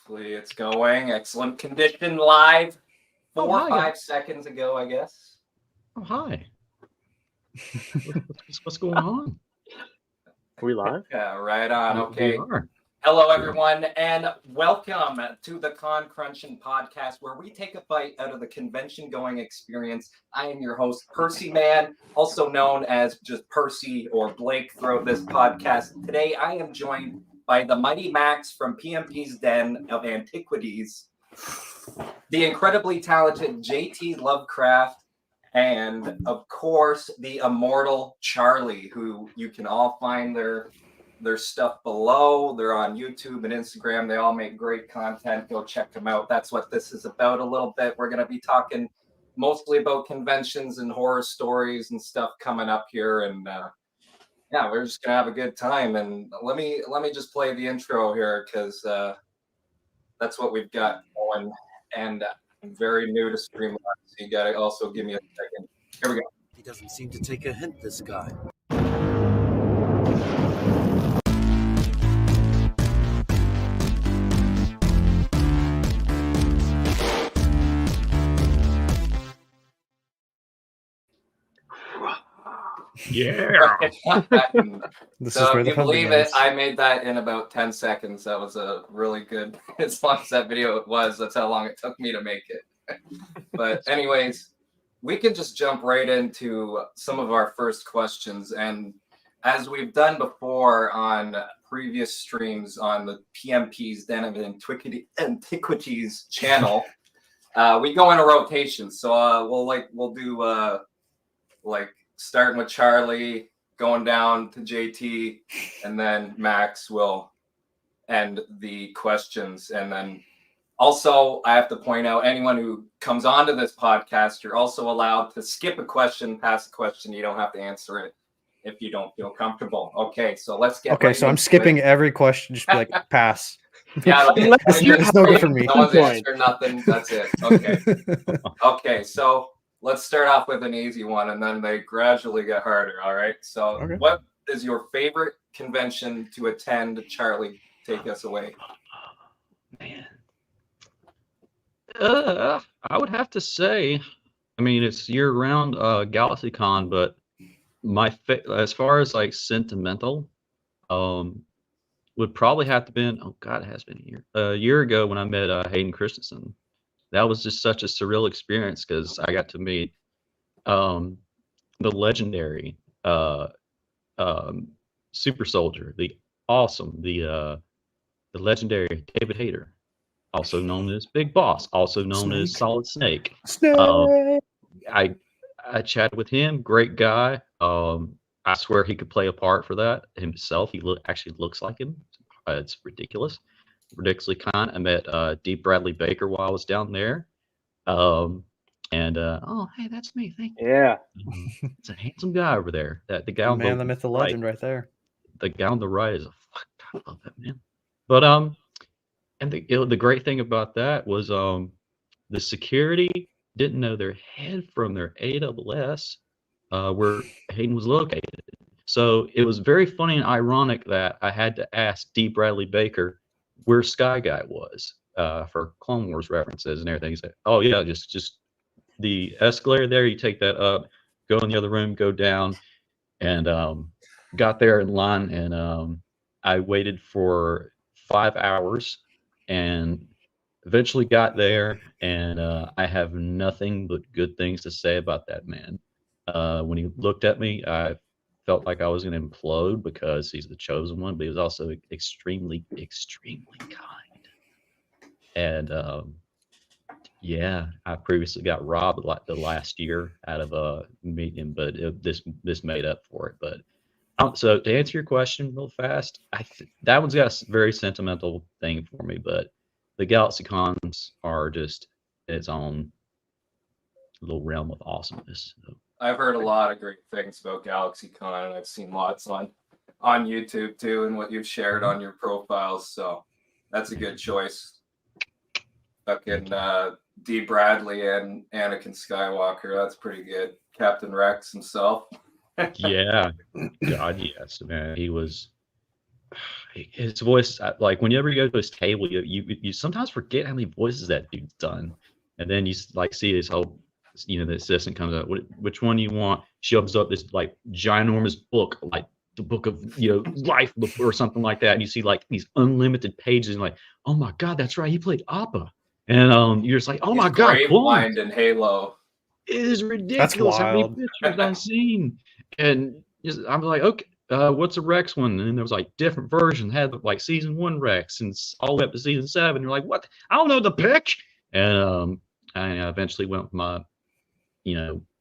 Hopefully it's going. Excellent condition live. 5 seconds ago, I guess. Oh, hi. What's going on? Are we live? Yeah, right on. Okay. We are. Hello, everyone, and welcome to the Con Crunchin Podcast, where we take a bite out of the convention-going experience. I am your host, Percyman, also known as just Percy or Blake throughout this podcast. Today, I am joined by the Mighty Max from PMP's Den of Antiquities, the incredibly talented J.T Lovecraft, and, of course, the immortal Charlie, who you can all find their stuff below. They're on YouTube and Instagram. They all make great content. Go check them out. That's what this is about a little bit. We're going to be talking mostly about conventions and horror stories and stuff coming up here. And yeah, we're just going to have a good time. And let me just play the intro here because that's what we've got going. And I'm very new to Streamline, so you got to also give me a second. Here we go. He doesn't seem to take a hint, this guy. Yeah. So if you believe it, I made that in about 10 seconds. That was a really good, as long as that video was, that's how long it took me to make it. But anyways, we can just jump right into some of our first questions. And as we've done before on previous streams on the PMP's Den of Antiquities channel, we go in a rotation. So we'll do starting with Charlie, going down to JT, and then Max will end the questions. And then also, I have to point out, anyone who comes onto this podcast, you're also allowed to skip a question, pass a question. You don't have to answer it if you don't feel comfortable. Okay, so let's get okay, so I'm skipping every question, just be like, pass. Yeah, it's no good for me. No one's answered nothing. That's it. Okay. Okay, so let's start off with an easy one, and then they gradually get harder, all right? So What is your favorite convention to attend? Charlie, take us away. Man. I would have to say, I mean, it's year-round GalaxyCon, but as far as like sentimental, would probably have to been, oh God, it has been a year ago when I met Hayden Christensen. That was just such a surreal experience because I got to meet the legendary super soldier, the legendary David Hayter, also known as Big Boss, also known as Solid Snake. I chatted with him, great guy. I swear he could play a part for that himself. He actually looks like him. It's ridiculously kind. I met D. Bradley Baker while I was down there. Oh, hey, that's me. Thank you. Yeah. It's a handsome guy over there. The guy on the myth, the legend, right there. The guy on the right is I love that man. But and the great thing about that was the security didn't know their head from their AWS where Hayden was located. So it was very funny and ironic that I had to ask D. Bradley Baker where Sky Guy was for Clone Wars references and everything. He's like, oh yeah, just the escalator there. You take that up, go in the other room, go down, and got there in line. And I waited for 5 hours and eventually got there. And I have nothing but good things to say about that man. When he looked at me, I felt like I was going to implode because he's the chosen one, but he was also extremely, extremely kind. And yeah, I previously got robbed like the last year out of meeting him, but this made up for it. But so to answer your question real fast, that one's got a very sentimental thing for me. But the GalaxyCons are just its own little realm of awesomeness. So. I've heard a lot of great things about GalaxyCon, and I've seen lots on YouTube too, and what you've shared on your profiles. So that's a good choice. Fucking D. Bradley and Anakin Skywalker. That's pretty good. Captain Rex himself. Yeah, God, yes, man. He was his voice, like whenever you go to his table, you sometimes forget how many voices that dude's done, and then you like see his whole, the assistant comes up, which one do you want? She opens up this like ginormous book, like the book of life book or something like that, and you see like these unlimited pages, and like, oh my god, that's right, he played Appa, and you're just like, oh my god, Blind in Halo. it is ridiculous how many pictures I've seen, and I'm like, okay. What's a Rex one? And then there was like different versions. Had like season 1 Rex and all the way up to season 7. You're like, what? I don't know the pick. And I eventually went with my,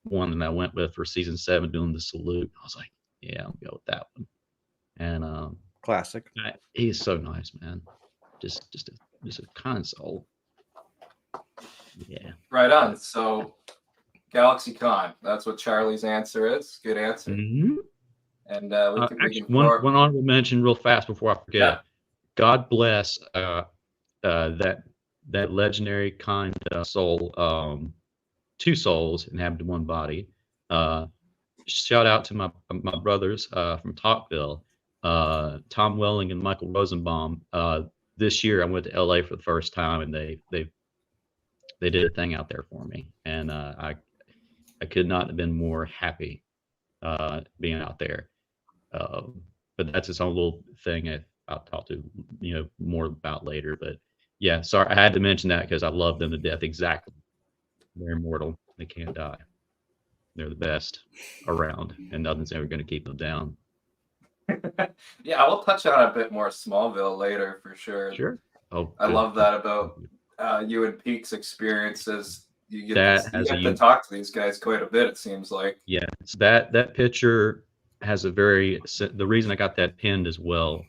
one that I went with for season 7 doing the salute. I was like, yeah, I'll go with that one. And classic. He's so nice, man. Just a kind soul. Yeah. Right on. So, GalaxyCon. That's what Charlie's answer is. Good answer. Mm-hmm. And one honorable mention real fast before I forget. Yeah. God bless that legendary kind soul, 2 souls inhabited 1 body. Shout out to my brothers from Tocqueville, Tom Welling and Michael Rosenbaum. This year I went to LA for the first time, and they did a thing out there for me, and I could not have been more happy being out there. But that's its own little thing I'll talk to more about later. But yeah, sorry, I had to mention that because I love them to death. Exactly, they're immortal. They can't die. They're the best around, and nothing's ever going to keep them down. Yeah, we'll touch on a bit more Smallville later for sure. Sure. Oh, I love that about you and Peak's experiences. You get to talk to these guys quite a bit. It seems like. Yeah, that picture has the reason I got that pinned as well,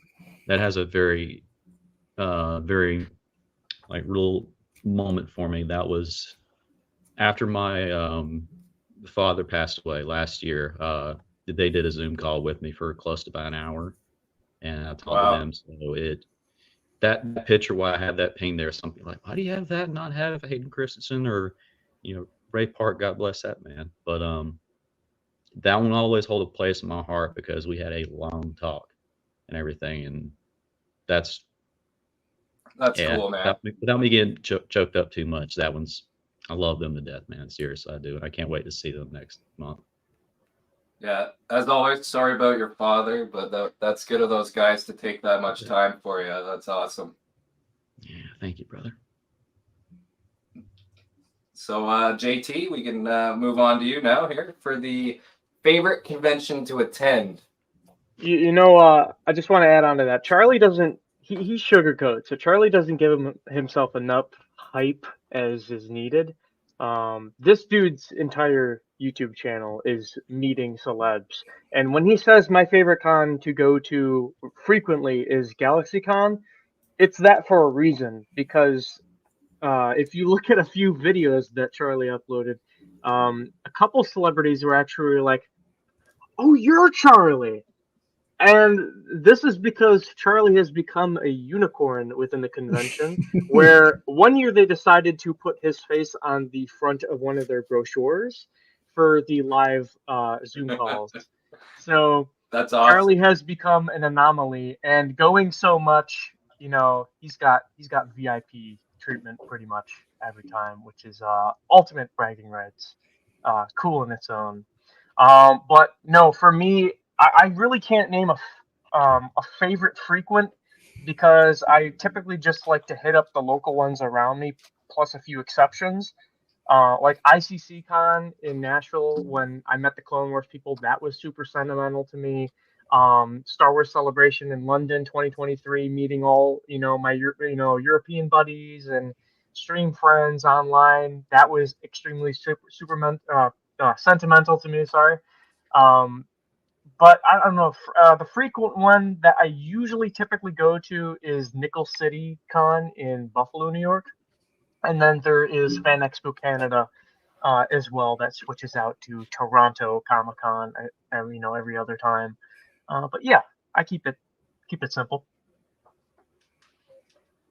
that has a very like real moment for me. That was after my father passed away last year. They did a Zoom call with me for close to about an hour, and I talked to them. So that picture, why I have that pinned there, something like, why do you have that and not have Hayden Christensen or Ray Park? God bless that man. But that one always hold a place in my heart because we had a long talk and everything, and that's cool, man. Without me getting choked up too much, that one's, I love them to death, man. Seriously, I do, and I can't wait to see them next month. Yeah, as always, sorry about your father, but that's good of those guys to take that much time for you. That's awesome. Yeah, thank you, brother. So, JT, we can move on to you now here for the favorite convention to attend. I just want to add on to that. Charlie doesn't, he sugarcoats, so Charlie doesn't give himself enough hype as is needed. This dude's entire YouTube channel is meeting celebs. And when he says my favorite con to go to frequently is GalaxyCon, it's that for a reason, because if you look at a few videos that Charlie uploaded, a couple celebrities were actually like, oh, you're Charlie. And this is because Charlie has become a unicorn within the convention, where one year they decided to put his face on the front of one of their brochures for the live Zoom calls. So that's awesome. Charlie has become an anomaly, and going so much, he's got VIP treatment pretty much every time, which is ultimate bragging rights. Cool in its own. But no, for me, I really can't name a favorite frequent, because I typically just like to hit up the local ones around me, plus a few exceptions. Like ICC Con in Nashville, when I met the Clone Wars people, that was super sentimental to me. Star Wars Celebration in London 2023, meeting all my European buddies and stream friends online, that was extremely super sentimental to me. Sorry. But I don't know, the frequent one that I usually typically go to is Nickel City Con in Buffalo, New York. And then there is Fan Expo Canada as well, that switches out to Toronto Comic Con every other time. But yeah, I keep it simple.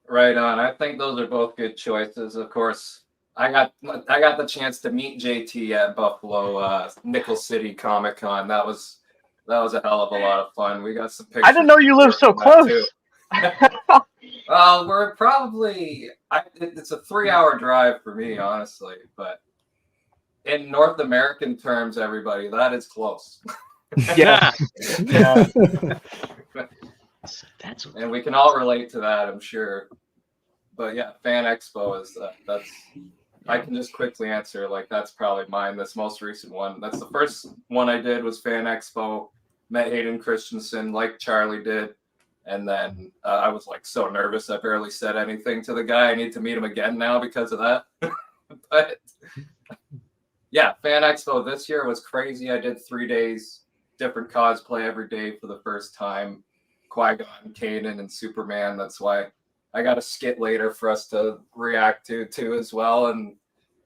Right on. I think those are both good choices. Of course, I got the chance to meet JT at Buffalo Nickel City Comic Con. That was That was a hell of a lot of fun. We got some pictures. I didn't know you lived so from that, close. Well, we're probably it's a 3-hour drive for me, honestly, but in North American terms, everybody, that is close. Yeah. Yeah. That's what And we can all relate to that, I'm sure. But yeah, Fan Expo is that's. I can just quickly answer, like, that's probably mine. This most recent one. That's the first one I did was Fan Expo. Met Hayden Christensen, like Charlie did. And then I was like so nervous. I barely said anything to the guy. I need to meet him again now because of that. But yeah, Fan Expo this year was crazy. I did 3 days, different cosplay every day for the first time. Qui-Gon, Kanan, and Superman. That's why I got a skit later for us to react to too as well.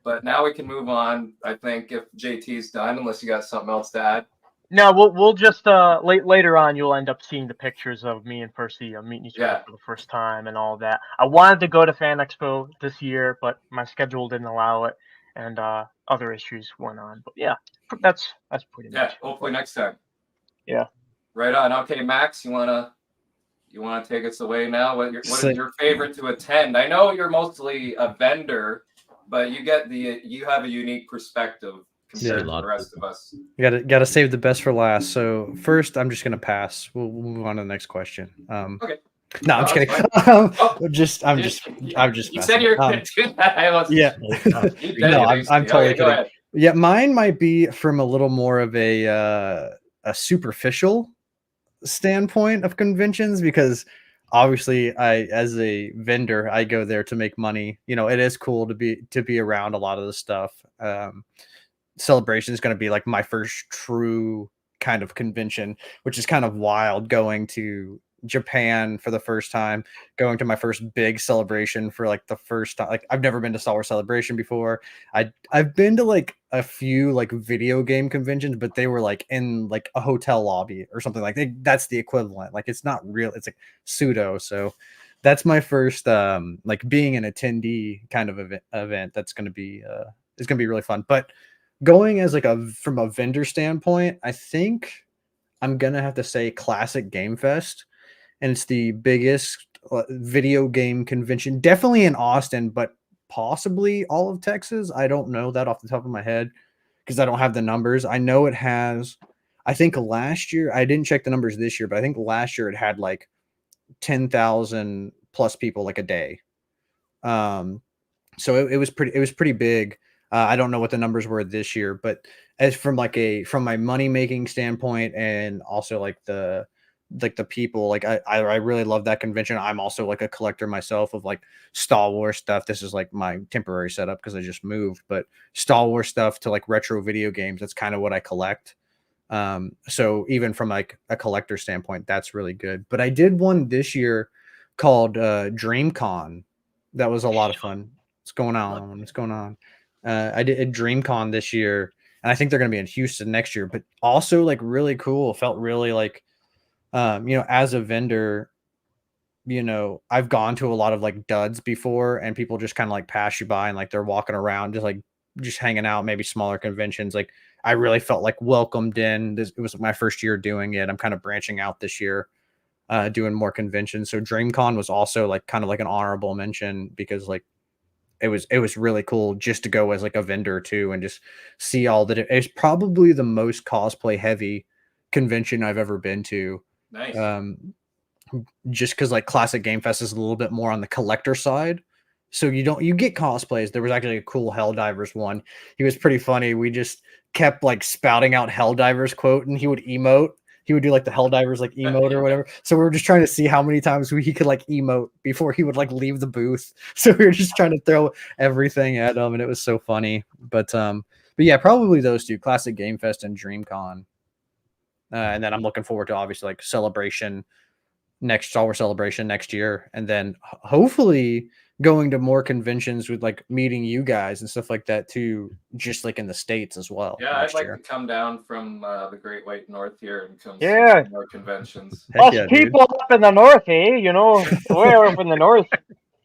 But now we can move on. I think if JT's done, unless you got something else to add. No, we'll just later on you'll end up seeing the pictures of me and Percy meeting each other for the first time and all that. I wanted to go to Fan Expo this year, but my schedule didn't allow it, and other issues went on. But yeah, that's pretty much. Yeah, hopefully next time. Yeah. Right on. Okay, Max, you wanna take us away now? What is your favorite to attend? I know you're mostly a vendor, but you have a unique perspective compared to the rest of us. You gotta save the best for last. So first, I'm just gonna pass. We'll move on to the next question. Okay. No, I'm just kidding. I'm just. You said you were gonna do that. Yeah. No, I'm totally kidding. Yeah, mine might be from a little more of a superficial standpoint of conventions, because obviously as a vendor, I go there to make money. You know, it is cool to be around a lot of the stuff. Celebration is going to be like my first true kind of convention, which is kind of wild, going to Japan for the first time, going to my first big celebration for like the first time. Like, I've never been to Star Wars Celebration before. I've been to like a few like video game conventions, but they were like in like a hotel lobby or something. Like that's the equivalent. Like, it's not real, it's like pseudo. So that's my first like being an attendee kind of event. That's going to be it's going to be really fun. But going as like from a vendor standpoint, I think I'm going to have to say Classic Game Fest. And it's the biggest video game convention, definitely in Austin, but possibly all of Texas. I don't know that off the top of my head because I don't have the numbers. I know it has, I think last year, I didn't check the numbers this year, but I think last year it had like 10,000 plus people like a day. So it was pretty big. I don't know what the numbers were this year, but as from my money making standpoint, and also like the people, like I really love that convention. I'm also like a collector myself of like Star Wars stuff. This is like my temporary setup because I just moved, but Star Wars stuff to like retro video games, that's kind of what I collect. So even from like a collector standpoint, that's really good. But I did one this year called DreamCon. That was a lot of fun. What's going on? I did a DreamCon this year, and I think they're going to be in Houston next year, but also like really cool. Felt really like, as a vendor, I've gone to a lot of like duds before, and people just kind of like pass you by and like they're walking around, just hanging out, maybe smaller conventions. Like, I really felt like welcomed in. It was my first year doing it. I'm kind of branching out this year, doing more conventions. So DreamCon was also like kind of like an honorable mention, because like it was really cool just to go as like a vendor too, and just see all that. It's probably the most cosplay heavy convention I've ever been to. Nice. Just because like Classic Game Fest is a little bit more on the collector side, so you get cosplays. There was actually a cool Helldivers one. He was pretty funny. We just kept like spouting out Helldivers quote, and he would emote. He would do like the Helldivers like emote or whatever. So we were just trying to see how many times he could like emote before he would like leave the booth. So we were just trying to throw everything at him, and it was so funny. But yeah, probably those two: Classic Game Fest and DreamCon. And then I'm looking forward to obviously like Star Wars Celebration next year, and then hopefully going to more conventions with like meeting you guys and stuff like that too, just like in the States as well. Yeah, I'd like to come down from the Great White North here and come Yeah. see more conventions. Us people up in the north, eh? Way up in the north.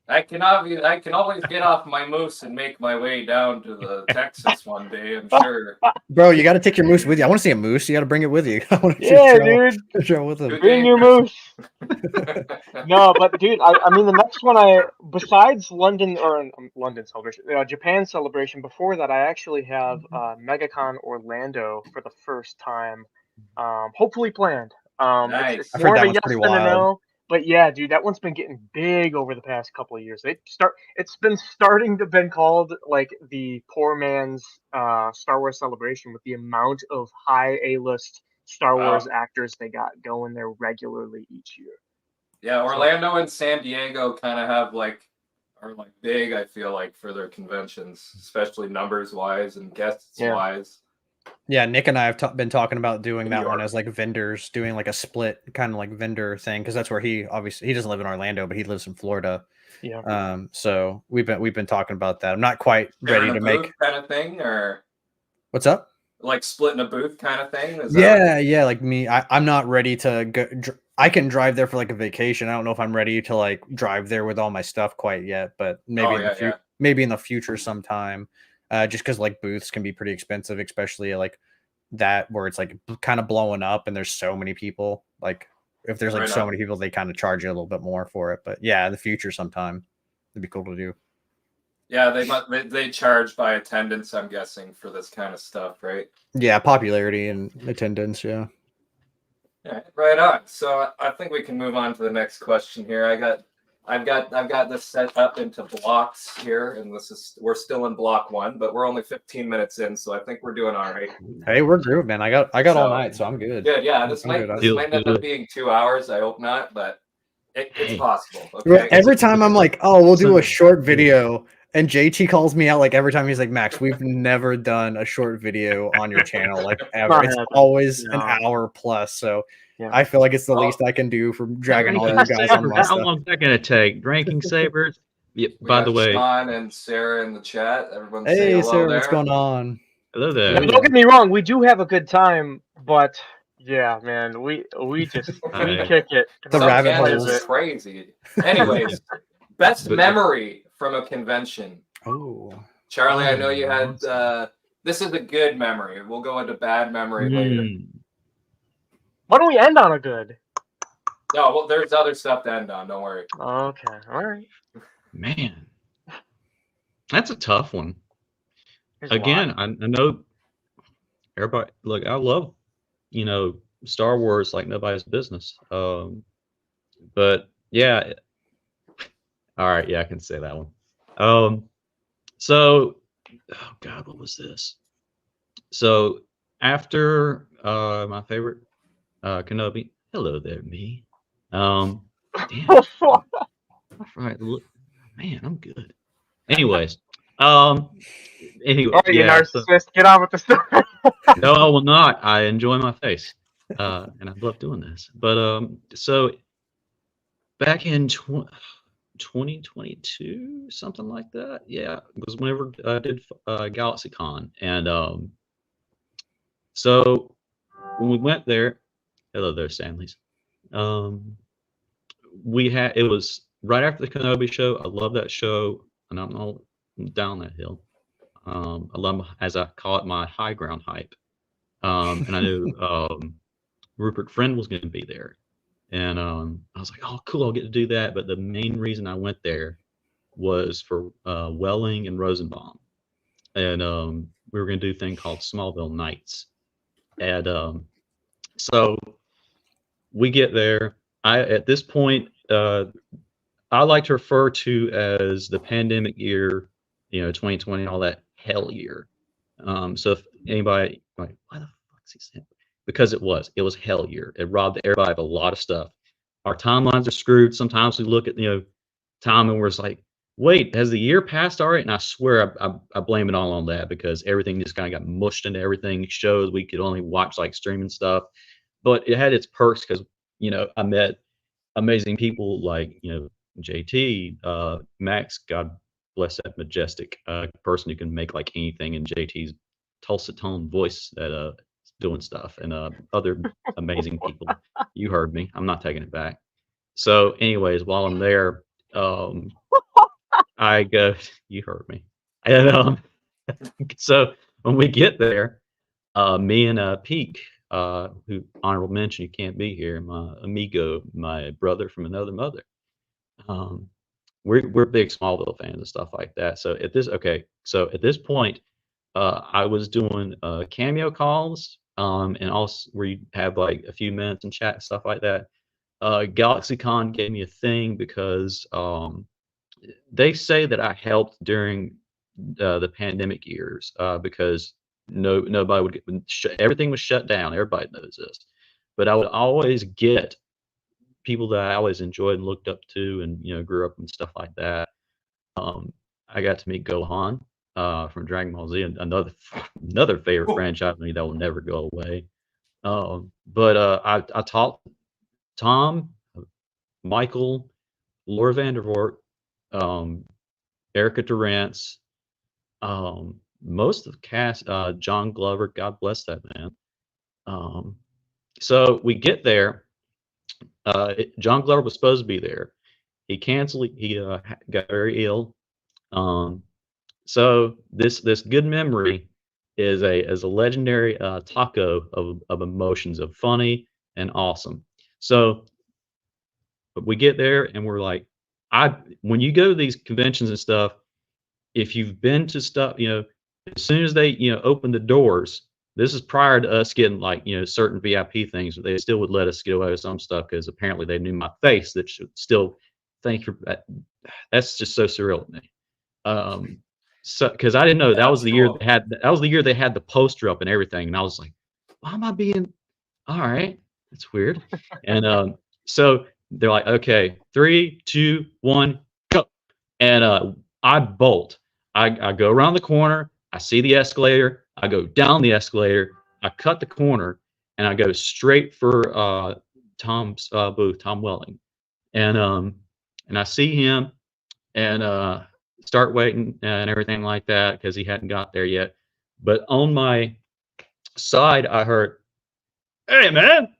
I can always get off my moose and make my way down to the Texas one day, I'm sure. Bro, you got to take your moose with you. I want to see a moose. You got to bring it with you. I want to dude. Travel with him. Bring your moose. No, but dude, I mean, the next one besides London or London celebration, Japan celebration. Before that, I actually have MegaCon Orlando for the first time. Hopefully planned. Nice. It's more of a yes than a no. But yeah, dude, that one's been getting big over the past couple of years. It's been starting to been called like the poor man's Star Wars celebration with the amount of high A-list Star Wars actors they got going there regularly each year. Yeah, Orlando and San Diego kind of are big, I feel like, for their conventions, especially numbers wise and guests wise. Yeah, Nick and I have been talking about doing that one as like vendors, doing like a split kind of like vendor thing, because that's where he doesn't live in Orlando, but he lives in Florida. Yeah. So we've been talking about that. I'm not quite ready to make kind of thing, or what's up? Like splitting a booth kind of thing. Yeah. Like me, I'm not ready to go. I can drive there for like a vacation. I don't know if I'm ready to like drive there with all my stuff quite yet, but maybe maybe in the future sometime. Just because like booths can be pretty expensive, especially like that where it's like kind of blowing up and there's so many people. Like if there's like many people, they kind of charge you a little bit more for it. But yeah, in the future sometime, it'd be cool to do. Yeah, they charge by attendance, I'm guessing, for this kind of stuff, right? Yeah, popularity and attendance. Yeah. Yeah, right on. So I think we can move on to the next question here. I've got this set up into blocks here, and we're still in block 1, but we're only 15 minutes in, so I think we're doing all right. Hey, we're grooved, man. I got all night, so I'm good. Good, yeah. This might end up being 2 hours. I hope not, but it's possible. Okay. Every time I'm like, oh, we'll do a short video, and JT calls me out like every time. He's like, Max, we've never done a short video on your channel like ever. It's always an hour plus, so. Yeah. I feel like it's the least I can do for dragging all you guys on my stuff. How long is that going to take? Drinking sabers? Yeah, by the way, Sean and Sarah in the chat. Everyone say hello Sarah, there. What's going on? Hello there. Yeah, don't get me wrong, we do have a good time, but yeah, man, we just we kick it. The rabbit hole is crazy. Anyways, best memory from a convention. Oh, Charlie, I know you had. This is a good memory. We'll go into bad memory later. Why don't we end on a good? No, well, there's other stuff to end on. Don't worry. Okay, all right. Man, that's a tough one. Again, I know everybody. Look, I love, Star Wars like nobody's business. But yeah, all right, yeah, I can say that one. So, oh God, what was this? So after my favorite. Kenobi, hello there, me. Damn. Right, look, man, I'm good. Anyways, anyway, all right, you narcissist, get on with the story. No, I will not. I enjoy my face, and I love doing this. But so back in 2022, something like that. Yeah, it was whenever I did GalaxyCon, and so when we went there. Hello there, Stanleys. It was right after the Kenobi show. I love that show, and I'm all down that hill. I love, as I call it, my high ground hype. And I knew Rupert Friend was going to be there, and I was like, "Oh, cool! I'll get to do that." But the main reason I went there was for Welling and Rosenbaum, and we were going to do a thing called Smallville Nights, and so. We get there. At this point, I like to refer to as the pandemic year, 2020, all that hell year. So if anybody like, why the fuck's he saying? Because it was hell year. It robbed everybody of a lot of stuff. Our timelines are screwed. Sometimes we look at time and we're just like, wait, has the year passed already? And I swear I blame it all on that because everything just kind of got mushed into everything. Shows we could only watch like streaming stuff. But it had its perks because, I met amazing people like, JT, Max, God bless that majestic person who can make like anything in JT's Tulsa tone voice that doing stuff and other amazing people. You heard me. I'm not taking it back. So anyways, while I'm there, I go, you heard me. And so when we get there, me and Peak, who honorable mention, you can't be here, my amigo, my brother from another mother. We're big Smallville fans and stuff like that. So at this point, I was doing cameo calls, and also where you have like a few minutes and chat and stuff like that. GalaxyCon gave me a thing because they say that I helped during the pandemic years because nobody would everything was shut down. Everybody knows this, but I would always get people that I always enjoyed and looked up to, and grew up and stuff like that. I got to meet Gohan from Dragon Ball Z, another favorite franchise of me that will never go away. But I taught Tom, Michael, Laura Vandervoort, Erica Durance, most of the cast, John Glover, God bless that man. So we get there. John Glover was supposed to be there. He canceled. He got very ill. So this good memory is a legendary taco of emotions, of funny and awesome. So we get there and we're like, when you go to these conventions and stuff, if you've been to stuff, as soon as they open the doors, this is prior to us getting like certain VIP things, but they still would let us get away with some stuff because apparently they knew my face. That should still thank you. That's just so surreal to me. So because I didn't know that was the year they had the poster up and everything, and I was like, why am I being all right? That's weird. And so they're like, okay, 3, 2, 1, go. And I bolt. I go around the corner. I see the escalator. I go down the escalator. I cut the corner, and I go straight for Tom's booth, Tom Welling. And I see him, and start waiting and everything like that because he hadn't got there yet. But on my side, I heard, "Hey, man,"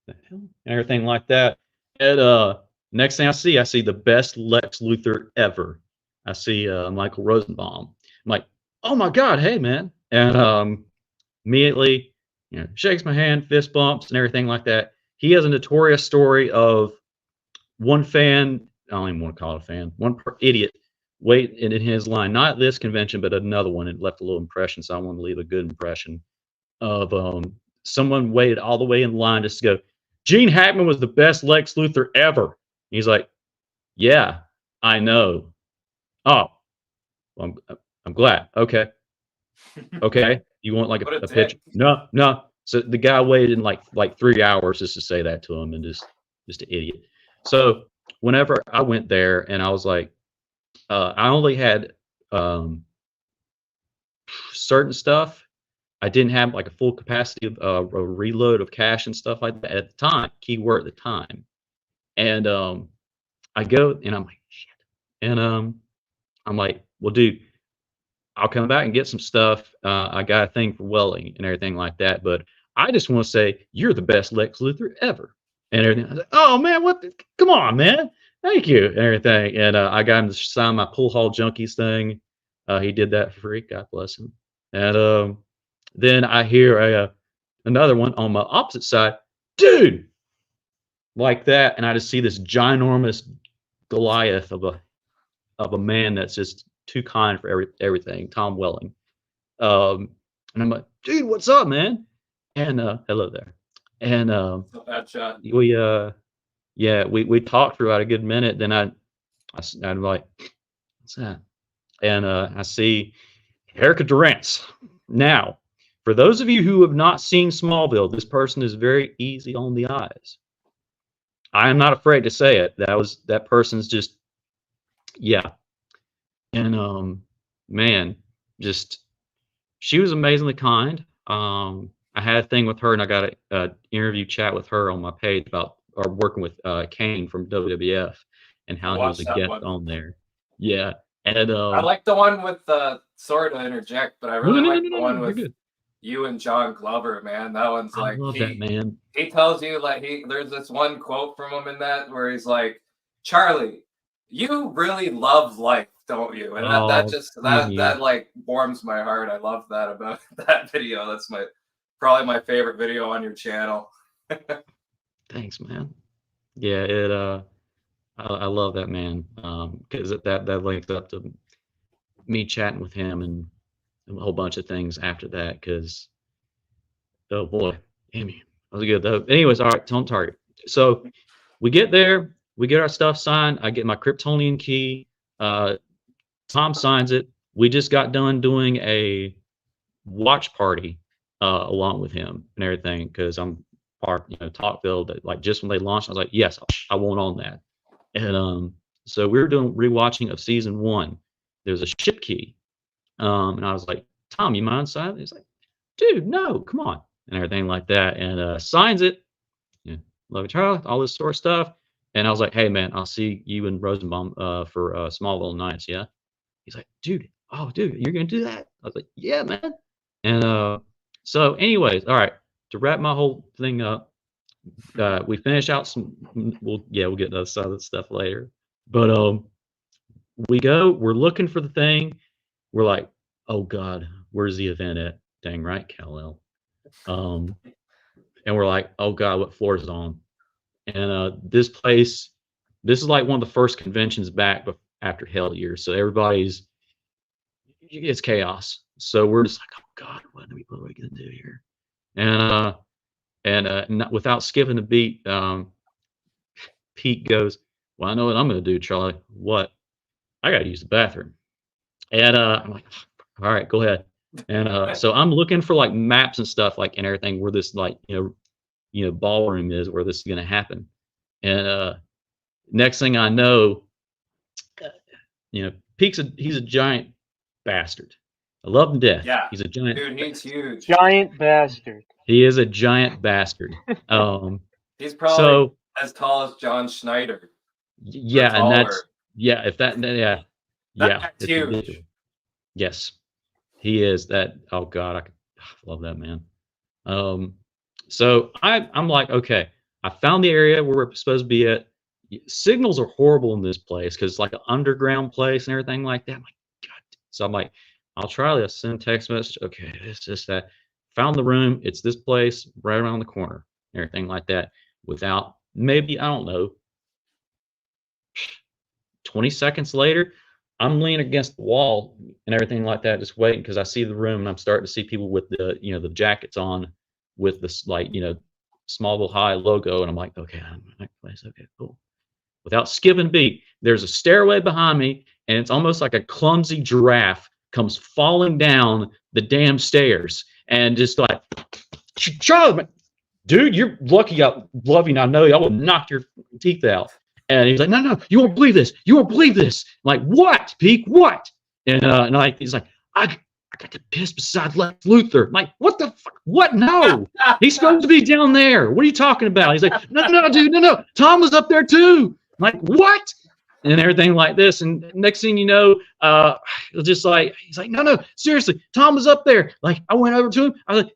and everything like that. And next thing I see the best Lex Luthor ever. I see Michael Rosenbaum. I'm like, oh my God, hey man. And immediately, shakes my hand, fist bumps and everything like that. He has a notorious story of one fan, I don't even want to call it a fan, one idiot waiting in his line, not at this convention, but at another one. It left a little impression, so I want to leave a good impression of someone waited all the way in line just to go, Gene Hackman was the best Lex Luthor ever. And he's like, yeah, I know. Oh, well, I'm glad. Okay. Okay. You want like a picture? No. So the guy waited in like 3 hours just to say that to him, and just an idiot. So whenever I went there, and I was like, I only had certain stuff. I didn't have like a full capacity of a reload of cash and stuff like that at the time. Keyword at the time. And I go and I'm like, shit. And I'm like, well, dude, I'll come back and get some stuff. I got a thing for Welling and everything like that. But I just want to say you're the best Lex Luthor ever. And everything. I was like, oh man, come on, man. Thank you. And everything. And I got him to sign my Pool Hall Junkies thing. He did that for free. God bless him. And then I hear another one on my opposite side, dude, like that, and I just see this ginormous Goliath of a man that's just too kind for everything, Tom Welling. And I'm like, dude, what's up, man? And hello there. And bad shot. we talked for about a good minute. Then I'm like, what's that? And I see Erica Durance. Now, for those of you who have not seen Smallville, this person is very easy on the eyes. I am not afraid to say it. That person's just, yeah. And man, just she was amazingly kind. I had a thing with her, and I got an interview chat with her on my page about working with Kane from WWF and how he was a guest on there. Yeah, and I like the one with sorry to interject, but I really like the one with you and John Glover, man. That one's like, I love that man. He tells you there's this one quote from him in that where he's like, Charlie, You really love life, don't you? And that like warms my heart. I love that about that video. That's probably my favorite video on your channel. Thanks, man. Yeah, I love that man. Because that linked up to me chatting with him and a whole bunch of things after that. Because oh boy, damn you, that was good though. Anyways, all right, on target. So we get there. We get our stuff signed. I get my Kryptonian key. Tom signs it. We just got done doing a watch party along with him and everything because I'm part, Talkville. That like just when they launched, I was like, yes, I want on that. And so we were doing rewatching of season 1. There's a ship key, and I was like, Tom, you mind signing? He's like, dude, no, come on, and everything like that, and signs it. Love each other, all this sort of stuff. And I was like, hey, man, I'll see you in Rosenbaum for Smallville Nights, yeah? He's like, dude, you're going to do that? I was like, yeah, man. And so anyways, all right, to wrap my whole thing up, we finish out we'll get to some of that stuff later. But we're looking for the thing. We're like, oh, God, where's the event at? Dang right, Kal-El. And we're like, oh, God, what floor is it on? And this is like one of the first conventions back after Hell Year. So it's chaos. So we're just like, oh God, what are we going to do here? And without skipping a beat, Pete goes, well, I know what I'm going to do, Charlie. What? I got to use the bathroom. And I'm like, all right, go ahead. And so I'm looking for like maps and stuff like and everything where this like, ballroom is where this is going to happen. And next thing I know, Pete's he's a giant bastard. I love him to death. Yeah, he's a giant. Dude, he's huge. Giant bastard. He is a giant bastard. He's probably as tall as John Schneider. Yeah, and that's That's huge. Yes, he is that. Oh God, I love that man. So I'm like, okay, I found the area where we're supposed to be at. Signals are horrible in this place because it's like an underground place and everything like that. I'm like, God. So I'm like, I'll try this. Send a text message. Okay, this, that. Found the room. It's this place right around the corner. Everything like that. Without maybe, I don't know, 20 seconds later, I'm leaning against the wall and everything like that, just waiting because I see the room and I'm starting to see people with the, the jackets on with this like, Smallville High logo. And I'm like, okay, I'm in that place. Okay, cool. Without skipping beat, there's a stairway behind me and it's almost like a clumsy giraffe comes falling down the damn stairs and just like, Charlie, dude, you're lucky I love you. I know I would knock your teeth out. And he's like, no, you won't believe this. You won't believe this. I'm like, what, Pete? What? And like, he's like, I got to piss beside Lex Luthor. I'm like, what the fuck? What? No, he's supposed to be down there. What are you talking about? He's like, no, dude, no. Tom was up there too. I'm like, what? And everything like this. And next thing you know, just like, he's like, no, seriously, Tom was up there. Like, I went over to him. I was like,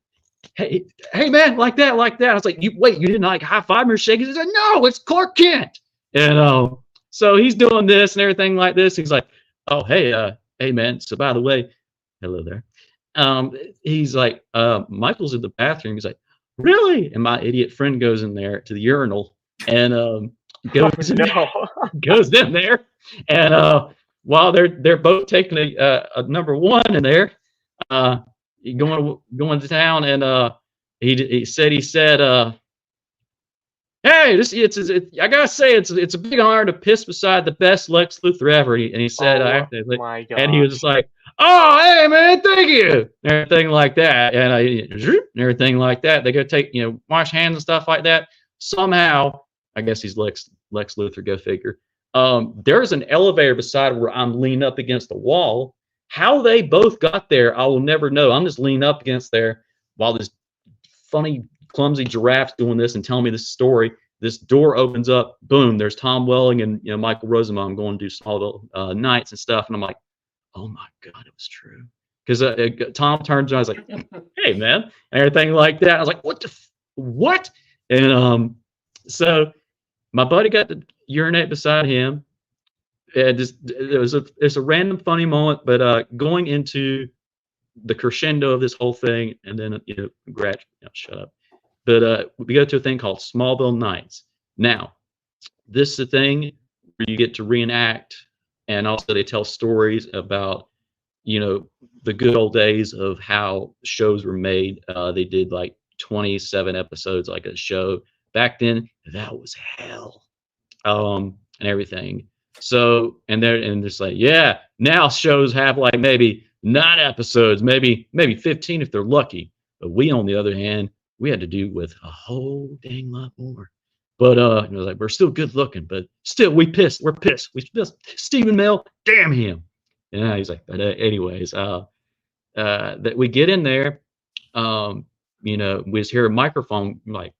hey, man, like that. I was like, you didn't like high five me or shake? He said, no, it's Clark Kent. And so he's doing this and everything like this. He's like, oh, hey, man. So by the way, hello there. He's like, Michael's in the bathroom. He's like, really? And my idiot friend goes in there to the urinal and goes in there. And while they're both taking a number one in there, going to town, and he said, hey, I gotta say, it's a big honor to piss beside the best Lex Luthor ever. And he said, and he was just like, oh, hey, man, thank you, and everything like that, and everything like that. They go take, wash hands and stuff like that. Somehow, I guess he's Lex Luthor. Go figure. There's an elevator beside where I'm leaning up against the wall. How they both got there, I will never know. I'm just leaning up against there while this funny, clumsy giraffe's doing this and telling me this story. This door opens up, boom, there's Tom Welling and Michael Rosenbaum going to do Smallville Nights and stuff. And I'm like, oh my God, it was true. Because Tom turns around, I was like, hey, man, and everything like that. I was like, what? And so my buddy got to urinate beside him. it's a random funny moment, but going into the crescendo of this whole thing, and then shut up. But we go to a thing called Smallville Nights. Now, this is a thing where you get to reenact, and also they tell stories about, the good old days of how shows were made. They did like 27 episodes, like a show. Back then, that was hell, and everything. So, and it's like, yeah, now shows have like maybe 9 episodes, maybe 15 if they're lucky. But we, on the other hand, we had to do with a whole dang lot more. But it was like, we're still good looking, but still we're pissed. We pissed. Stephen Amell, damn him. And he's like, but anyways, that we get in there, we just hear a microphone like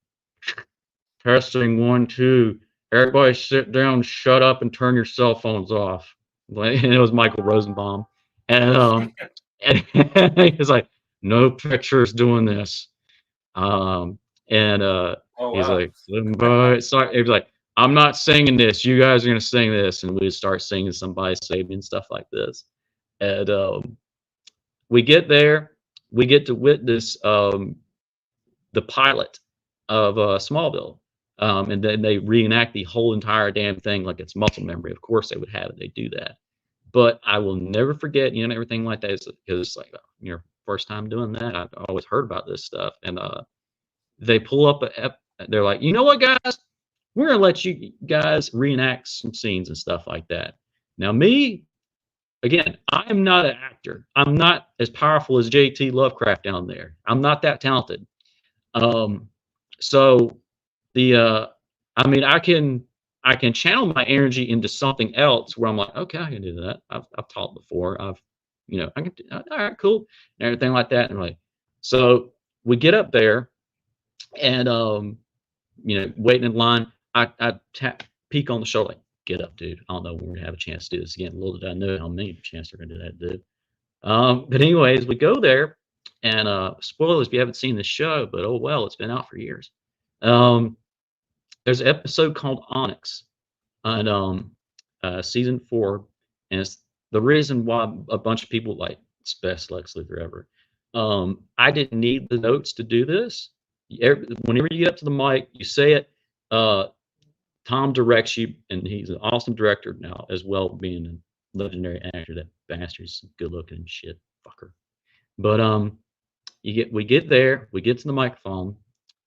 testing 1, 2. Everybody sit down, shut up, and turn your cell phones off. And it was Michael Rosenbaum, and he's like, no pictures doing this. He's like, sorry. He was like, I'm not singing this. You guys are gonna sing this, and we start singing "Somebody Save Me" and stuff like this. And we get there, we get to witness the pilot of Smallville, and then they reenact the whole entire damn thing like it's muscle memory. Of course, they would have it. They do that, but I will never forget, everything like that, because it's like your first time doing that. I've always heard about this stuff, and they pull up they're like, you know what, guys, we're gonna let you guys reenact some scenes and stuff like that. Now, me, again, I am not an actor. I'm not as powerful as J.T. Lovecraft down there. I'm not that talented. So I can channel my energy into something else where I'm like, okay, I can do that. I've taught before. I can do, all right, cool, and everything like that. And so we get up there, and waiting in line, I peek on the shoulder, like, get up, dude. I don't know when we're gonna have a chance to do this again. Little did I know how many chances we're gonna do that, dude. But anyways, we go there, and spoilers if you haven't seen the show, but oh well, it's been out for years. There's an episode called Onyx on season 4, and it's the reason why a bunch of people like it's best Lex Luthor ever. I didn't need the notes to do this. Whenever you get up to the mic, you say it. Tom directs you, and he's an awesome director now as well, being a legendary actor. That bastard's good looking shit fucker. But we get there, we get to the microphone.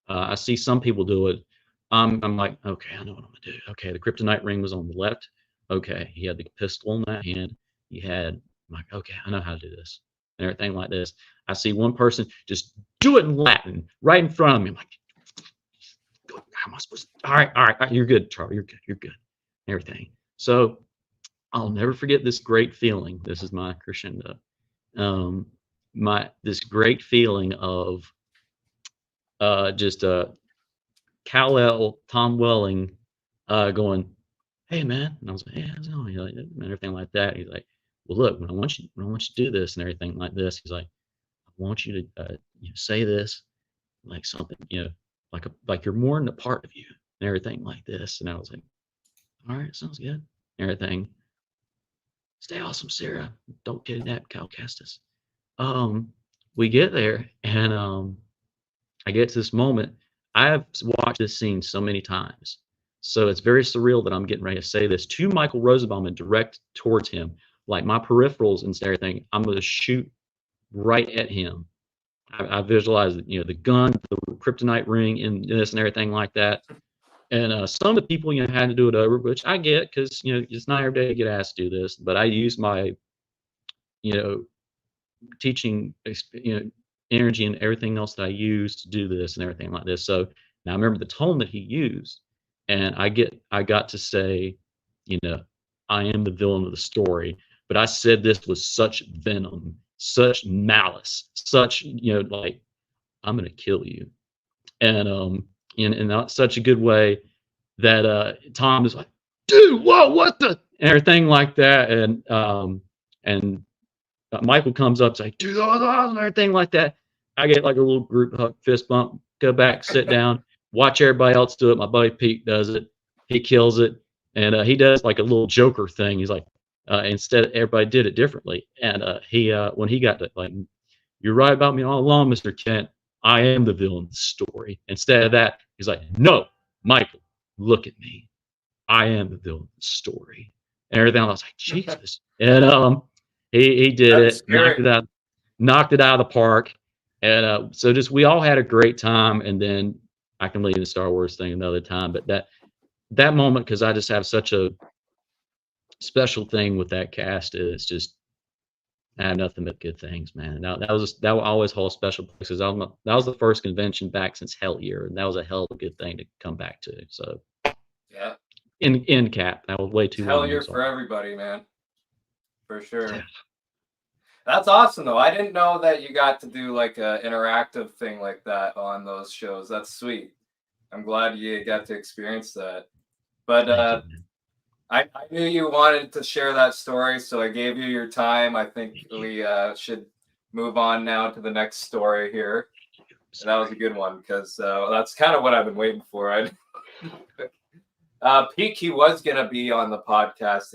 I see some people do it. I'm like, okay, I know what I'm gonna do. Okay, the kryptonite ring was on the left. Okay, he had the pistol in that hand. He had, I'm like, okay, I know how to do this, and everything like this. I see one person just do it in Latin right in front of me. I'm like, how am I supposed to? All right, you're good, Charlie. You're good. Everything. So I'll never forget this great feeling. This is my crescendo. This great feeling of Kal-El, Tom Welling, going, hey man, and I was like, hey, how's it going? And everything like that. He's like, well, look, when I want you to do this and everything like this, he's like, I want you to say this like something, like you're more than a part of you and everything like this. And I was like, all right, sounds good. Everything. Stay awesome, Sarah. Don't kidnap Cal Kestis. We get there, and I get to this moment. I have watched this scene so many times, so it's very surreal that I'm getting ready to say this to Michael Rosenbaum and direct towards him. Like my peripherals and everything, I'm going to shoot right at him. I visualize, the gun, the kryptonite ring, and this and everything like that. And some of the people, had to do it over, which I get because, it's not every day you get asked to do this. But I use my, teaching, energy and everything else that I use to do this and everything like this. So now I remember the tone that he used, and I got to say, I am the villain of the story, but I said this with such venom, such malice, such, like, I'm going to kill you. And in not such a good way that Tom is like, dude, whoa, what the, and everything like that. And Michael comes up, like, dude, and everything like that. I get like a little group hug, fist bump, go back, sit down, watch everybody else do it. My buddy Pete does it. He kills it. And he does like a little Joker thing. He's like, instead everybody did it differently. And he when he got to like, you're right about me all along, Mr. Kent. I am the villain of the story. Instead of that, he's like, no, Michael, look at me. I am the villain of the story. And everything. I was like, Jesus. And he did That's it, knocked it out of the park. And so just we all had a great time. And then I can leave the Star Wars thing another time. But that moment, because I just have such a special thing with that cast, is just I have nothing but good things, man. That will always hold special places. That was the first convention back since Hell Year, and that was a hell of a good thing to come back to. So yeah, in cap, that was way too Hell long. Year for everybody, man, for sure. Yeah. That's awesome, though. I didn't know that you got to do like an interactive thing like that on those shows. That's sweet. I'm glad you got to experience that. But I knew you wanted to share that story, so I gave you your time. I think we should move on now to the next story here. And that was a good one, because that's kind of what I've been waiting for. Peaky was going to be on the podcast.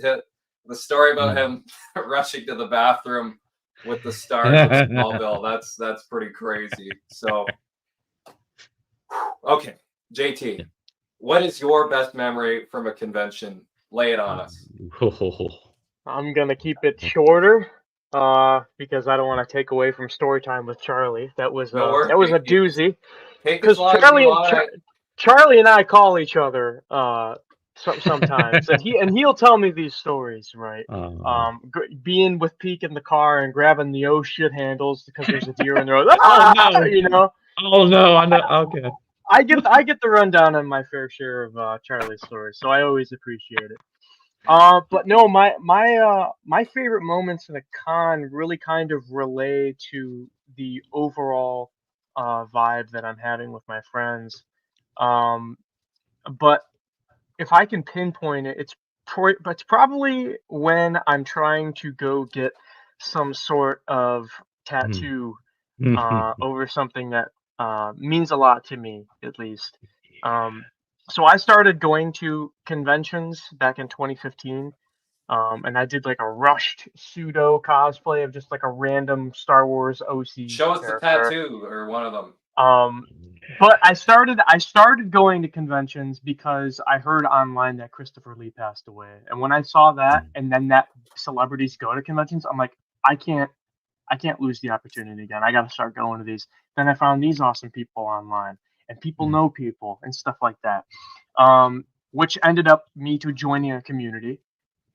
The story about him rushing to the bathroom with the stars of Smallville, that's pretty crazy. So, okay, JT, what is your best memory from a convention? Lay it on us. I'm going to keep it shorter because I don't want to take away from story time with Charlie. That was a doozy. Because Charlie and I call each other sometimes, and he'll tell me these stories, right? Being with Peak in the car and grabbing the oh shit handles because there's a deer in the road. No. You know. Oh no, I know. Okay. I get the rundown on my fair share of Charlie's stories, so I always appreciate it. But no, my favorite moments in a con really kind of relay to the overall vibe that I'm having with my friends. But if I can pinpoint it, it's probably when I'm trying to go get some sort of tattoo over something that means a lot to me, at least. So I started going to conventions back in 2015, and I did like a rushed pseudo cosplay of just like a random Star Wars OC. Show us the tattoo or one of them. But I started going to conventions because I heard online that Christopher Lee passed away, and when I saw that, and then that celebrities go to conventions, I'm like, I can't lose the opportunity again. I got to start going to these. Then I found these awesome people online, and people know people and stuff like that, which ended up me to joining a community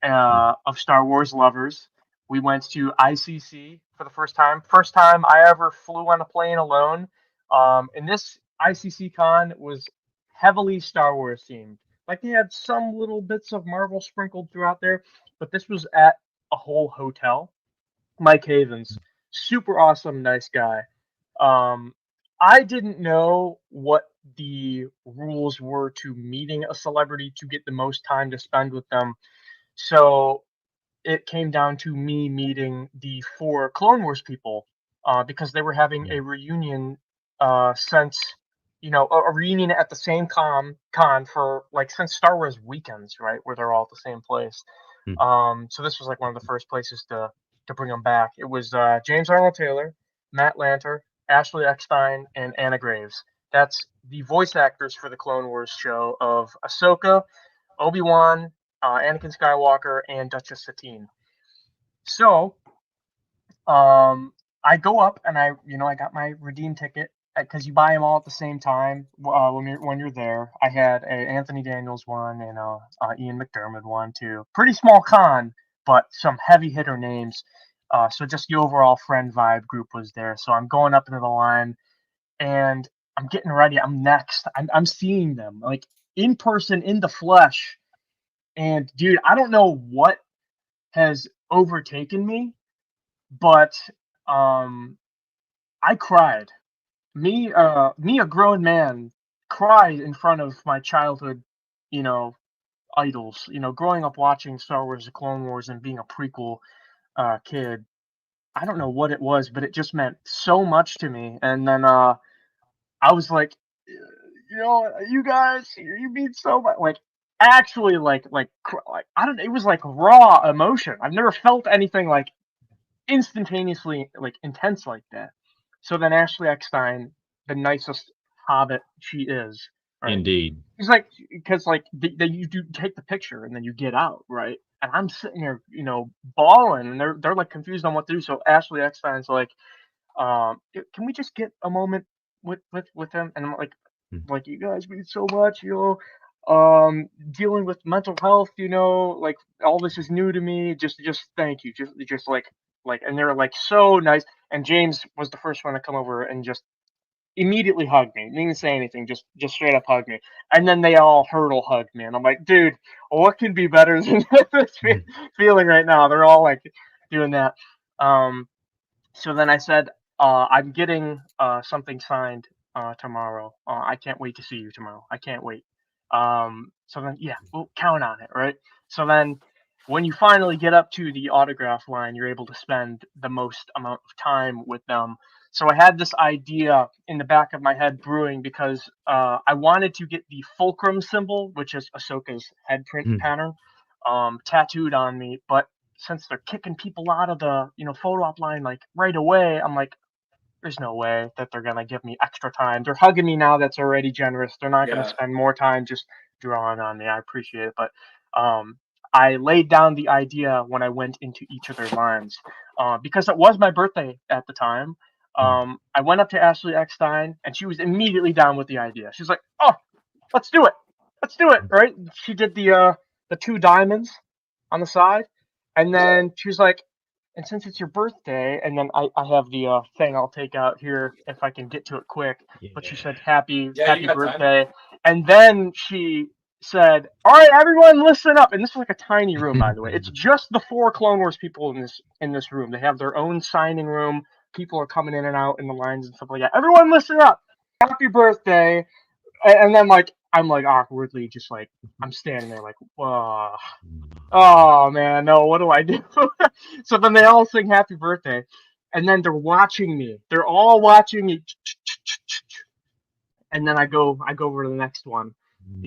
of Star Wars lovers. We went to ICC for the first time. First time I ever flew on a plane alone. And this ICC con was heavily Star Wars themed. Like they had some little bits of Marvel sprinkled throughout there, but this was at a whole hotel. Mike Havens, super awesome, nice guy. I didn't know what the rules were to meeting a celebrity to get the most time to spend with them. So it came down to me meeting the 4 Clone Wars people because they were having a reunion since, a reunion at the same con for since Star Wars weekends, right, where they're all at the same place. So this was like one of the first places to bring them back. It was James Arnold Taylor, Matt Lanter, Ashley Eckstein, and Anna Graves. That's the voice actors for the Clone Wars show of Ahsoka, Obi-Wan, Anakin Skywalker, and Duchess Satine. So I go up and I got my redeem ticket because you buy them all at the same time when you're there. I had a Anthony Daniels one and Ian McDermott one too. Pretty small con, but some heavy hitter names. So just the overall friend vibe group was there. So I'm going up into the line and I'm getting ready. I'm next. I'm seeing them like in person, in the flesh. And dude, I don't know what has overtaken me, but I cried. Me, a grown man, cried in front of my childhood, idols. Growing up watching Star Wars: The Clone Wars and being a prequel kid. I don't know what it was, but it just meant so much to me. And then I was like, you guys, you mean so much. Like actually like I don't know, it was like raw emotion. I've never felt anything like instantaneously like intense like that. So then Ashley Eckstein, the nicest hobbit she is, right? Indeed. He's like, because like you do take the picture and then you get out, right? And I'm sitting there, you know, bawling, and they're like confused on what to do. So Ashley Eckstein's like, can we just get a moment with him? And I'm like you guys mean so much, you know, dealing with mental health, you know, like all this is new to me. Just thank you, just like, and they're like so nice. And James was the first one to come over and just immediately hugged me. Didn't even say anything, just straight up hugged me. And then they all hurdle hugged me, and I'm like, dude, what can be better than this feeling right now? They're all like doing that. So then I said, I'm getting something signed tomorrow. I can't wait to see you tomorrow. I can't wait. So then, yeah, we'll count on it, right? So then when you finally get up to the autograph line, you're able to spend the most amount of time with them. So I had this idea in the back of my head brewing because I wanted to get the fulcrum symbol, which is Ahsoka's head print pattern, tattooed on me. But since they're kicking people out of the, you know, photo op line like right away, I'm like, there's no way that they're gonna give me extra time. They're hugging me now. That's already generous. They're not gonna spend more time just drawing on me. I appreciate it, but I laid down the idea when I went into each of their lines because it was my birthday at the time. I went up to Ashley Eckstein, and she was immediately down with the idea. She's like, "Oh, let's do it, right?" She did the 2 diamonds on the side, and then she was like, "And since it's your birthday," and then I have the thing I'll take out here if I can get to it quick. Yeah. But she said, "Happy birthday," time. And then she said, "All right, everyone, listen up." And this is like a tiny room, by the way. It's just the 4 Clone Wars people in this room. They have their own signing room. People are coming in and out in the lines and stuff like that. Everyone, listen up. Happy birthday. And then I'm like awkwardly just like I'm standing there like, whoa. Oh man, no, what do I do? So then they all sing happy birthday, and then they're watching me. They're all watching me. And then I go over to the next one,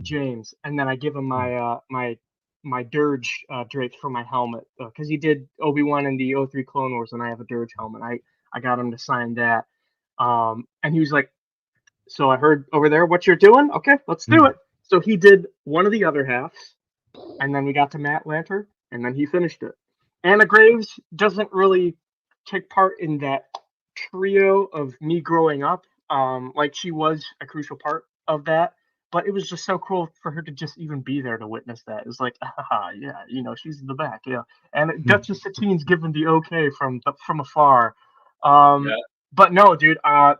James, and then I give him my my dirge drapes for my helmet because he did Obi-Wan in the 03 Clone Wars, and I have a dirge helmet. I got him to sign that, and he was like, "So I heard over there what you're doing. Okay, let's do it." So he did one of the other halves, and then we got to Matt Lanter, and then he finished it. Anna Graves doesn't really take part in that trio of me growing up. Like she was a crucial part of that, but it was just so cool for her to just even be there to witness that. It's like, yeah, you know, she's in the back, yeah. And Duchess Satine's given the okay from afar. But no, dude, that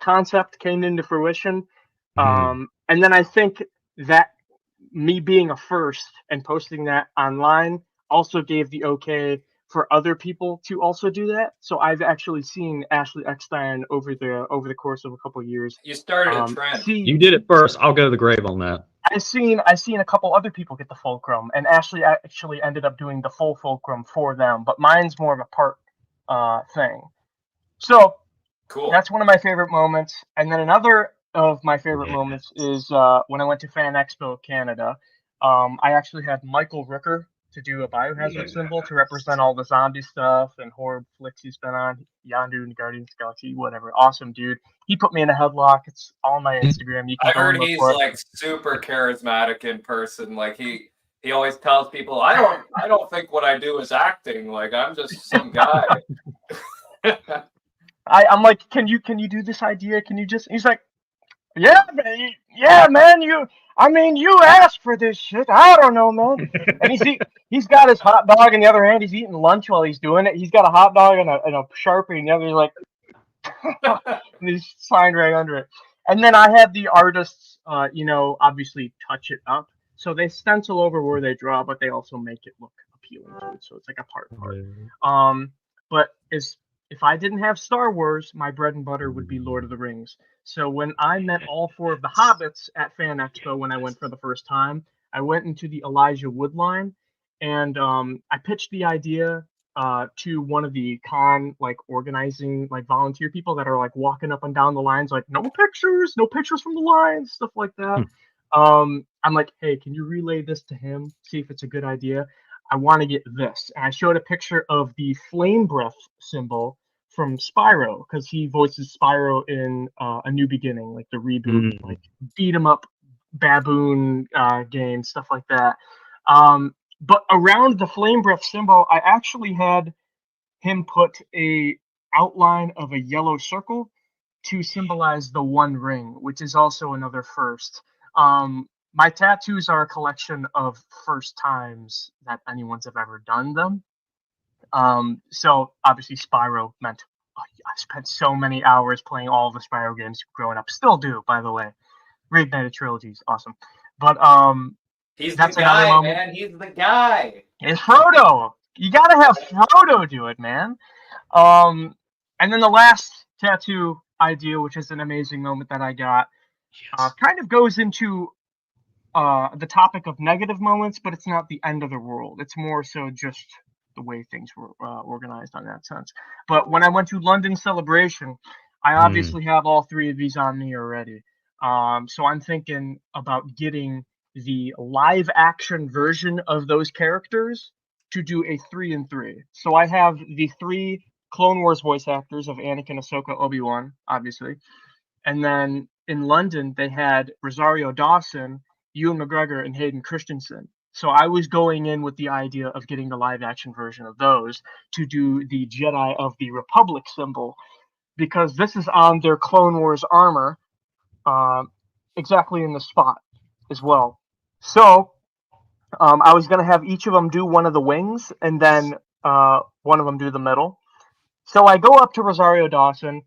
concept came into fruition. And then I think that me being a first and posting that online also gave the okay for other people to also do that. So I've actually seen Ashley Eckstein over the course of a couple of years. You started a trend. You did it first. I'll go to the grave on that. I've seen a couple other people get the fulcrum, and Ashley actually ended up doing the full fulcrum for them, but mine's more of a part thing. So cool. That's one of my favorite moments. And then another of my favorite moments is when I went to Fan Expo Canada. I actually had Michael Rooker to do a biohazard symbol to represent all the zombie stuff and horror flicks he's been on. Yondu and Guardians of the Galaxy, whatever. Awesome dude. He put me in a headlock. It's on my Instagram. You can I heard he's like super charismatic in person. Like he always tells people, I don't think what I do is acting. Like I'm just some guy. I'm like, can you do this idea? Can you just? He's like, yeah, man. You asked for this shit. I don't know, man. And he's got his hot dog in the other hand. He's eating lunch while he's doing it. He's got a hot dog and a Sharpie in the other. He's like, and he's signed right under it. And then I have the artists, obviously touch it up. So they stencil over where they draw, but they also make it look appealing to it. So it's like a part. But if I didn't have Star Wars, my bread and butter would be Lord of the Rings. So when I met all 4 of the Hobbits at Fan Expo when I went for the first time, I went into the Elijah Wood line, and I pitched the idea to one of the con organizing volunteer people that are walking up and down the lines no pictures from the lines, stuff like that. I'm like, hey, can you relay this to him? See if it's a good idea. I want to get this. And I showed a picture of the flame breath symbol from Spyro, because he voices Spyro in A New Beginning, like the reboot, like beat 'em up baboon game, stuff like that. But around the flame breath symbol, I actually had him put a outline of a yellow circle to symbolize the One Ring, which is also another first. My tattoos are a collection of first times that anyone's have ever done them. So obviously Spyro meant I spent so many hours playing all the Spyro games growing up. Still do, by the way. Reignited Trilogy is awesome. But he's that's the guy, moment. man. He's the guy. It's Frodo. You gotta have Frodo do it, man. And then the last tattoo idea, which is an amazing moment that I got, kind of goes into the topic of negative moments, but it's not the end of the world. It's more so just the way things were organized on that sense. But when I went to London Celebration, I obviously have all three of these on me already. So I'm thinking about getting the live action version of those characters to do a 3-in-3. So I have the 3 Clone Wars voice actors of Anakin, Ahsoka, Obi-Wan, obviously. And then in London, they had Rosario Dawson, Ewan McGregor, and Hayden Christensen. So I was going in with the idea of getting the live action version of those to do the Jedi of the Republic symbol, because this is on their Clone Wars armor, exactly in the spot as well. So I was going to have each of them do one of the wings, and then one of them do the middle. So I go up to Rosario Dawson.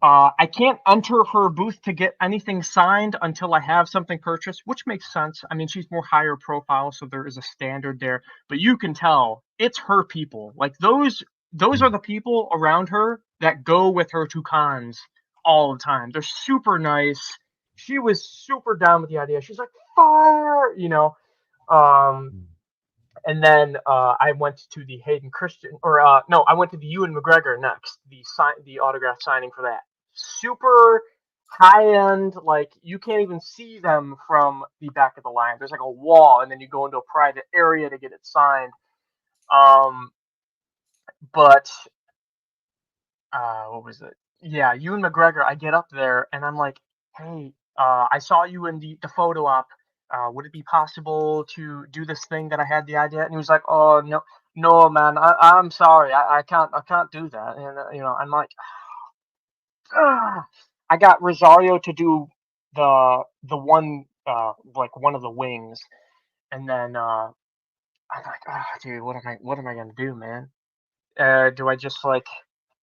I can't enter her booth to get anything signed until I have something purchased, which makes sense. I mean, she's more higher profile, so there is a standard there. But you can tell it's her people. Like those are the people around her that go with her to cons all the time. They're super nice. She was super down with the idea. She's like, fire, you know. And then I went to the Hayden Christian, I went to the Ewan McGregor next. The autograph signing for that. Super high end, like you can't even see them from the back of the line. There's like a wall, and then you go into a private area to get it signed. But what was it? Yeah, Ewan McGregor. I get up there and I'm like, hey, I saw you in the photo op. Would it be possible to do this thing that I had the idea? And he was like, oh no, man, I'm sorry, I can't do that. And I'm like, I got Rosario to do the one like one of the wings, and then I'm like, dude, what am I gonna do, man? Do I just like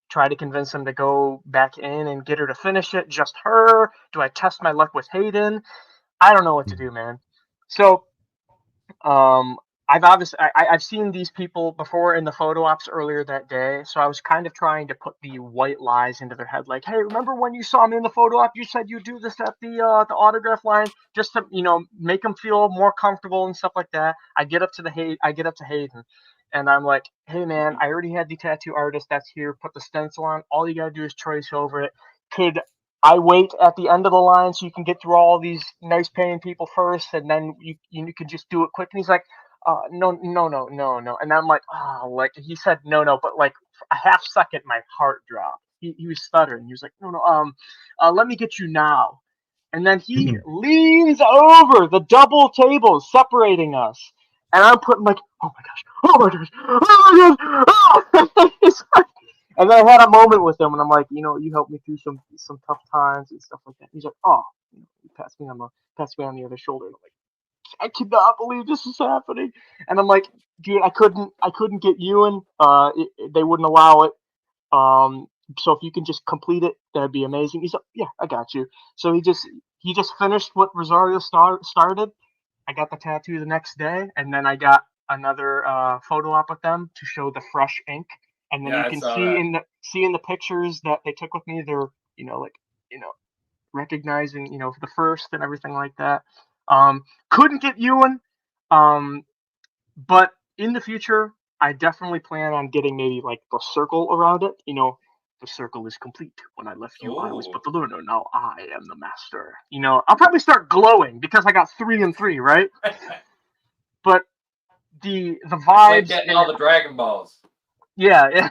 try to convince him to go back in and get her to finish it, just her? Do I test my luck with Hayden? I don't know what to do, man. So, I've seen these people before in the photo ops earlier that day. So I was kind of trying to put the white lies into their head, like, hey, remember when you saw me in the photo op? You said you do this at the autograph line, just to make them feel more comfortable and stuff like that. I get up to Hayden, and I'm like, hey man, I already had the tattoo artist that's here. Put the stencil on. All you gotta do is trace over it. Could I wait at the end of the line so you can get through all these nice paying people first, and then you can just do it quick? And he's like, no. And I'm like, like he said no, but like a half second, my heart dropped. He was stuttering. He was like, no, let me get you now. And then he leans over the double table separating us. And I'm putting like, oh my gosh. And then I had a moment with him, and I'm like, you helped me through some tough times and stuff like that. He's like, he passed me on the other shoulder. And I'm like, I cannot believe this is happening. And I'm like, dude, I couldn't get Ewan. They wouldn't allow it. So if you can just complete it, that'd be amazing. He's like, yeah, I got you. So he just finished what Rosario started. I got the tattoo the next day, and then I got another photo op with them to show the fresh ink. And then you can see in the pictures that they took with me, they're recognizing the first and everything like that. Couldn't get Ewan, but in the future, I definitely plan on getting maybe like the circle around it. The circle is complete. When I left you, Ooh. I was but the learner. Now I am the master. You know, I'll probably start glowing because I got 3 and 3, right? But the It's like vibes, getting all the Dragon Balls. yeah.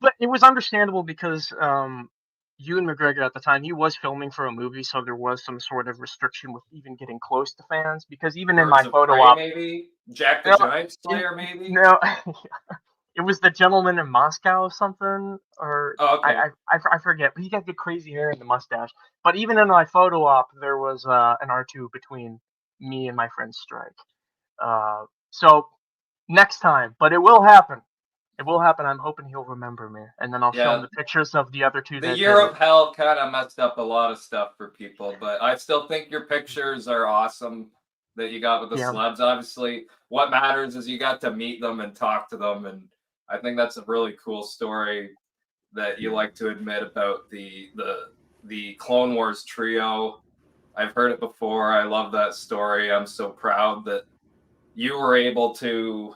But it was understandable because Ewan McGregor at the time, he was filming for a movie, so there was some sort of restriction with even getting close to fans. Because even in my Birds of photo Prey, op, maybe Jack the Giant Slayer, maybe. no, it was the gentleman in Moscow or something, or Oh, okay. I forget. But he got the crazy hair and the mustache. But even in my photo op, there was an R2 between me and my friend Strike. So next time, but it will happen. It will happen. I'm hoping he'll remember me, and then I'll show him the pictures of the other 2. The Year of Hell kind of messed up a lot of stuff for people, but I still think your pictures are awesome that you got with the celebs. Obviously, what matters is you got to meet them and talk to them, and I think that's a really cool story that you like to admit about the Clone Wars trio. I've heard it before. I love that story. I'm so proud that you were able to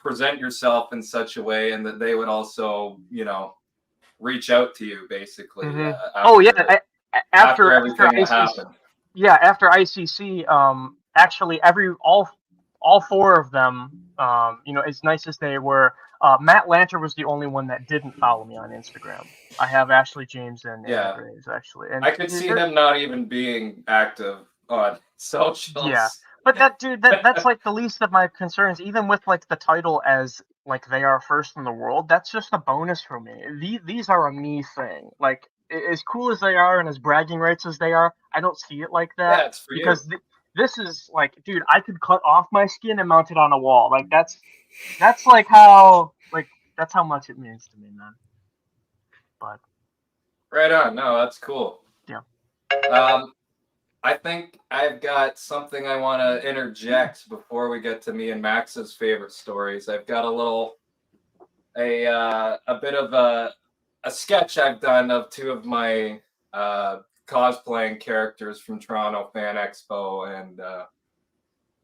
present yourself in such a way, and that they would also, you know, reach out to you basically. After everything that ICC, happened. Yeah, after ICC, actually all 4 of them, you know, as nice as they were, Matt Lanter was the only one that didn't follow me on Instagram. I have Ashley James and Anna Graves, actually. And I could see him not even being active on socials. Yeah, but that's like the least of my concerns. Even with like the title as like they are first in the world, that's just a bonus for me. These are a me thing. Like as cool as they are and as bragging rights as they are, I don't see it like that. Yeah, it's for because you. This is like, dude, I could cut off my skin and mount it on a wall. Like that's like how that's how much it means to me, man. But right on. No, that's cool. Yeah. I think I've got something I want to interject before we get to me and Max's favorite stories. I've got a bit of a sketch I've done of 2 of my cosplaying characters from Toronto Fan Expo, and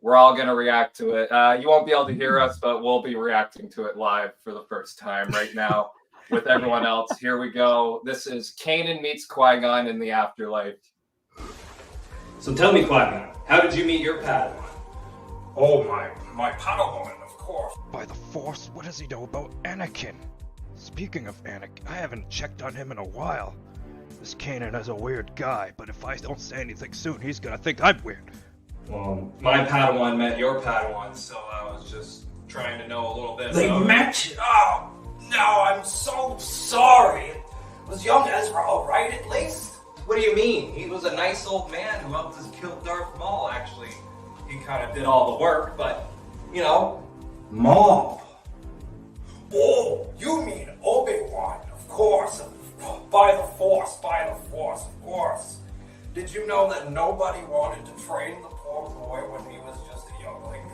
we're all going to react to it. You won't be able to hear us, but we'll be reacting to it live for the first time right now with everyone else. Here we go. This is Kanan meets Qui-Gon in the afterlife. So tell me, Qui-Gon, how did you meet your Padawan? Oh, my Padawan, of course. By the Force, what does he know about Anakin? Speaking of Anakin, I haven't checked on him in a while. This Kanan is a weird guy, but if I don't say anything soon, he's gonna think I'm weird. Well, my Padawan met your Padawan, so I was just trying to know a little bit They about met? Oh, no, I'm so sorry. Was young Ezra alright at least? What do you mean? He was a nice old man who helped us kill Darth Maul. Actually, he kind of did all the work, but, you know. Maul. Oh, you mean Obi-Wan, of course. By the Force, of course. Did you know that nobody wanted to train the poor boy when he was just a youngling?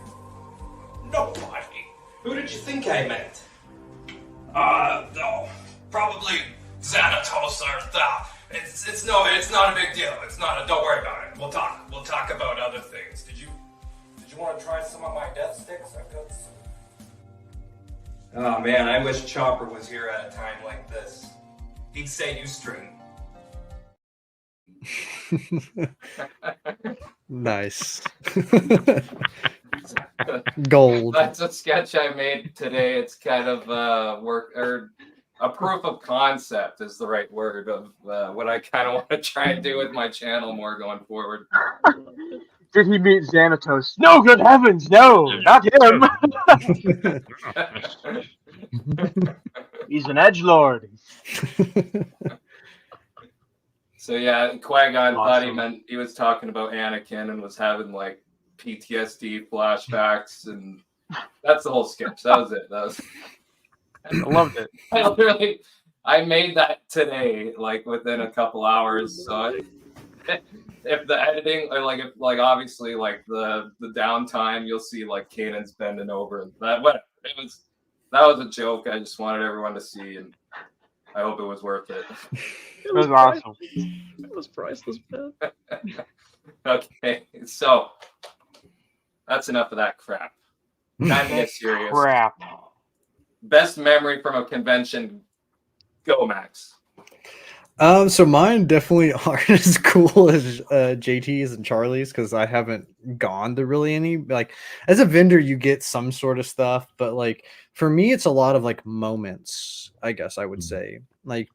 Nobody. Who did you think I meant? No, probably Xanatos or that. It's not a big deal. Don't worry about it. We'll talk about other things. Did you want to try some of my death sticks? I've got some. Oh man, I wish Chopper was here at a time like this. He'd set you straight. Nice. Gold. That's a sketch I made today. It's kind of a proof of concept is the right word of what I kind of want to try and do with my channel more going forward. Did he meet Xanatos? No, good heavens, no, not him. He's an edgelord. So yeah, Qui-Gon thought he was talking about Anakin and was having like PTSD flashbacks, and that's the whole sketch. That was it. I loved it. I made that today, like within a couple hours. So if the editing, or like if obviously like the downtime, you'll see like Kanan's bending over and that. What that was a joke. I just wanted everyone to see, and I hope it was worth it. It was awesome. It was priceless, man. Okay, so that's enough of that crap. Time to get serious. Crap. Best memory from a convention. Go, Max. So mine definitely aren't as cool as JT's and Charlie's because I haven't gone to really any. Like, as a vendor, you get some sort of stuff, but like for me, it's a lot of like moments. I guess I would say like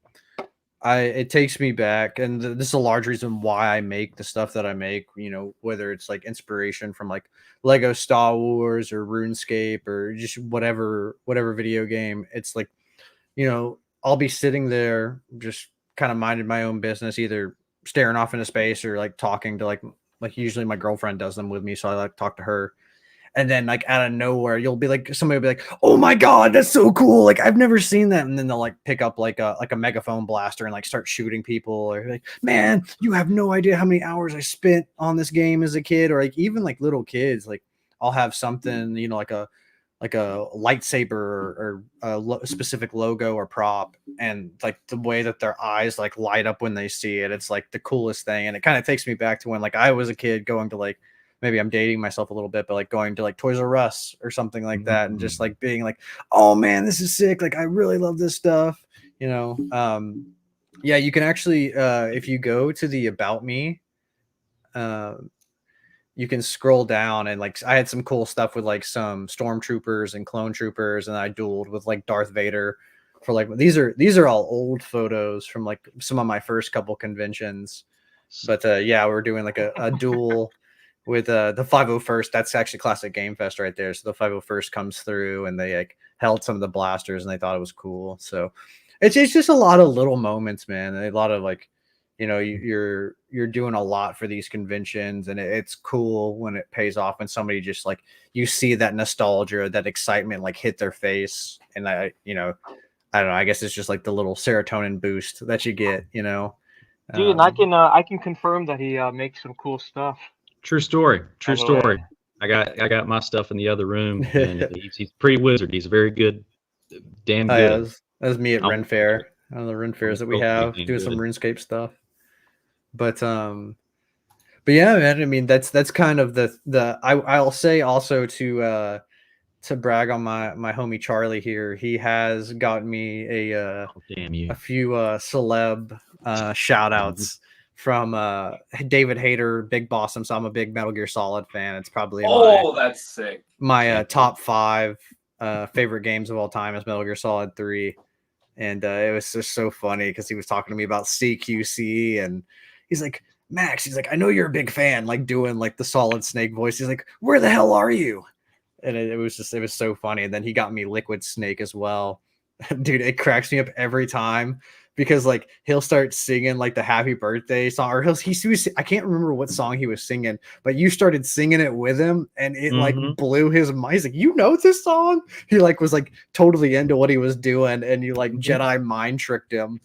it takes me back, and this is a large reason why I make the stuff that I make. You know, whether it's like inspiration from like Lego Star Wars or RuneScape or just whatever video game. It's like, you know, I'll be sitting there just kind of minding my own business, either staring off into space or like talking to like usually my girlfriend does them with me, so I like talk to her. And then like out of nowhere, you'll be like, somebody will be like, "Oh my god, that's so cool! Like I've never seen that." And then they'll like pick up like a megaphone blaster and like start shooting people, or like, "Man, you have no idea how many hours I spent on this game as a kid," or like even like little kids, like I'll have something, you know, like a lightsaber or a specific logo or prop, and like the way that their eyes like light up when they see it, it's like the coolest thing. And it kind of takes me back to when like I was a kid going to like, maybe I'm dating myself a little bit, but like going to like Toys R Us or something like that, and just like being like, "Oh man, this is sick. Like I really love this stuff." You know, yeah, you can actually, if you go to the About Me, you can scroll down, and like I had some cool stuff with like some stormtroopers and clone troopers, and I dueled with like Darth Vader for like, these are all old photos from like some of my first couple conventions. But yeah, we're doing like a duel with the 501st. That's actually Classic Game Fest right there. So the 501st comes through, and they like held some of the blasters, and they thought it was cool. So it's just a lot of little moments, man. A lot of like, you know, you're doing a lot for these conventions, and it's cool when it pays off, when somebody just like, you see that nostalgia, that excitement like hit their face. And I don't know, I guess it's just like the little serotonin boost that you get, you know. Dude, and I can confirm that he makes some cool stuff. True story. True story. I got my stuff in the other room, and he's pretty wizard. He's very good, damn good. Yeah, that was me at Ren Fair. On the Ren Fairs that we have, doing some RuneScape stuff. But yeah, man. I mean, that's kind of I'll say also to brag on my homie Charlie here. He has gotten me a few celeb shout outs from David Hayter, Big Boss. So I'm a big Metal Gear Solid fan. It's probably that's sick. My top 5 favorite games of all time is Metal Gear Solid 3. And it was just so funny because he was talking to me about CQC, and he's like, "Max," he's like, "I know you're a big fan," like doing like the Solid Snake voice. He's like, "Where the hell are you?" And it was so funny. And then he got me Liquid Snake as well. Dude, it cracks me up every time, because like he'll start singing like the Happy Birthday song, or I can't remember what song he was singing, but you started singing it with him, and it like blew his mind. He's like, "You know this song?" He like was like totally into what he was doing, and you like Jedi mind tricked him,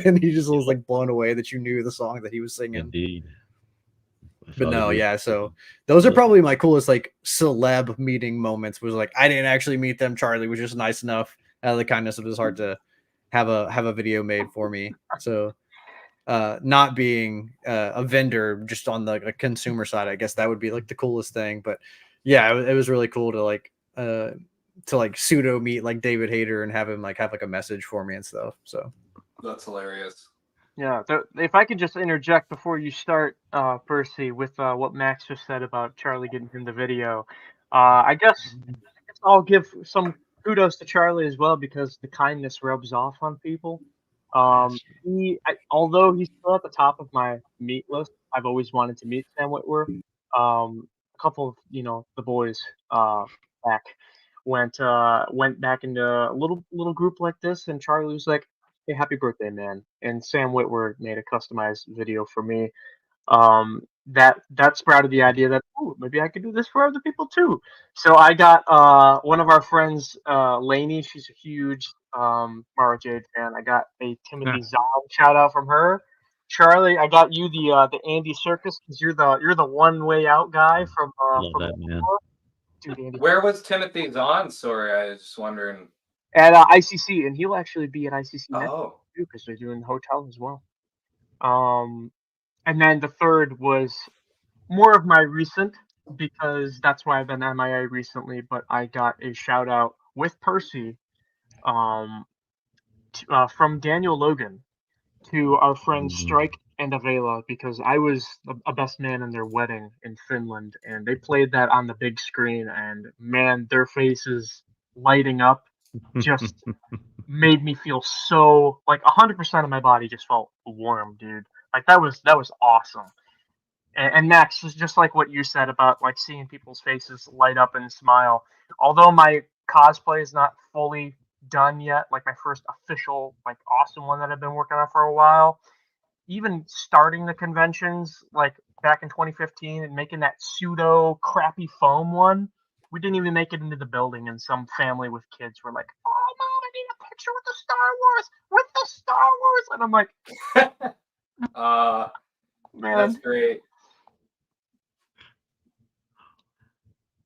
and he just was like blown away that you knew the song that he was singing. Indeed. But no, yeah, so those are probably my coolest like celeb meeting moments. Was like, I didn't actually meet them. Charlie was just nice enough, out of the kindness of his heart, to have a video made for me. So not being a vendor, just on the consumer side, I guess that would be like the coolest thing. But yeah, it was really cool to like pseudo meet like David Hayter and have him like have like a message for me and stuff. So that's hilarious. Yeah, if I could just interject before you start, Percy, with what Max just said about Charlie getting him the video. I guess I'll give some kudos to Charlie as well, because the kindness rubs off on people. Although he's still at the top of my meet list, I've always wanted to meet Sam Witwer. A couple of the boys back went back into a little group like this, and Charlie was like, "Hey, happy birthday, man!" And Sam Witwer made a customized video for me. That sprouted the idea that, oh, maybe I could do this for other people too. So I got one of our friends, Lainey. She's a huge Mara Jade fan. I got a Timothy Zahn shout out from her. Charlie, I got you the Andy Serkis, because you're the one way out guy from that, man. Dude, Andy. Where was Timothy Zahn? Sorry, I was just wondering. At ICC, and he'll actually be at ICC next week too, because they're doing the hotel as well. And then the third was more of my recent, because that's why I've been MIA recently. But I got a shout out with Percy from Daniel Logan to our friends Strike and Avela, because I was a best man in their wedding in Finland, and they played that on the big screen, and man, their faces lighting up just made me feel so like 100% of my body just felt warm, dude. Like that was awesome. And Max, just like what you said about like seeing people's faces light up and smile. Although my cosplay is not fully done yet, like my first official like awesome one that I've been working on for a while, even starting the conventions like back in 2015 and making that pseudo crappy foam one, we didn't even make it into the building, and some family with kids were like, "Oh, Mom, I need a picture with the Star Wars," and I'm like, man, that's great.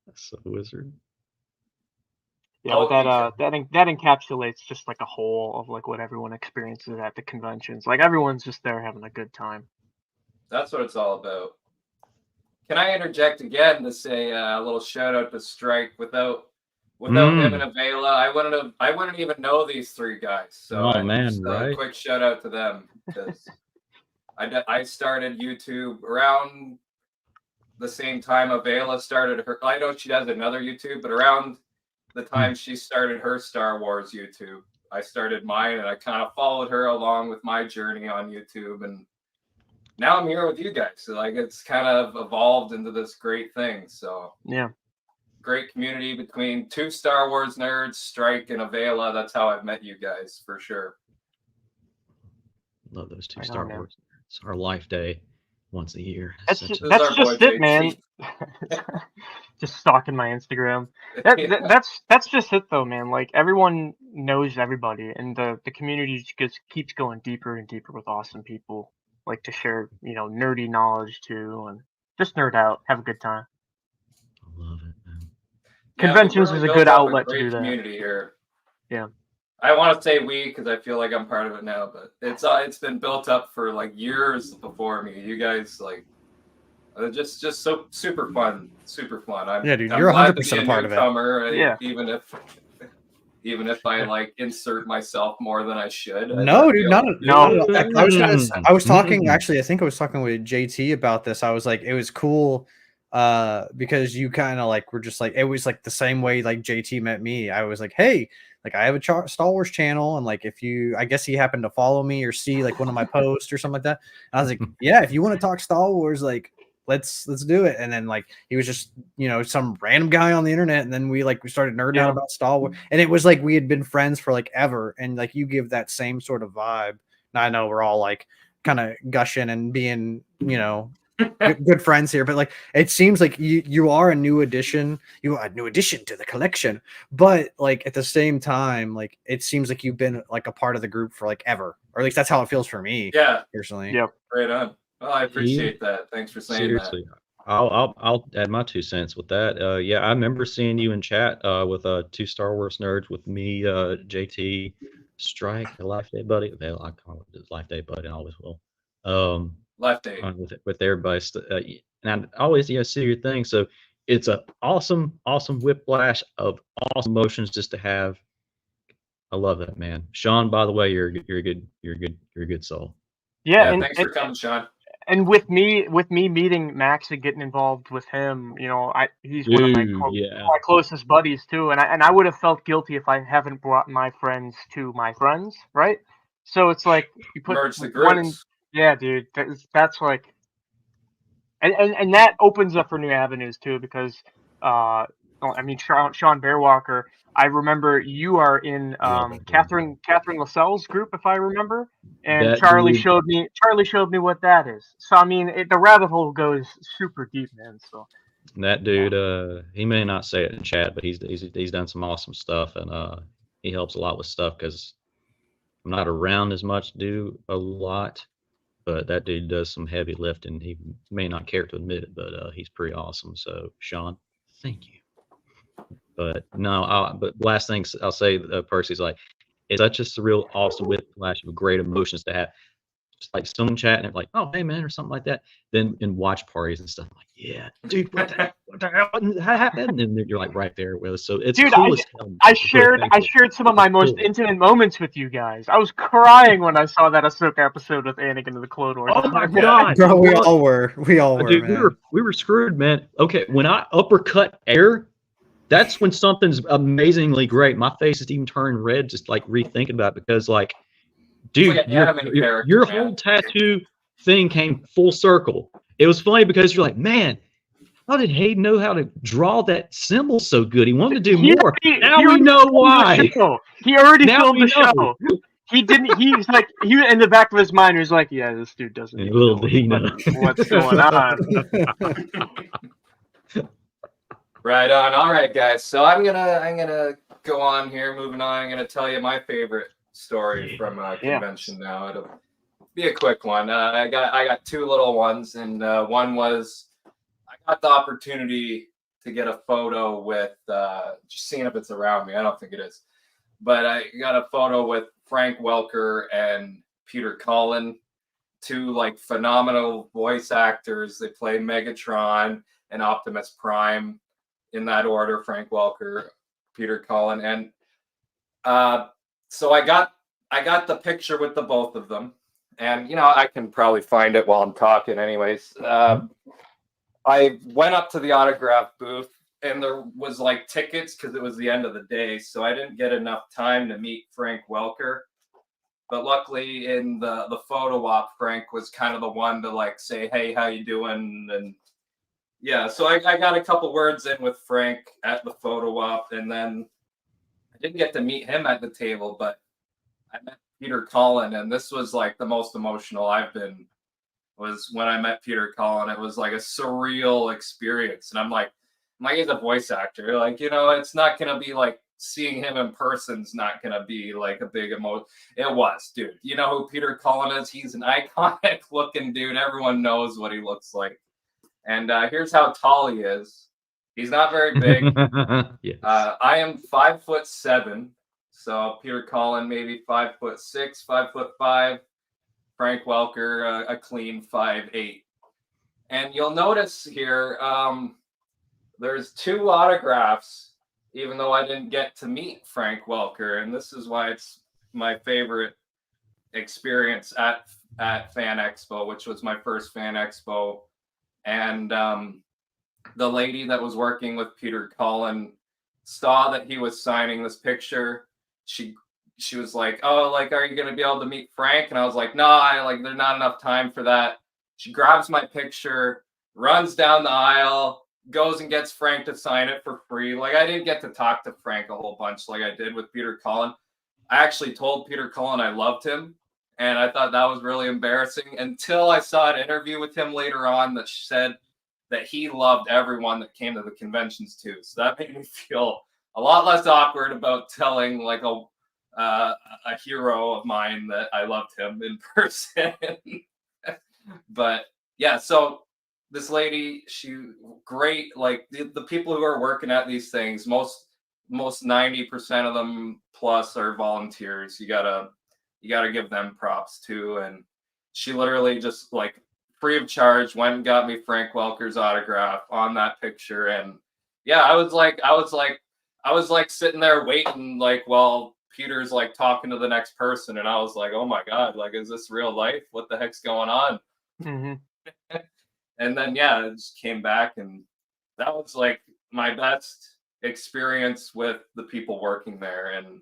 That's a wizard. Yeah, but that encapsulates just like a whole of like what everyone experiences at the conventions. Like everyone's just there having a good time. That's what it's all about. Can I interject again to say a little shout out to Strike? Without him and Avela, I wouldn't even know these three guys. So right? A quick shout out to them, because I started YouTube around the same time Avela started her. I know she does another YouTube, but around the time she started her Star Wars YouTube, I started mine, and I kind of followed her along with my journey on YouTube, and now I'm here with you guys. So like it's kind of evolved into this great thing. So yeah, great community between two Star Wars nerds, Strike and Avela. That's how I've met you guys for sure. Love those two Star Wars. It's our life day once a year. That's just it, man. Just stalking my Instagram. That's just it, though, man. Like everyone knows everybody, and the community just keeps going deeper and deeper with awesome people, like to share nerdy knowledge too, and just nerd out, have a good time. I love it, man. Conventions is a good outlet to do that. Community here. Yeah. I want to say we because I feel like I'm part of it now, but it's been built up for like years before me. You guys like just so super fun. Yeah, dude, you're 100% a part of it. Yeah, even if I like insert myself more than I should. No, dude, no. I was talking actually. I think I was talking with JT about this. I was like, it was cool because you kind of like were just like it was like the same way like JT met me. I was like, hey. Like I have a Star Wars channel, and like I guess he happened to follow me or see like one of my posts or something like that. And I was like, yeah, if you want to talk Star Wars, like let's do it. And then like he was just some random guy on the internet, and then we started nerding out about Star Wars, and it was like we had been friends for like ever, and like you give that same sort of vibe. Now I know we're all like kind of gushing and being good friends here, but like it seems like you are a new addition. You are a new addition to the collection, but like at the same time, like it seems like you've been like a part of the group for like ever, or at least that's how it feels for me. Yeah, personally. Yep. Right on. Well, I appreciate that. Thanks for saying Seriously. That. I'll add my 2 cents with that. Yeah, I remember seeing you in chat with two Star Wars nerds with me, JT, Strike, a Life Day buddy. Well, I call it Life Day buddy, and always will. Life Day with everybody, and I always see your thing. So it's a awesome whiplash of awesome emotions just to have. I love that, man. Sean, by the way, you're a good soul. Yeah, and thanks for coming, Sean. And with me meeting Max and getting involved with him, he's one of my closest buddies too, and I would have felt guilty if I haven't brought my friends to my friends, right? So it's like you put merge the groups. One in. Yeah, dude, that's like, and that opens up for new avenues too, because, Sean Bearwalker, I remember you are in Catherine Lascelles group, if I remember, and that Charlie dude, showed me what that is. So I mean, the rabbit hole goes super deep, man. So that dude, he may not say it in chat, but he's done some awesome stuff, and he helps a lot with stuff because I'm not around as much, do a lot. But that dude does some heavy lifting. He may not care to admit it, but he's pretty awesome. So, Sean, thank you. But no, but last thing I'll say, Percy's like, it's such a surreal, awesome whiplash of great emotions to have. just like someone chatting and like, oh hey man, or something like that. Then in watch parties and stuff, I'm like, yeah, dude, what the hell happened? And then you're like right there with us. So it's Dude, cool as hell. I shared some of my most intimate moments with you guys. I was crying when I saw that Ahsoka episode with Anakin and the Clone Wars. Oh my god, bro, we all were, dude, man. we were screwed, man. Okay, when I uppercut air, that's when something's amazingly great. My face is even turning red just like rethinking about it, because like, dude, like your whole tattoo thing came full circle. It was funny because you're like, man, how did Hayden know how to draw that symbol so good? He wanted to do more. Now we know why. He already filmed the show. He didn't. He's like, he in the back of his mind, he was like, yeah, this dude doesn't even know what's going on. Right on. All right, guys. So I'm gonna go on here. Moving on. I'm gonna tell you my favorite story from a convention. Now it'll be a quick one. I got two little ones, and one was I got the opportunity to get a photo with just seeing if it's around me. I don't think it is, but I got a photo with Frank Welker and Peter Cullen, two like phenomenal voice actors. They play Megatron and Optimus Prime in that order: Frank Welker, Peter Cullen, and so I got the picture with the both of them, and I can probably find it while I'm talking. Anyways, I went up to the autograph booth, and there was like tickets because it was the end of the day, so I didn't get enough time to meet Frank Welker. But luckily, in the photo op, Frank was kind of the one to like say, "Hey, how you doing?" And yeah, so I got a couple words in with Frank at the photo op, and then I didn't get to meet him at the table, but I met Peter Cullen, and this was like the most emotional I've been, was when I met Peter Cullen. It was like a surreal experience, and I'm like, he's a voice actor. Like, it's not going to be like seeing him in person's not going to be like a big emotion. It was, dude. You know who Peter Cullen is? He's an iconic looking dude. Everyone knows what he looks like. And here's how tall he is. He's not very big. Yes. I am 5'7", so Peter Cullen maybe 5'6", 5'5". Frank Welker a clean 5'8". And you'll notice here there's two autographs, even though I didn't get to meet Frank Welker, and this is why it's my favorite experience at Fan Expo, which was my first Fan Expo. And the lady that was working with Peter Cullen saw that he was signing this picture. She was like, "Oh, like, are you gonna be able to meet Frank?" And I was like, "No, there's not enough time for that." She grabs my picture, runs down the aisle, goes and gets Frank to sign it for free. Like, I didn't get to talk to Frank a whole bunch like I did with Peter Cullen. I actually told Peter Cullen I loved him, and I thought that was really embarrassing until I saw an interview with him later on that said that he loved everyone that came to the conventions too. So that made me feel a lot less awkward about telling like a hero of mine that I loved him in person. But yeah, so this lady, she great. Like the people who are working at these things, most 90% of them plus are volunteers. You gotta give them props too. And she literally just like free of charge went and got me Frank Welker's autograph on that picture. And yeah, I was like sitting there waiting, like, while Peter's like talking to the next person, and I was like, oh my god, like, is this real life? What the heck's going on? Mm-hmm. And then yeah, it just came back, and that was like my best experience with the people working there. And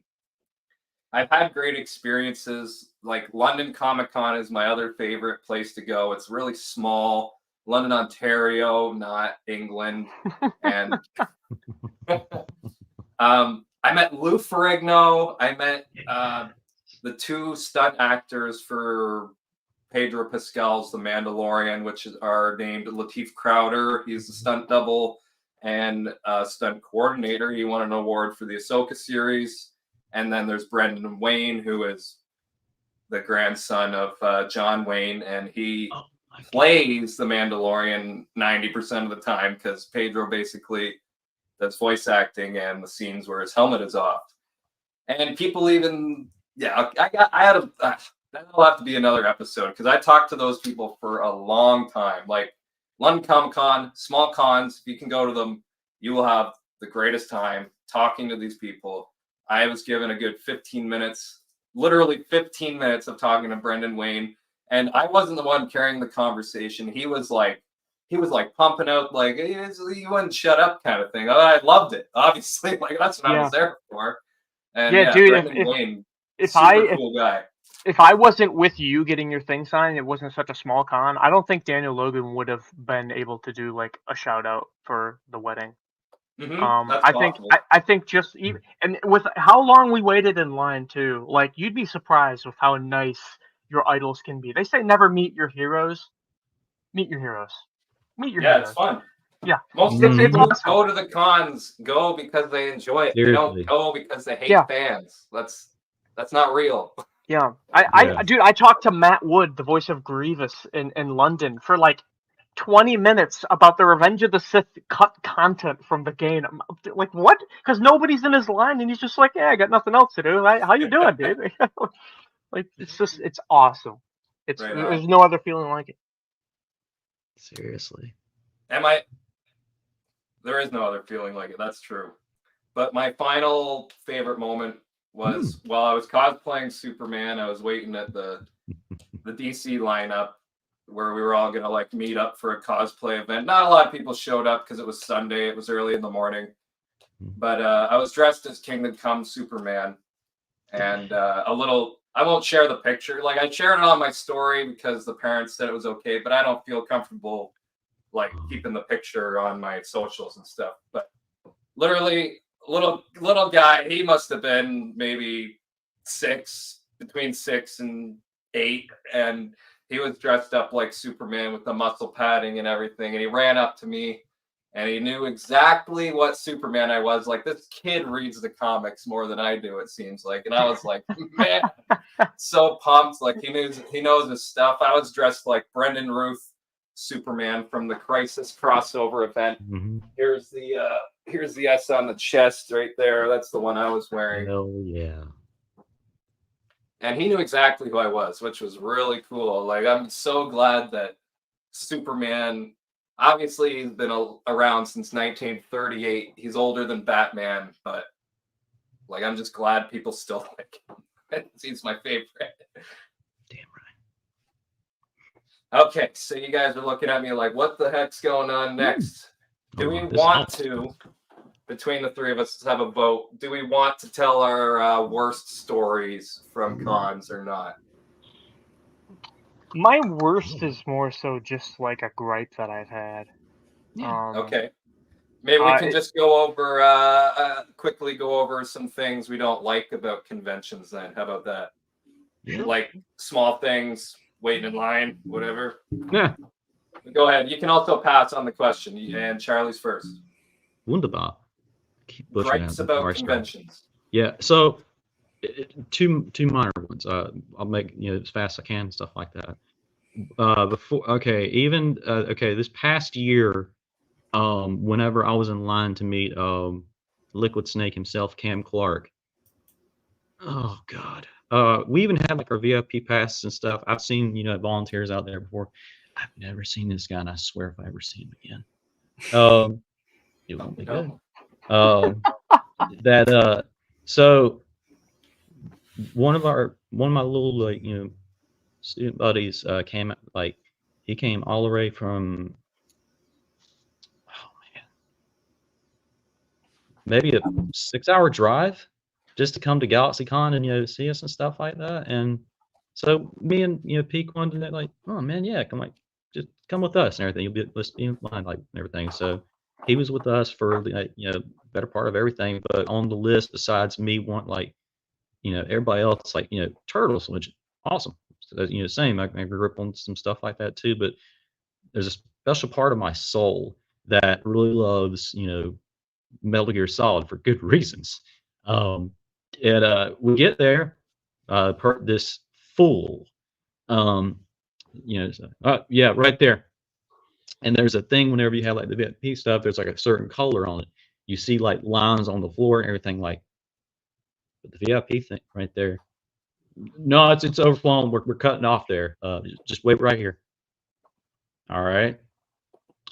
I've had great experiences. Like London Comic Con is my other favorite place to go. It's really small. London, Ontario, not England. And I met Lou Ferrigno. I met the two stunt actors for Pedro Pascal's The Mandalorian, which are named Lateef Crowder. He's the stunt double and stunt coordinator. He won an award for the Ahsoka series. And then there's Brendan Wayne, who is the grandson of John Wayne, and he plays the Mandalorian 90% of the time because Pedro basically does voice acting and the scenes where his helmet is off. And people even, yeah, I had That'll have to be another episode because I talked to those people for a long time. Like London Comic Con, small cons, if you can go to them, you will have the greatest time talking to these people. I was given a good 15 minutes, literally 15 minutes of talking to Brendan Wayne. And I wasn't the one carrying the conversation. He was like pumping out, like, hey, you wouldn't shut up kind of thing. I loved it, obviously. Like, that's what I was there for. And yeah, dude, Brendan Wayne, if cool guy. If I wasn't with you getting your thing signed, it wasn't such a small con, I don't think Daniel Logan would have been able to do like a shout out for the wedding. I think just even, and with how long we waited in line too, like you'd be surprised with how nice your idols can be. They say never meet your heroes. Meet your heroes. Meet your heroes. Yeah, it's fun. Yeah. Most people go to the cons, go because they enjoy it. They don't go because they hate fans. That's not real. Yeah. I talked to Matt Wood, the voice of Grievous in London, for like 20 minutes about the Revenge of the Sith cut content from the game. I'm like, what? Because nobody's in his line, and he's just like, yeah, I got nothing else to do. How you doing, dude? Like, it's awesome. There's no other feeling like it. Seriously. There is no other feeling like it. That's true. But my final favorite moment was while I was cosplaying Superman. I was waiting at the DC lineup where we were all gonna like meet up for a cosplay event. Not a lot of people showed up because it was Sunday. It was early in the morning. But I was dressed as Kingdom Come Superman, and I won't share the picture. Like I shared it on my story because the parents said it was okay, but I don't feel comfortable like keeping the picture on my socials and stuff. But literally, little guy, he must have been maybe between 6 and 8, and he was dressed up like Superman with the muscle padding and everything. And he ran up to me, and he knew exactly what Superman I was. Like, this kid reads the comics more than I do, it seems like. And I was like, man, so pumped. Like, he knows his stuff. I was dressed like Brendan Ruth Superman from the Crisis crossover event. Here's the S on the chest right there. That's the one I was wearing. Hell yeah. And he knew exactly who I was, which was really cool. Like, I'm so glad that Superman, obviously he's been around since 1938. He's older than Batman, but like, I'm just glad people still like him. He's my favorite. Damn right. Okay, so you guys are looking at me like, what the heck's going on next? Do we want to, between the three of us, have a vote? Do we want to tell our worst stories from cons or not? My worst is more so just like a gripe that I've had. Okay. Maybe we can just go over, quickly go over some things we don't like about conventions then. How about that? Yeah. Like small things, waiting in line, whatever. Yeah. Go ahead. You can also pass on the question. And Charlie's first. Wunderbar. Keep Gripes about conventions. Yeah. So, two minor ones. I'll make as fast as I can, stuff like that. This past year, whenever I was in line to meet Liquid Snake himself, Cam Clark. Oh God. We even had like our VIP passes and stuff. I've seen volunteers out there before. I've never seen this guy, and I swear if I ever see him again, it won't be good. So one of my little student buddies came he came all the way from maybe a 6-hour drive just to come to GalaxyCon and see us and stuff like that. And so me and Peak wanted to like, oh man, yeah, just come with us and everything. Let's be in line like and everything. So he was with us for better part of everything. But on the list, besides me, everybody else like Turtles, which awesome. So, same. I grew up on some stuff like that too. But there's a special part of my soul that really loves Metal Gear Solid for good reasons. We get there, this fool, yeah, right there. And there's a thing whenever you have like the VIP stuff, there's like a certain color on it. You see like lines on the floor and everything like, but the VIP thing right there, No, it's overflowing. We're cutting off there. Just wait right here. All right.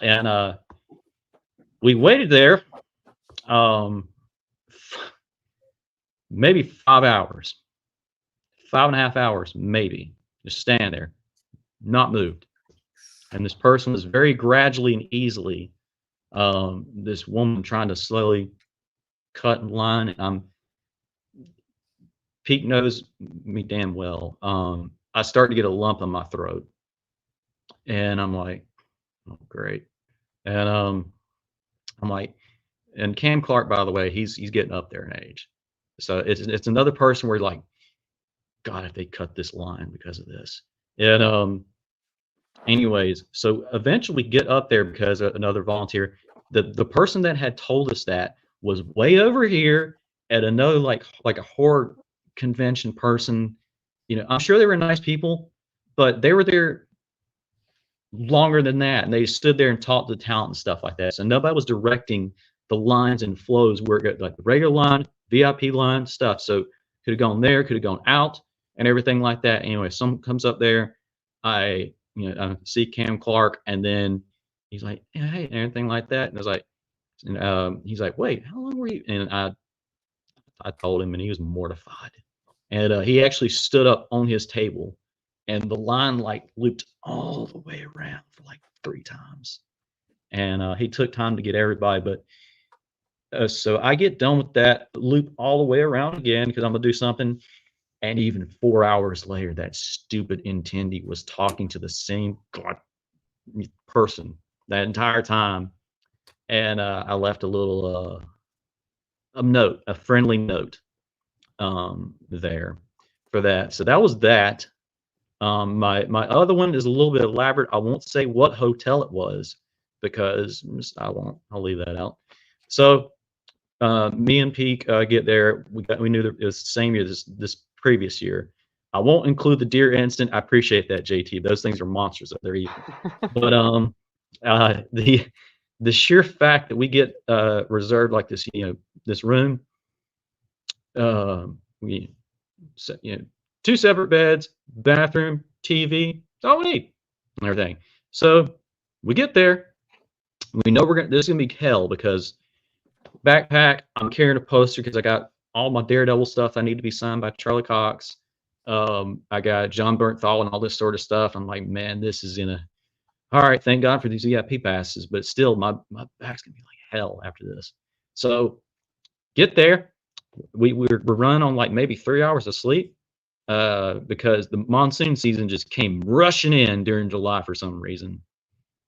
And we waited there maybe 5 hours, 5.5 hours, maybe. Just stand there, not moved. And this person was very gradually and easily, this woman trying to slowly cut in line. And Pete knows me damn well. I start to get a lump in my throat. And I'm like, oh, great. And I'm like, and Cam Clark, by the way, he's getting up there in age. So it's another person where you're like, God, if they cut this line because of this. And anyways, so eventually we get up there because another volunteer, the person that had told us that was way over here at another like a horror convention person. You know, I'm sure they were nice people, but they were there longer than that, and they stood there and talked to the talent and stuff like that. So nobody was directing the lines and flows where it got, like the regular line, VIP line stuff. So could have gone there, could have gone out, and everything like that. Anyway, someone comes up there, I see Cam Clark, and then he's like, yeah, hey, and everything like that. And I was like, and he's like, wait, how long were you? And I told him, and he was mortified. And he actually stood up on his table, and the line like looped all the way around for like 3 times. And he took time to get everybody. But so I get done with that loop all the way around again because I'm gonna do something. And even 4 hours later, that stupid attendee was talking to the same person that entire time. And I left a little note, a friendly note there for that. So that was that. My other one is a little bit elaborate. I won't say what hotel it was because I'll leave that out. So me and Peak get there. We knew that it was the same year this previous year. I won't include the deer incident. I appreciate that, JT. Those things are monsters. They're evil. But the sheer fact that we get reserved like this, this room, we 2 separate beds, bathroom, TV, that's all we need, and everything. So we get there. We know this is gonna be hell because backpack, I'm carrying a poster because I got all my Daredevil stuff I need to be signed by Charlie Cox. I got John Bernthal and all this sort of stuff. I'm like, man, this is all right, thank God for these VIP passes, but still my back's gonna be like hell after this. So get there. We're running on like maybe 3 hours of sleep because the monsoon season just came rushing in during July for some reason.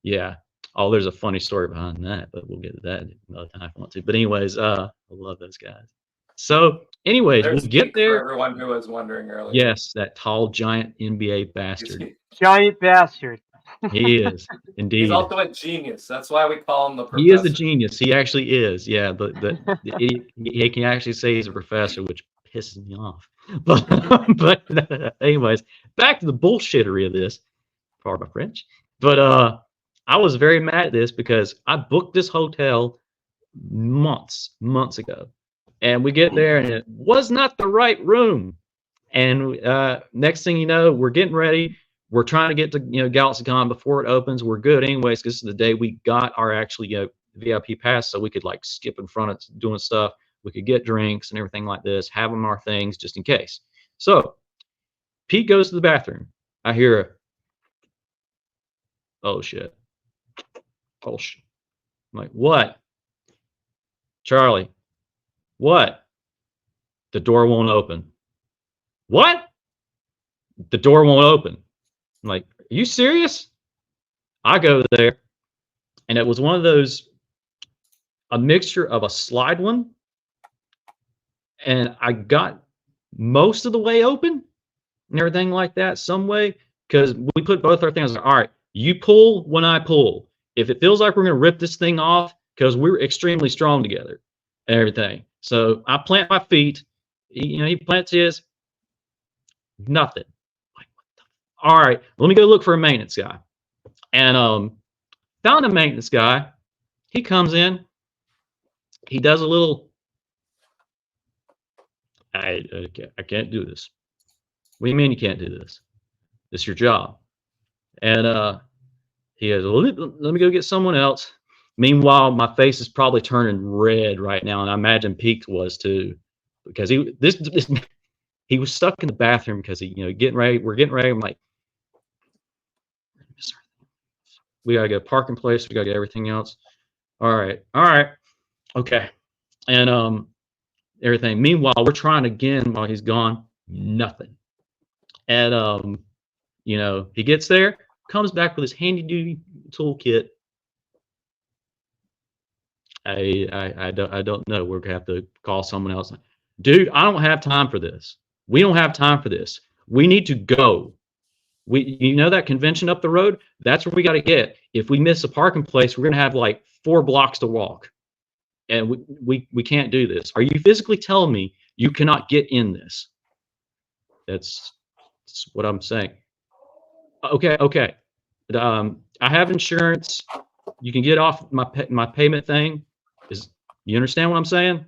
Yeah. Oh, there's a funny story behind that, but we'll get to that another time if I want to. But anyways, I love those guys. So anyways, we'll get there. For everyone who was wondering earlier. Yes, that tall, giant NBA bastard. Giant bastard. He is, indeed. He's also a genius. That's why we call him the professor. He is a genius. He actually is. Yeah, he can actually say he's a professor, which pisses me off. But anyways, back to the bullshittery of this. Pardon my French. But I was very mad at this because I booked this hotel months ago. And we get there and it was not the right room. And next thing you know, we're getting ready. We're trying to get to GalaxyCon before it opens. We're good anyways because this is the day we got our actually VIP pass, so we could like skip in front of doing stuff. We could get drinks and everything like this, have them our things just in case. So Pete goes to the bathroom. I hear a, oh shit. Oh shit. I'm like, what? Charlie, what? The door won't open. What? The door won't open. I'm like, are you serious? I go there, and it was one of those, a mixture of a slide one, and I got most of the way open and everything like that, some way, because we put both our things, like, all right, you pull when I pull. If it feels like we're going to rip this thing off, because we're extremely strong together and everything. So I plant my feet, he plants his, nothing. All right, let me go look for a maintenance guy. And found a maintenance guy. He comes in. He does a little, I can't do this. What do you mean you can't do this? It's your job. And he goes, well, let me go get someone else. Meanwhile, my face is probably turning red right now, and I imagine Peak was too, because he was stuck in the bathroom because he, we're getting ready. I'm like, we gotta get a parking place. We gotta get everything else. All right, okay, and everything. Meanwhile, we're trying again while he's gone. Nothing. And he gets there, comes back with his handy duty toolkit. I don't know. We're gonna have to call someone else. Dude, I don't have time for this. We don't have time for this. We need to go. That convention up the road? That's where we got to get. If we miss a parking place, we're gonna have like 4 blocks to walk, and we can't do this. Are you physically telling me you cannot get in this? That's what I'm saying. Okay. I have insurance. You can get off my payment thing. You understand what I'm saying?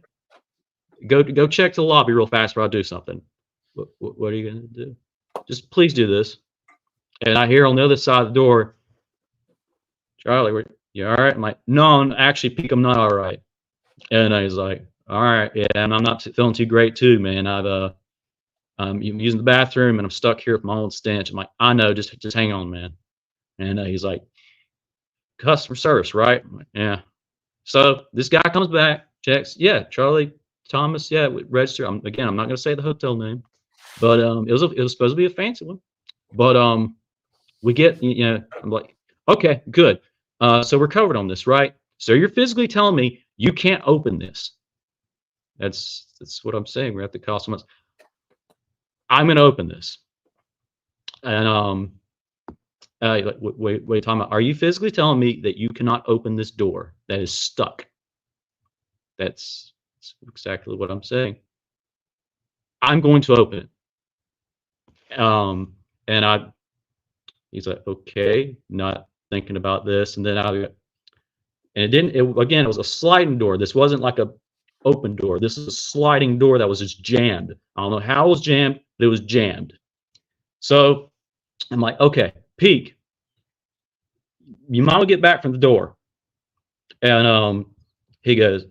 Go check the lobby real fast before I do something. What are you gonna do? Just please do this. And I hear on the other side of the door, Charlie, you all right? I'm like, no, actually, Peak, I'm not all right. And he's like, all right, yeah, and I'm not feeling too great too, man. I'm using the bathroom and I'm stuck here with my old stench. I'm like, I know, just hang on, man. And he's like, customer service, right? I'm like, yeah. So this guy comes back, checks, yeah, Charlie Thomas, yeah, register. I'm not going to say the hotel name, but it was supposed to be a fancy one. But we get, I'm like, okay, good. So we're covered on this, right? So you're physically telling me you can't open this. That's what I'm saying. We're at the call someone. I'm going to open this. And wait, talking about, are you physically telling me that you cannot open this door that is stuck? That's exactly what I'm saying. I'm going to open it. He's like, okay, not thinking about this. And then it was a sliding door. This wasn't like a open door. This is a sliding door that was just jammed. I don't know how it was jammed, but it was jammed. So I'm like, okay, Peak, you might get back from the door. And he goes,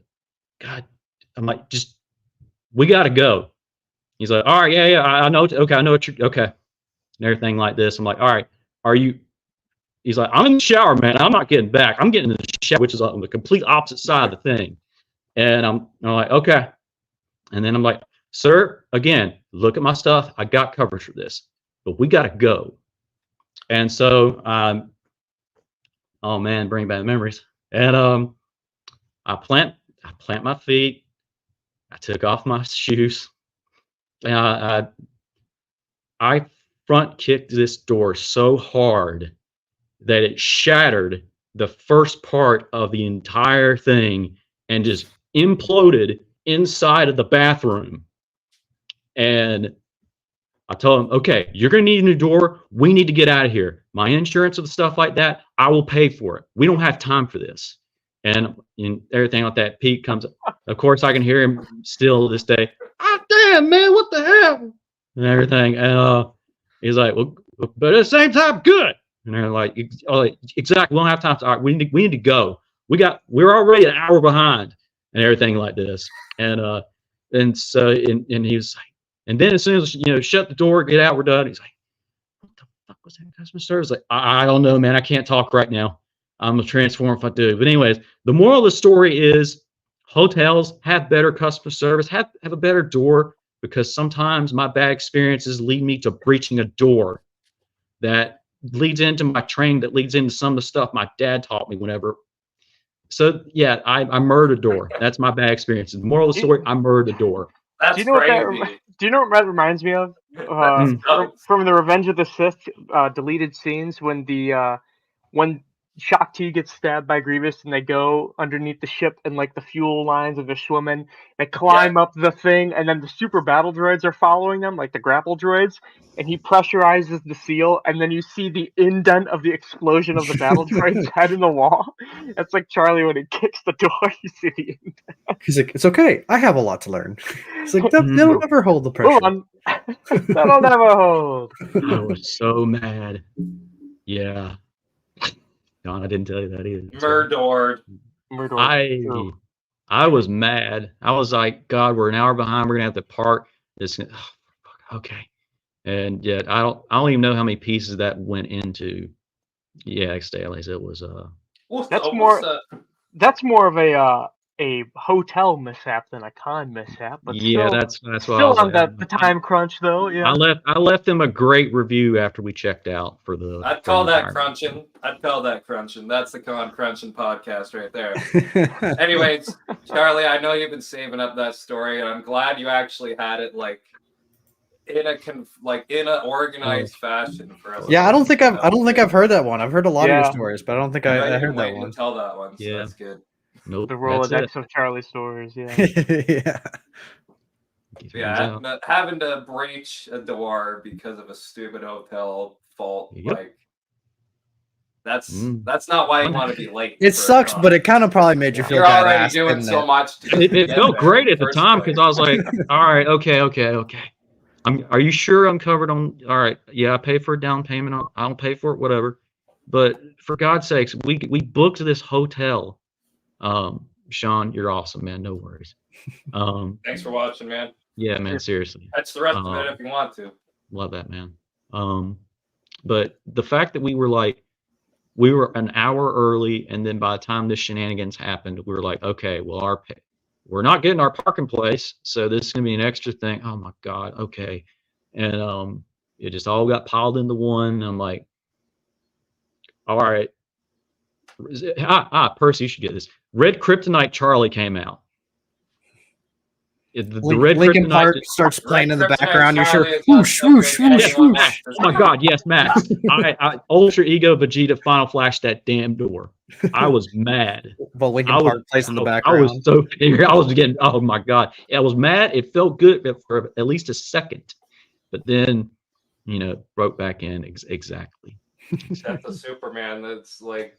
God, I'm like, we got to go. He's like, all right, yeah, I know. Okay, I know what you're, okay. And everything like this. I'm like, all right, he's like, I'm in the shower, man. I'm not getting back. I'm getting in the shower, which is on the complete opposite side of the thing. And I'm like, okay. And then I'm like, sir, again, look at my stuff. I got coverage for this, but we got to go. And so, oh man, bring back memories. And I plant my feet. I took off my shoes. And I front kicked this door so hard that it shattered the first part of the entire thing and just imploded inside of the bathroom. And I told him, okay, you're going to need a new door. We need to get out of here. My insurance and stuff like that, I will pay for it. We don't have time for this. And everything like that. Pete comes up. Of course, I can hear him still this day. Oh, damn, man, what the hell? And everything. And he's like, well, but at the same time, good. And they're like, exactly, we don't have time. All right, we need to go. We're already an hour behind and everything like this. And so he was like, and then as soon as shut the door, get out, we're done. He's like, what the fuck was that customer service? Like, I don't know, man. I can't talk right now. I'm gonna transform if I do. But anyways, the moral of the story is hotels have better customer service, have a better door, because sometimes my bad experiences lead me to breaching a door that leads into my training, that leads into some of the stuff my dad taught me whenever. So yeah, I murdered a door. That's my bad experience. The moral of the story, I murdered a door. Do you know what that reminds me of? From the Revenge of the Sith deleted scenes when Shaak Ti gets stabbed by Grievous and they go underneath the ship and like the fuel lines of the swimming, they climb up the thing, and then the super battle droids are following them, like the grapple droids, and he pressurizes the seal, and then you see the indent of the explosion of the battle droid's head in the wall. That's like Charlie when he kicks the door, you see the indent. He's like, it's okay. I have a lot to learn. It's like, they'll never hold the pressure. That'll never hold. I was so mad. Yeah. Don, I didn't tell you that either. Murdored. I was mad. I was like, God, we're an hour behind. We're gonna have to park this. Okay. And yet I don't even know how many pieces that went into. Yeah, Staley's. It was that's more of a hotel mishap than a con mishap. But yeah, still, that's what still I was on like, the time crunch though. Yeah. I left them a great review after we checked out for the. I'd call that crunching. That's the Con Crunchin podcast right there. Anyways, Charlie, I know you've been saving up that story, and I'm glad you actually had it like in a organized fashion for us. Yeah, I don't think I've heard that one. I've heard a lot of your stories, but I don't think I heard that one. To tell that one. So Yeah, that's good. Nope, the Rolodex of Charlie stories. Yeah. Yeah. Having to breach a door because of a stupid hotel fault, like that's not why you want to be late. It sucks, but it kind of probably made you feel bad. You're already doing so much. It felt great at the time because I was like, all right, okay. Are you sure I'm covered on? All right, yeah, I pay for a down payment. I'll pay for it, whatever. But for God's sakes, we booked this hotel. Sean, you're awesome, man. No worries. Thanks for watching, man. Yeah, man. Seriously. That's the rest of it if you want to. Love that, man. But the fact that we were an hour early, and then by the time the shenanigans happened, we were like, okay, well, we're not getting our parking place, so this is gonna be an extra thing. Oh my God, okay. And it just all got piled into one. And I'm like, all right. Percy, you should get this. Red Kryptonite Charlie came out. The Red Lincoln Kryptonite Park starts playing in the background. You're sure, whoosh, whoosh, whoosh, whoosh. Oh my God, yes, Max. I Ultra Ego Vegeta Final Flash that damn door. I was mad. Well, Lincoln Park plays in the background. I was so angry. I was getting, oh my God. I was mad. It felt good for at least a second. But then, broke back in exactly. Except the Superman, that's what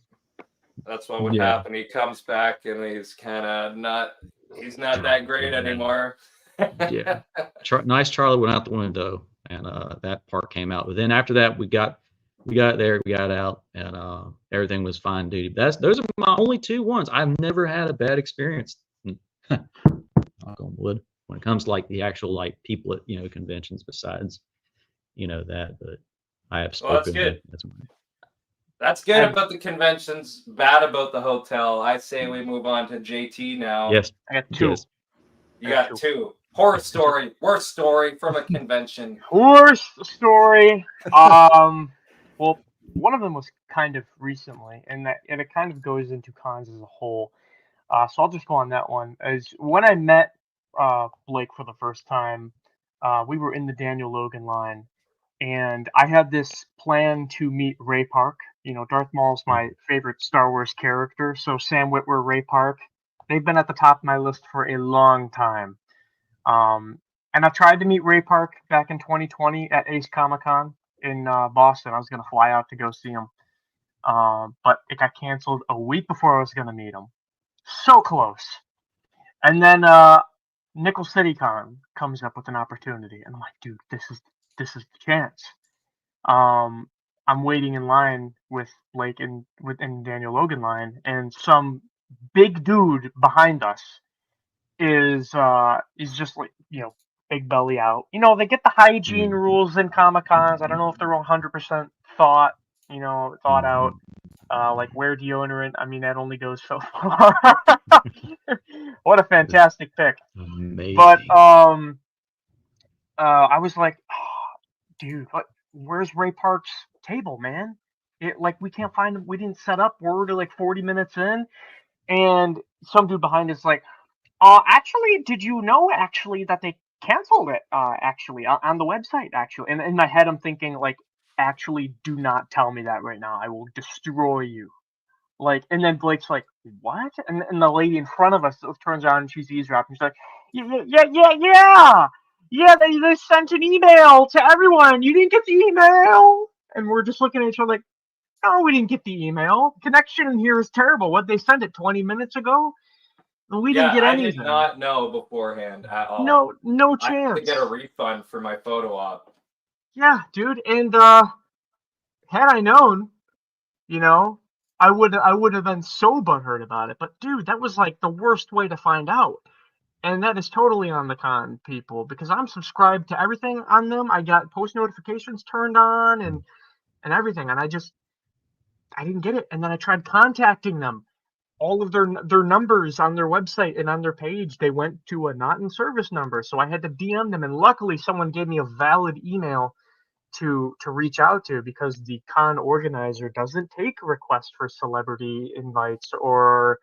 would happen. He comes back and he's kind of not that great anymore. Yeah. Nice Charlie went out the window, and that part came out. But then after that, we got there, we got out, and everything was fine duty. Those are my only two ones. I've never had a bad experience. Knock on wood. When it comes to the actual people at conventions, besides that, but I have spoken. Well, that's good. That's good about the conventions. Bad about the hotel. I say we move on to JT now. Yes, I got two. Yes. You got two. Horror story, worst story from a convention. Worst story. Well, one of them was kind of recently, and it kind of goes into cons as a whole. So I'll just go on that one. As when I met Blake for the first time, we were in the Daniel Logan line, and I had this plan to meet Ray Park. Darth Maul's my favorite Star Wars character, so Sam Witwer, Ray Park, they've been at the top of my list for a long time. And I tried to meet Ray Park back in 2020 at Ace Comic-Con in Boston. I was going to fly out to go see him, but it got canceled a week before I was going to meet him. So close. And then Nickel City Con comes up with an opportunity, and I'm like, dude, this is the chance. I'm waiting in line with Blake in Daniel Logan line, and some big dude behind us is just big belly out. They get the hygiene rules in Comic-Cons. I don't know if they're 100% thought out. Wear deodorant. I mean, that only goes so far. What a fantastic pick. Amazing. But I was like, oh, dude, where's Ray Park's table, man? We can't find him. We didn't set up. We're already 40 minutes in, and some dude behind us actually, did you know that they canceled it actually on the website actually? And in my head, I'm thinking actually, do not tell me that right now. I will destroy you. And then Blake's like, what? And the lady in front of us turns around and she's eavesdropping. She's like, yeah, they sent an email to everyone. You didn't get the email? And we're just looking at each other like, no, we didn't get the email. Connection in here is terrible. What, they sent it 20 minutes ago? We didn't get anything. I did not know beforehand at all. No chance. I had to get a refund for my photo op. Yeah, dude. And had I known, I would have been so butthurt about it. But dude, that was like the worst way to find out. And that is totally on the con people because I'm subscribed to everything on them. I got post notifications turned on and everything, and I didn't get it. And then I tried contacting them. All of their numbers on their website and on their page, they went to a not in service number. So I had to DM them, and luckily someone gave me a valid email to reach out to because the con organizer doesn't take requests for celebrity invites or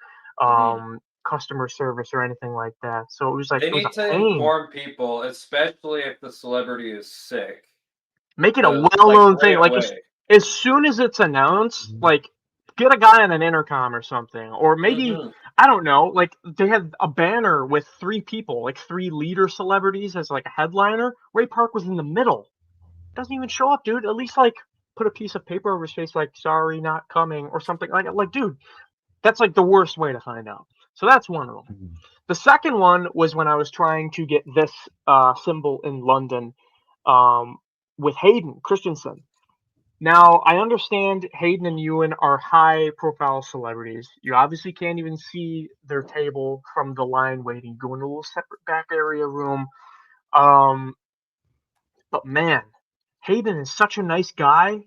customer service or anything like that. So it was like they need to inform people, especially if the celebrity is sick. Make it a well-known thing. Like as soon as it's announced, like get a guy on an intercom or something, or maybe I don't know. Like they had a banner with 3 people, like 3 leader celebrities as like a headliner. Ray Park was in the middle. Doesn't even show up, dude. At least like put a piece of paper over his face, like sorry, not coming, or something like. Like, dude, that's like the worst way to find out. So that's one of them. The second one was when I was trying to get this symbol in London with Hayden Christensen. Now, I understand Hayden and Ewan are high-profile celebrities. You obviously can't even see their table from the line waiting. Go in a little separate back area room. But man, Hayden is such a nice guy.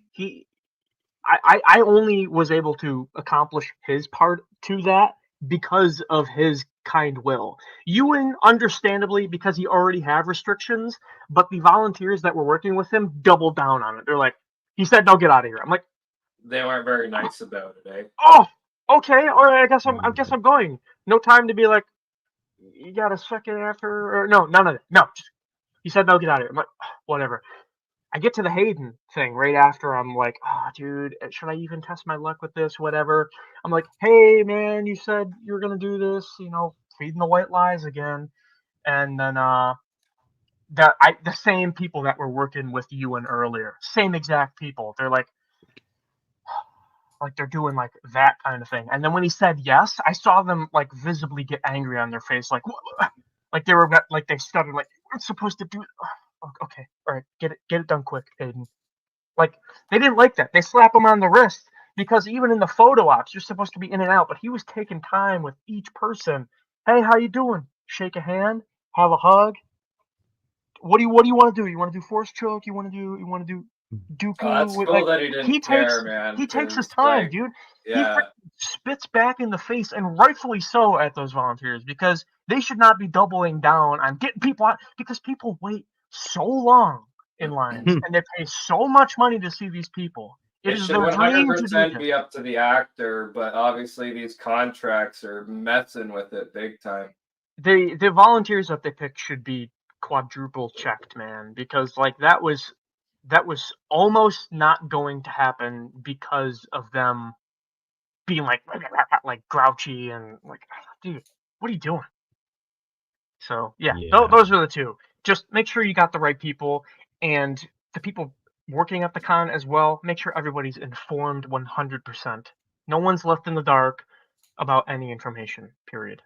I only was able to accomplish his part to that because of his kind will. Ewan, understandably, because he already had restrictions, but the volunteers that were working with him doubled down on it. They're like, he said, "No, get out of here." I'm like, they weren't very nice about it, eh? Oh, okay, all right. I guess I'm going. No time to be like, you got a second after, or no, none of it. No, he said, "No, get out of here." I'm like, whatever. I get to the Hayden thing right after. I'm like, oh, dude, should I even test my luck with this? Whatever. I'm like, hey, man, you said you were going to do this, feeding the white lies again. And then the same people that were working with Ewan earlier, same exact people. They're like they're doing like that kind of thing. And then when he said yes, I saw them like visibly get angry on their face. Like they were like, they stuttered like, we're supposed to do okay, all right, get it done quick, Hayden. Like they didn't like that. They slap him on the wrist because even in the photo ops, you're supposed to be in and out, but he was taking time with each person. Hey, how you doing? Shake a hand, have a hug. What do you want to do? You want to do force choke? You want to do Dooku? That's cool that he didn't care, man. He takes his time, dude. Yeah. He spits back in the face, and rightfully so, at those volunteers because they should not be doubling down on getting people out because people wait so long in lines and they pay so much money to see these people. It should 100% be up to the actor, but obviously these contracts are messing with it big time. The volunteers that they pick should be quadruple checked, man, because like that was almost not going to happen because of them being like grouchy and like, dude, what are you doing? So yeah. Those are the two. Just make sure you got the right people and the people working at the con as well. Make sure everybody's informed 100%. No one's left in the dark about any information, period.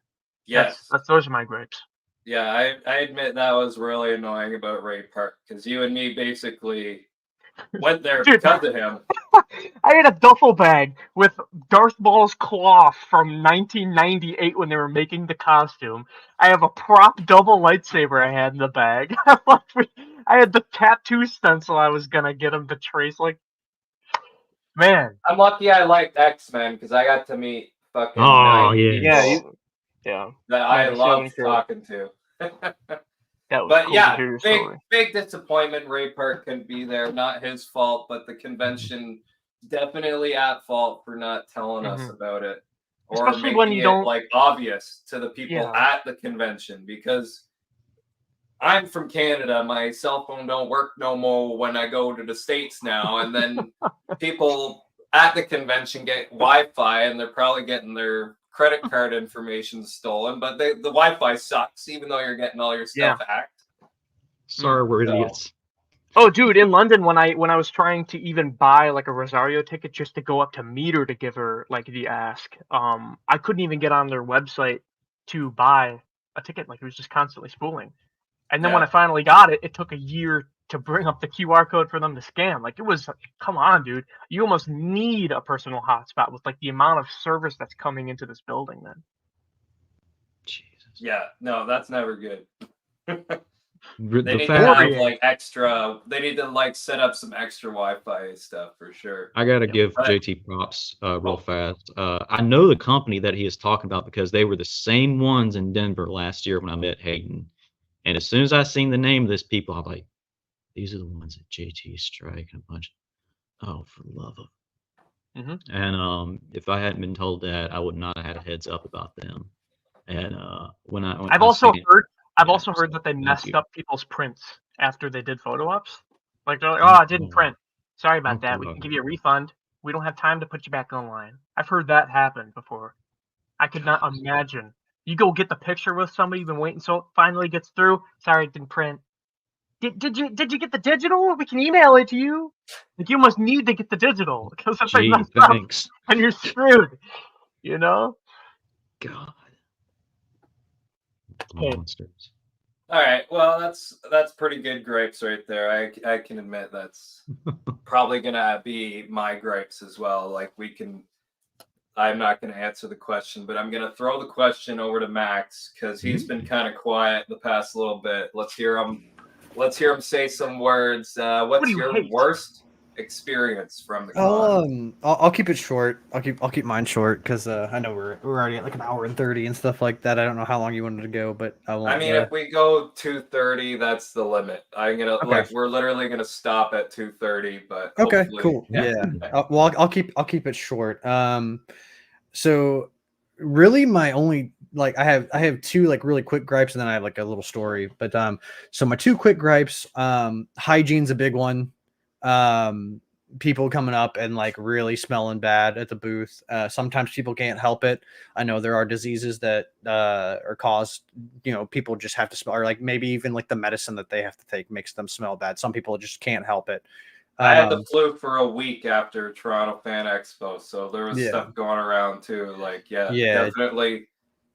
Yes. Those are my gripes. Yeah, I admit that was really annoying about Ray Park because you and me basically went there because of him. I had a duffel bag with Darth Maul's cloth from 1998 when they were making the costume. I have a prop double lightsaber I had in the bag. I had the tattoo stencil I was gonna get him to trace. Like, man, I'm lucky I liked X-Men because I got to meet fucking that I loved talking to. But cool yeah, big disappointment. Ray Park couldn't be there. Not his fault, but the convention definitely at fault for not telling us about it, or especially making when you don't like obvious to the people at the convention. Because I'm from Canada, my cell phone don't work no more when I go to the States now, and then people at the convention get Wi-Fi, and they're probably getting their credit card information stolen, but the Wi-Fi sucks, even though you're getting all your stuff hacked. Sorry, we're idiots. Oh, dude, in London, when I was trying to even buy like a Rosario ticket just to go up to meet her to give her like the ask, I couldn't even get on their website to buy a ticket. Like, it was just constantly spooling. And then when I finally got it, it took a year to bring up the QR code for them to scan. Like, it was, come on, dude. You almost need a personal hotspot with like the amount of service that's coming into this building then. Jesus. Yeah, no, that's never good. The They need to fact have like extra. They need to like set up some extra Wi-Fi stuff for sure. I gotta give But- JT props real fast. I know the company that he is talking about because they were the same ones in Denver last year when I met Hayden. And as soon as I seen the name of this people, I'm like, these are the ones that JT Strike and a bunch. Oh, for the love of. And if I hadn't been told that, I would not have had a heads up about them. And when I've also heard so that they thank messed you. up people's prints after they did photo ops. Like, they're like, oh, it didn't print. Sorry about that. We can give you a refund. We don't have time to put you back online. I've heard that happen before. I could not imagine. You go get the picture with somebody you've been waiting so it finally gets through. Sorry, it didn't print. Did you get the digital? We can email it to you. Like, you must need to get the digital because if they Gee, mess up thanks. and you're screwed, you know? God. Hey. Monsters. All right, well, that's pretty good gripes right there. I can admit that's probably gonna be my gripes as well. Like, I'm not gonna answer the question, but I'm gonna throw the question over to Max because he's been kind of quiet the past little bit. Let's hear him. Let's hear him say some words. What's your worst experience from the con? I'll keep it short. I'll keep mine short because I know we're already at like an hour and 30 and stuff like that. I don't know how long you wanted to go, but I won't. I mean, if we go 2:30, that's the limit. I'm gonna like we're literally gonna stop at 2:30, but okay, cool. Yeah. Well, I'll keep it short. So really my only like I have two like really quick gripes and then I have like a little story. But so my two quick gripes, hygiene's a big one. People coming up and like really smelling bad at the booth. Sometimes people can't help it. I know there are diseases that are caused, people just have to smell, or like maybe even like the medicine that they have to take makes them smell bad. Some people just can't help it. I had the flu for a week after Toronto Fan Expo, so there was stuff going around too. Like, definitely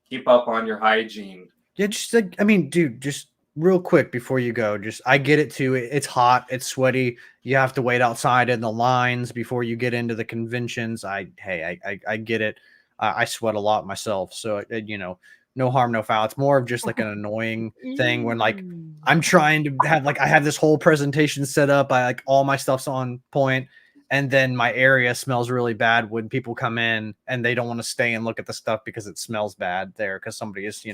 keep up on your hygiene. Yeah, just like, I mean, dude, just real quick before you go, I get it too. It's hot, it's sweaty. You have to wait outside in the lines before you get into the conventions. I get it. I sweat a lot myself, so no harm, no foul. It's more of just like an annoying thing when like I'm trying to have like I have this whole presentation set up. I like all my stuff's on point, and then my area smells really bad when people come in and they don't want to stay and look at the stuff because it smells bad there because somebody is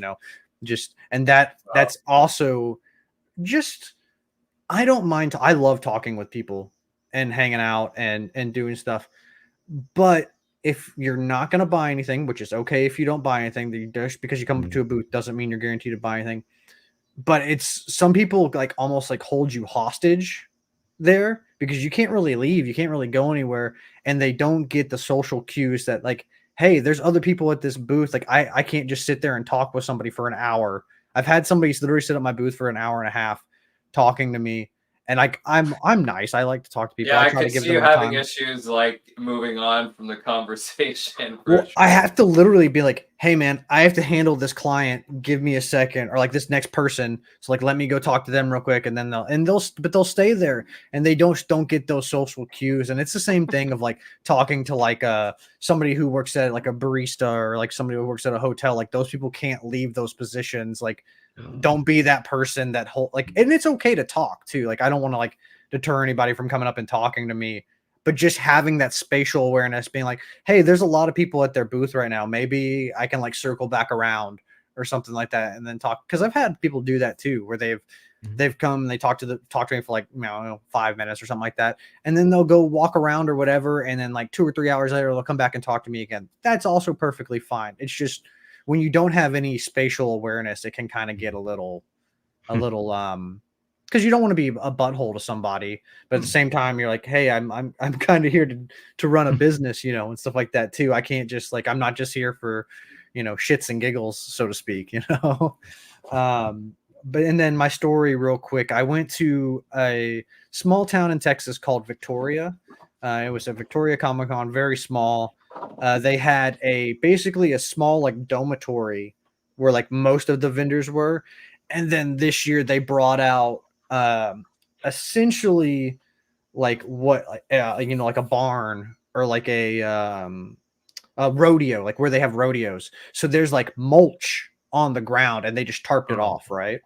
that's also just I don't mind. I love talking with people and hanging out and doing stuff, but if you're not going to buy anything, which is okay if you don't buy anything, just because you come to a booth doesn't mean you're guaranteed to buy anything. But it's some people like almost like hold you hostage there because you can't really leave, you can't really go anywhere, and they don't get the social cues that like, hey, there's other people at this booth. Like I can't just sit there and talk with somebody for an hour. I've had somebody literally sit at my booth for an hour and a half talking to me. And I'm nice. I like to talk to people. Yeah, I try can to give see them you having time. issues like moving on from the conversation. Well, I have to literally be like, hey man, I have to handle this client. Give me a second, or like this next person. So like, let me go talk to them real quick, and then they'll stay there, and they don't get those social cues. And it's the same thing of like talking to like somebody who works at like a barista or like somebody who works at a hotel. Like those people can't leave those positions. Like, don't be that person that and it's okay to talk too. Like I don't want to like deter anybody from coming up and talking to me, but just having that spatial awareness, being like, hey, there's a lot of people at their booth right now. Maybe I can like circle back around or something like that and then talk. Cause I've had people do that too, where they've come and they talk to me for like, 5 minutes or something like that. And then they'll go walk around or whatever. And then like 2 or 3 hours later, they'll come back and talk to me again. That's also perfectly fine. It's just when you don't have any spatial awareness, it can kind of get a little, because you don't want to be a butthole to somebody, but at the same time, you're like, hey, I'm kind of here to run a business, and stuff like that too. I can't just like I'm not just here for, shits and giggles, so to speak, But and then my story, real quick, I went to a small town in Texas called Victoria. It was a Victoria Comic Con, very small. They had basically a small like dormitory where like most of the vendors were. And then this year they brought out essentially like what like a barn or like a rodeo, like where they have rodeos. So there's like mulch on the ground and they just tarped it off, right?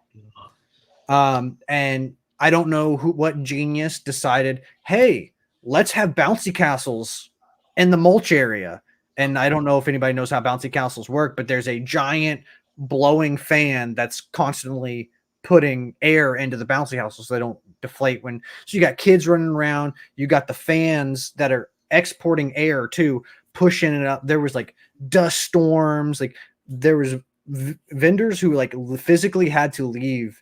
And I don't know what genius decided, hey, let's have bouncy castles in the mulch area. And I don't know if anybody knows how bouncy castles work, but there's a giant blowing fan that's constantly putting air into the bouncy castles so they don't deflate when. So you got kids running around, you got the fans that are exporting air too, pushing it up. There was like dust storms, like there was vendors who like physically had to leave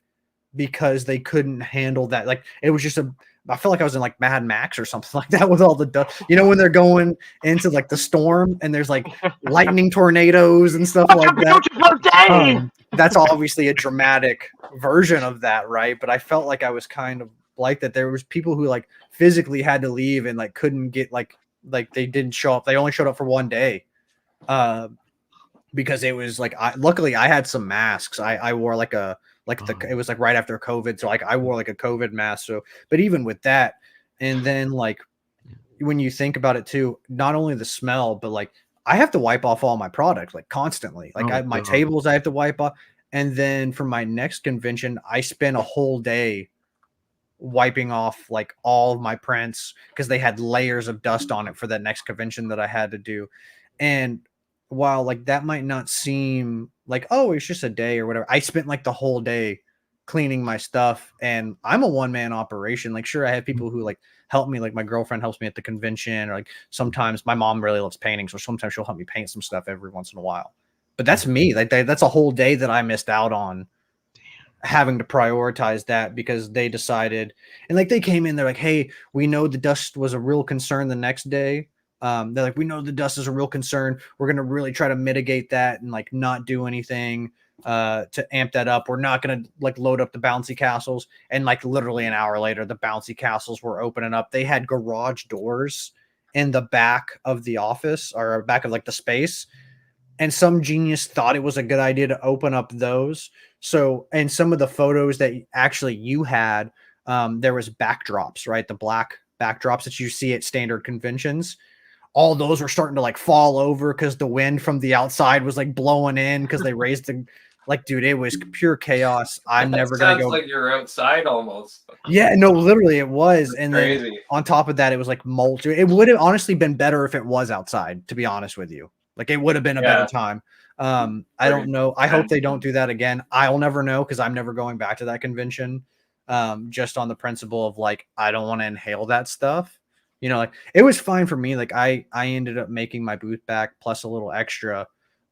because they couldn't handle that. Like it was just I felt like I was in like Mad Max or something like that with all the dust. You know, when they're going into like the storm and there's like lightning tornadoes and stuff like that. That's obviously a dramatic version of that, right? But I felt like I was kind of like that. There was people who like physically had to leave and like couldn't get like they didn't show up. They only showed up for one day. Because it was like luckily I had some masks. I wore like it was like right after COVID, so like I wore like a COVID mask. So, but even with that, and then like when you think about it too, not only the smell, but like I have to wipe off all my products like constantly. Like my tables I have to wipe off, and then for my next convention, I spent a whole day wiping off like all of my prints because they had layers of dust on it for that next convention that I had to do, and while like that might not seem like, oh, it's just a day or whatever, I spent like the whole day cleaning my stuff, and I'm a one-man operation. Like, sure, I have people who like help me, like my girlfriend helps me at the convention, or like sometimes my mom really loves painting, so sometimes she'll help me paint some stuff every once in a while. But that's me. Like that's a whole day that I missed out on having to prioritize that because they decided, and like they came in, they're like, hey, we know the dust was a real concern the next day. They're like, we know the dust is a real concern. We're going to really try to mitigate that and like not do anything to amp that up. We're not going to like load up the bouncy castles. And like literally an hour later, the bouncy castles were opening up. They had garage doors in the back of the office or back of like the space. And some genius thought it was a good idea to open up those. So, and some of the photos that actually you had, there was backdrops, right? The black backdrops that you see at standard conventions. All those were starting to like fall over because the wind from the outside was like blowing in because they raised the like, dude, it was pure chaos. I'm never gonna go. Like you're outside almost. Yeah, no, literally it was. That's and crazy. Then on top of that, it was like mulch. It would have honestly been better if it was outside, to be honest with you. Like it would have been a better time. I don't know. I hope they don't do that again. I'll never know because I'm never going back to that convention. Just on the principle of like, I don't want to inhale that stuff. You know, like it was fine for me. Like I ended up making my booth back plus a little extra,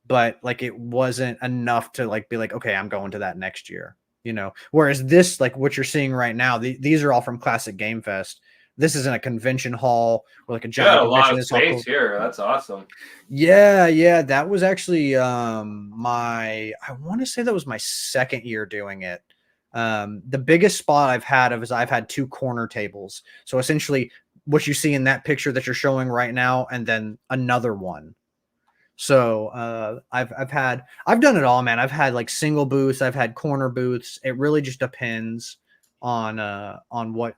but like it wasn't enough to like be like, okay, I'm going to that next year, you know. Whereas this, like what you're seeing right now, these are all from Classic Game Fest. This isn't a convention hall or like a giant a lot convention. of space here. That's awesome. Yeah. That was actually I want to say that was my second year doing it. The biggest spot I've had is I've had 2 corner tables. So essentially what you see in that picture that you're showing right now, and then another one. So I've done it all, man. I've had like single booths, I've had corner booths. It really just depends on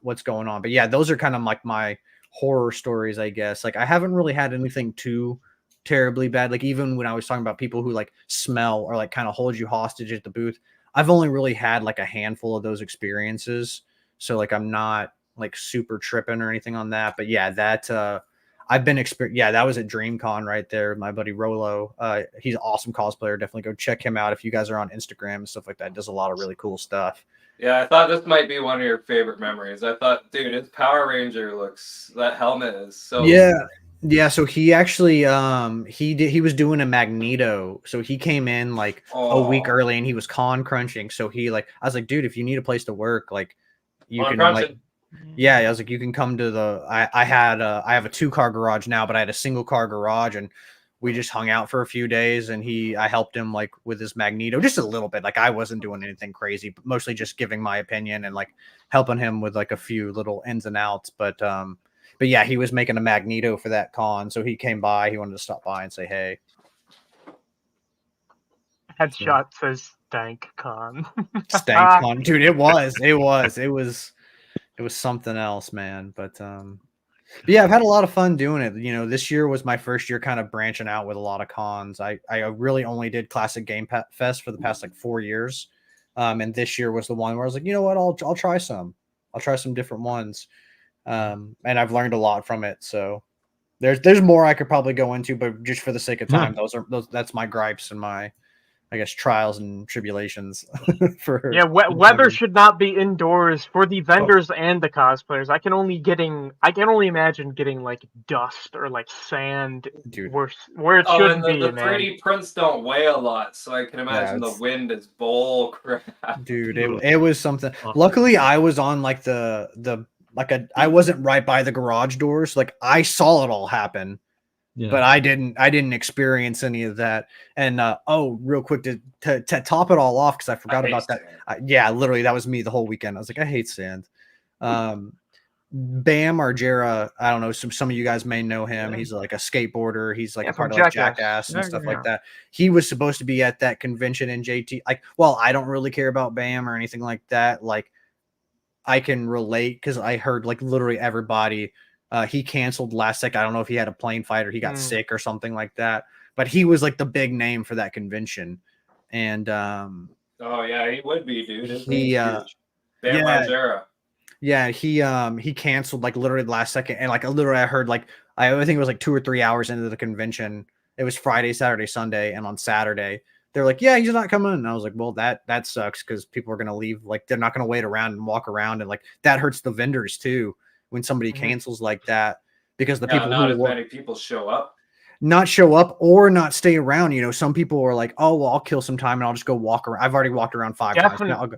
what's going on. But yeah, those are kind of like my horror stories, I guess. Like I haven't really had anything too terribly bad. Like even when I was talking about people who like smell or like kind of hold you hostage at the booth, I've only really had like a handful of those experiences. So like I'm not like super tripping or anything on that. But yeah, that I've been that was at DreamCon right there. My buddy Rolo, he's an awesome cosplayer. Definitely go check him out if you guys are on Instagram and stuff like that. Does a lot of really cool stuff. Yeah, I thought this might be one of your favorite memories. I thought, dude, his Power Ranger that helmet is so Yeah, so he actually he was doing a Magneto. So he came in like a week early and he was con crunching. So he like I was like, dude, if you need a place to work, like you can like yeah, I was like, you can come to the I have a 2-car garage now, but I had a single car garage and we just hung out for a few days and I helped him like with his Magneto just a little bit. Like I wasn't doing anything crazy, but mostly just giving my opinion and like helping him with like a few little ins and outs. But yeah, he was making a Magneto for that con. So he came by, he wanted to stop by and say, hey. Headshot says Stank Con. Stank Con, dude. It was something else, man. But yeah, I've had a lot of fun doing it. You know, this year was my first year kind of branching out with a lot of cons. I really only did Classic Game Fest for the past like 4 years. And this year was the one where I was like, you know what, I'll try some. I'll try some different ones. And I've learned a lot from it. So there's more I could probably go into, but just for the sake of time, that's my gripes and my, I guess, trials and tribulations. Weather should not be indoors for the vendors and the cosplayers. I can only imagine getting like dust or like sand, dude, where it shouldn't be. The 3D prints don't weigh a lot, so I can imagine the wind is bull crap. Dude, it was something. Luckily, I was on like I wasn't right by the garage doors. Like I saw it all happen. Yeah. But I didn't experience any of that. And real quick to top it all off, because I forgot about that. Literally that was me the whole weekend. I was like, I hate sand. Bam Margera, I don't know, some of you guys may know him. He's like a skateboarder. He's like a part of like Jackass and stuff like that. He was supposed to be at that convention in JT. Like, well, I don't really care about Bam or anything like that. Like, I can relate because I heard like literally everybody. He canceled last second. I don't know if he had a plane fight or he got sick or something like that. But he was like the big name for that convention. And oh yeah, he would be, dude. He he canceled like literally the last second. And like literally I heard like I think it was like 2 or 3 hours into the convention. It was Friday, Saturday, Sunday, and on Saturday they're like, yeah, he's not coming. And I was like, well, that sucks because people are gonna leave. Like they're not gonna wait around and walk around, and like that hurts the vendors too. When somebody cancels like that, because the people not as many people show up or not stay around. You know, some people are like, oh, well, I'll kill some time and I'll just go walk around. I've already walked around 5 times.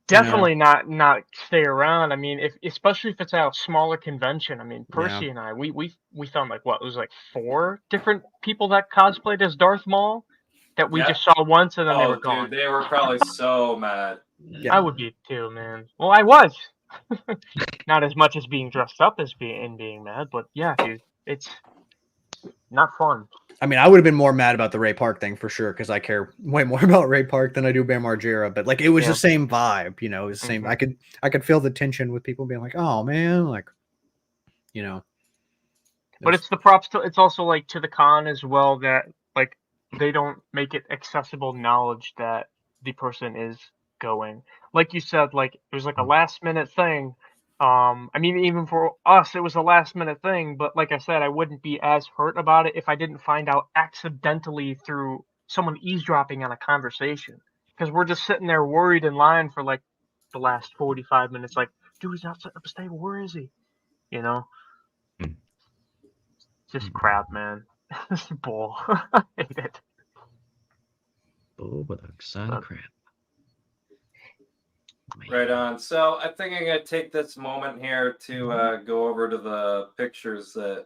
Definitely not stay around. I mean, especially if it's at a smaller convention. I mean, Percy and I, we found like what it was like 4 different people that cosplayed as Darth Maul that we just saw once and then they were gone. They were probably so mad. Yeah. I would be too, man. Well, I was. Not as much as being dressed up as being mad, but yeah, dude, it's not fun. I mean, I would have been more mad about the Ray Park thing for sure, because I care way more about Ray Park than I do Bam Margera. But like, it was the same vibe, you know. It was the same. I could feel the tension with people being like, "Oh man," like, you know. But it's the props to. It's also like to the con as well that like they don't make it accessible knowledge that the person is going. Like you said, like it was like a last minute thing. I mean, even for us, it was a last minute thing. But like I said, I wouldn't be as hurt about it if I didn't find out accidentally through someone eavesdropping on a conversation. Because we're just sitting there worried in line for like the last 45 minutes. Like, dude, he's not setting up a stable. Where is he? You know, just crap, man. This is bull. I hate it. Bull with a son of crap. Right on. So I think I'm going to take this moment here to go over to the pictures that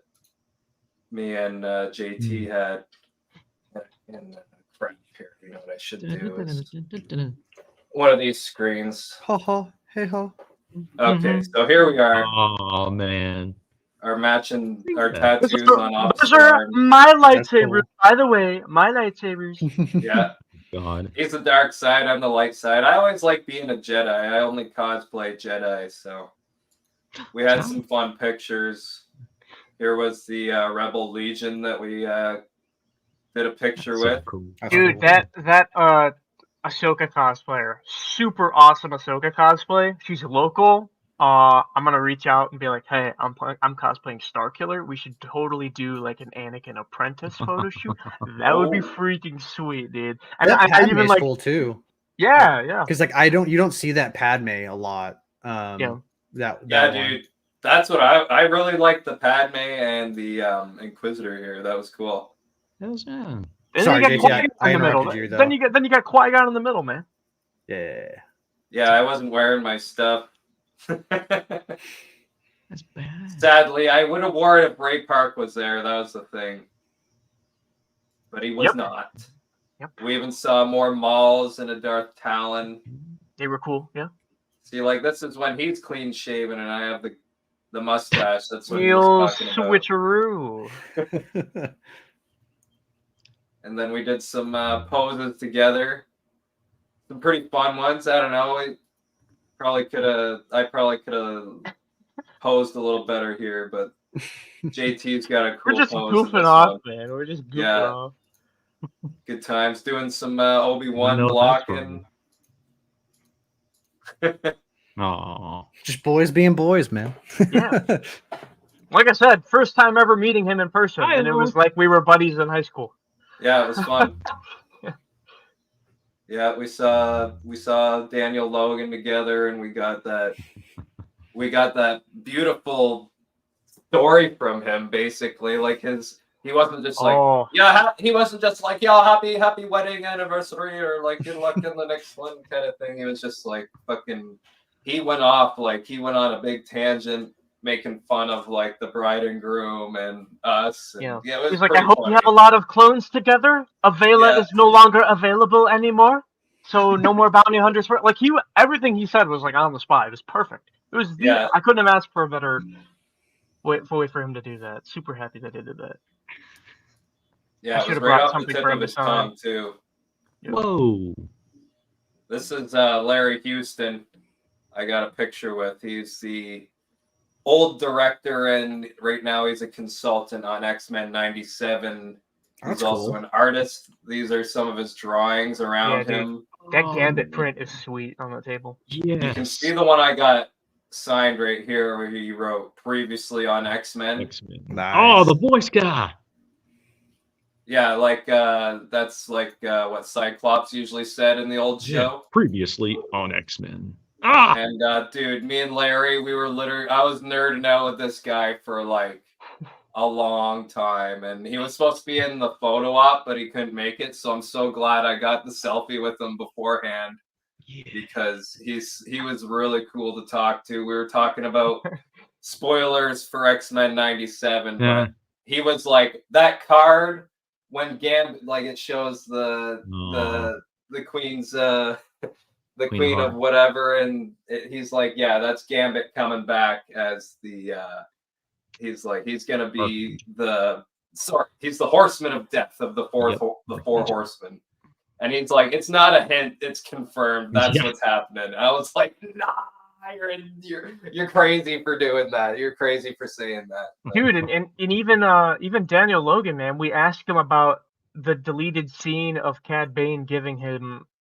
me and JT had. And here, you know what I should do is one of these screens. Ha ha, hey ha. Okay, so here we are. Oh man, our tattoos on opposite Those are arms. my lightsabers, cool. By the way. My lightsabers. Yeah. God. He's the dark side, I'm the light side. I always like being a Jedi. I only cosplay Jedi, so we had some fun pictures. Here was the Rebel Legion that we did a picture with. Cool. Dude, that Ahsoka cosplayer, super awesome Ahsoka cosplay. She's local. I'm gonna reach out and be like, hey, I'm cosplaying Starkiller. We should totally do like an Anakin apprentice photo shoot. That would be freaking sweet, dude. And I even like cool too. Yeah. Because like you don't see that Padme a lot. That dude. That's what I really like, the Padme and the Inquisitor here. That was cool. Hells yeah. Sorry, JT, I interrupted you though. Then you got Qui-Gon in the middle, man. Yeah, I wasn't wearing my stuff. That's bad. Sadly, I would have worn it if Ray Park was there. That was the thing. But he was not. Yep. We even saw more Mauls and a Darth Talon. They were cool, yeah. See, like, this is when he's clean shaven and I have the mustache. That's what he was talking about. Switcheroo. and then we did some poses together. Some pretty fun ones. I don't know. I probably could have posed a little better here, but JT's got a cool We're just pose in goofing this off, one. man. We're just goofing off. Good times doing some Obi-Wan No, that's blocking. Aw. Just boys being boys, man. Yeah. Like I said, first time ever meeting him in person, and it was like we were buddies in high school. Yeah, it was fun. Yeah, we saw Daniel Logan together, and we got that beautiful story from him. Basically, like he wasn't just like he wasn't just like happy wedding anniversary or like good luck in the next one kind of thing. He was just like fucking. He went off he went on a big tangent, making fun of like the bride and groom and us. And, it was He's like, I hope funny. you have a lot of clones together. Avela is no longer available anymore, so no more bounty hunters. Like everything he said was like on the spot. It was perfect. It was I couldn't have asked for a better way for him to do that. Super happy that he did that. Yeah, I it should was have right brought off the something tip for of him to his sign. tongue too. Whoa. This is Larry Houston. I got a picture with. He's the old director, and right now he's a consultant on X-Men 97. He's also an artist. These are some of his drawings around him. That Gambit print is sweet on the table. Yeah. You can see the one I got signed right here where he wrote previously on X-Men. Nice. Oh, the voice guy. Yeah, like that's like what Cyclops usually said in the old show. Previously on X-Men. And dude, me and Larry, I was nerding out with this guy for like a long time, and he was supposed to be in the photo op, but he couldn't make it. So I'm so glad I got the selfie with him beforehand, because he was really cool to talk to. We were talking about spoilers for X-Men 97, but he was like that card when Gambit, like it shows the Queen's the Queen of whatever, and he's like, yeah, that's Gambit coming back as the he's gonna be he's the Horseman of Death of the four horsemen, and he's like, it's not a hint, it's confirmed, that's what's happening. And I was like, nah, you're crazy for doing that, you're crazy for saying that, dude. And even Daniel Logan, man, we asked him about the deleted scene of Cad Bane giving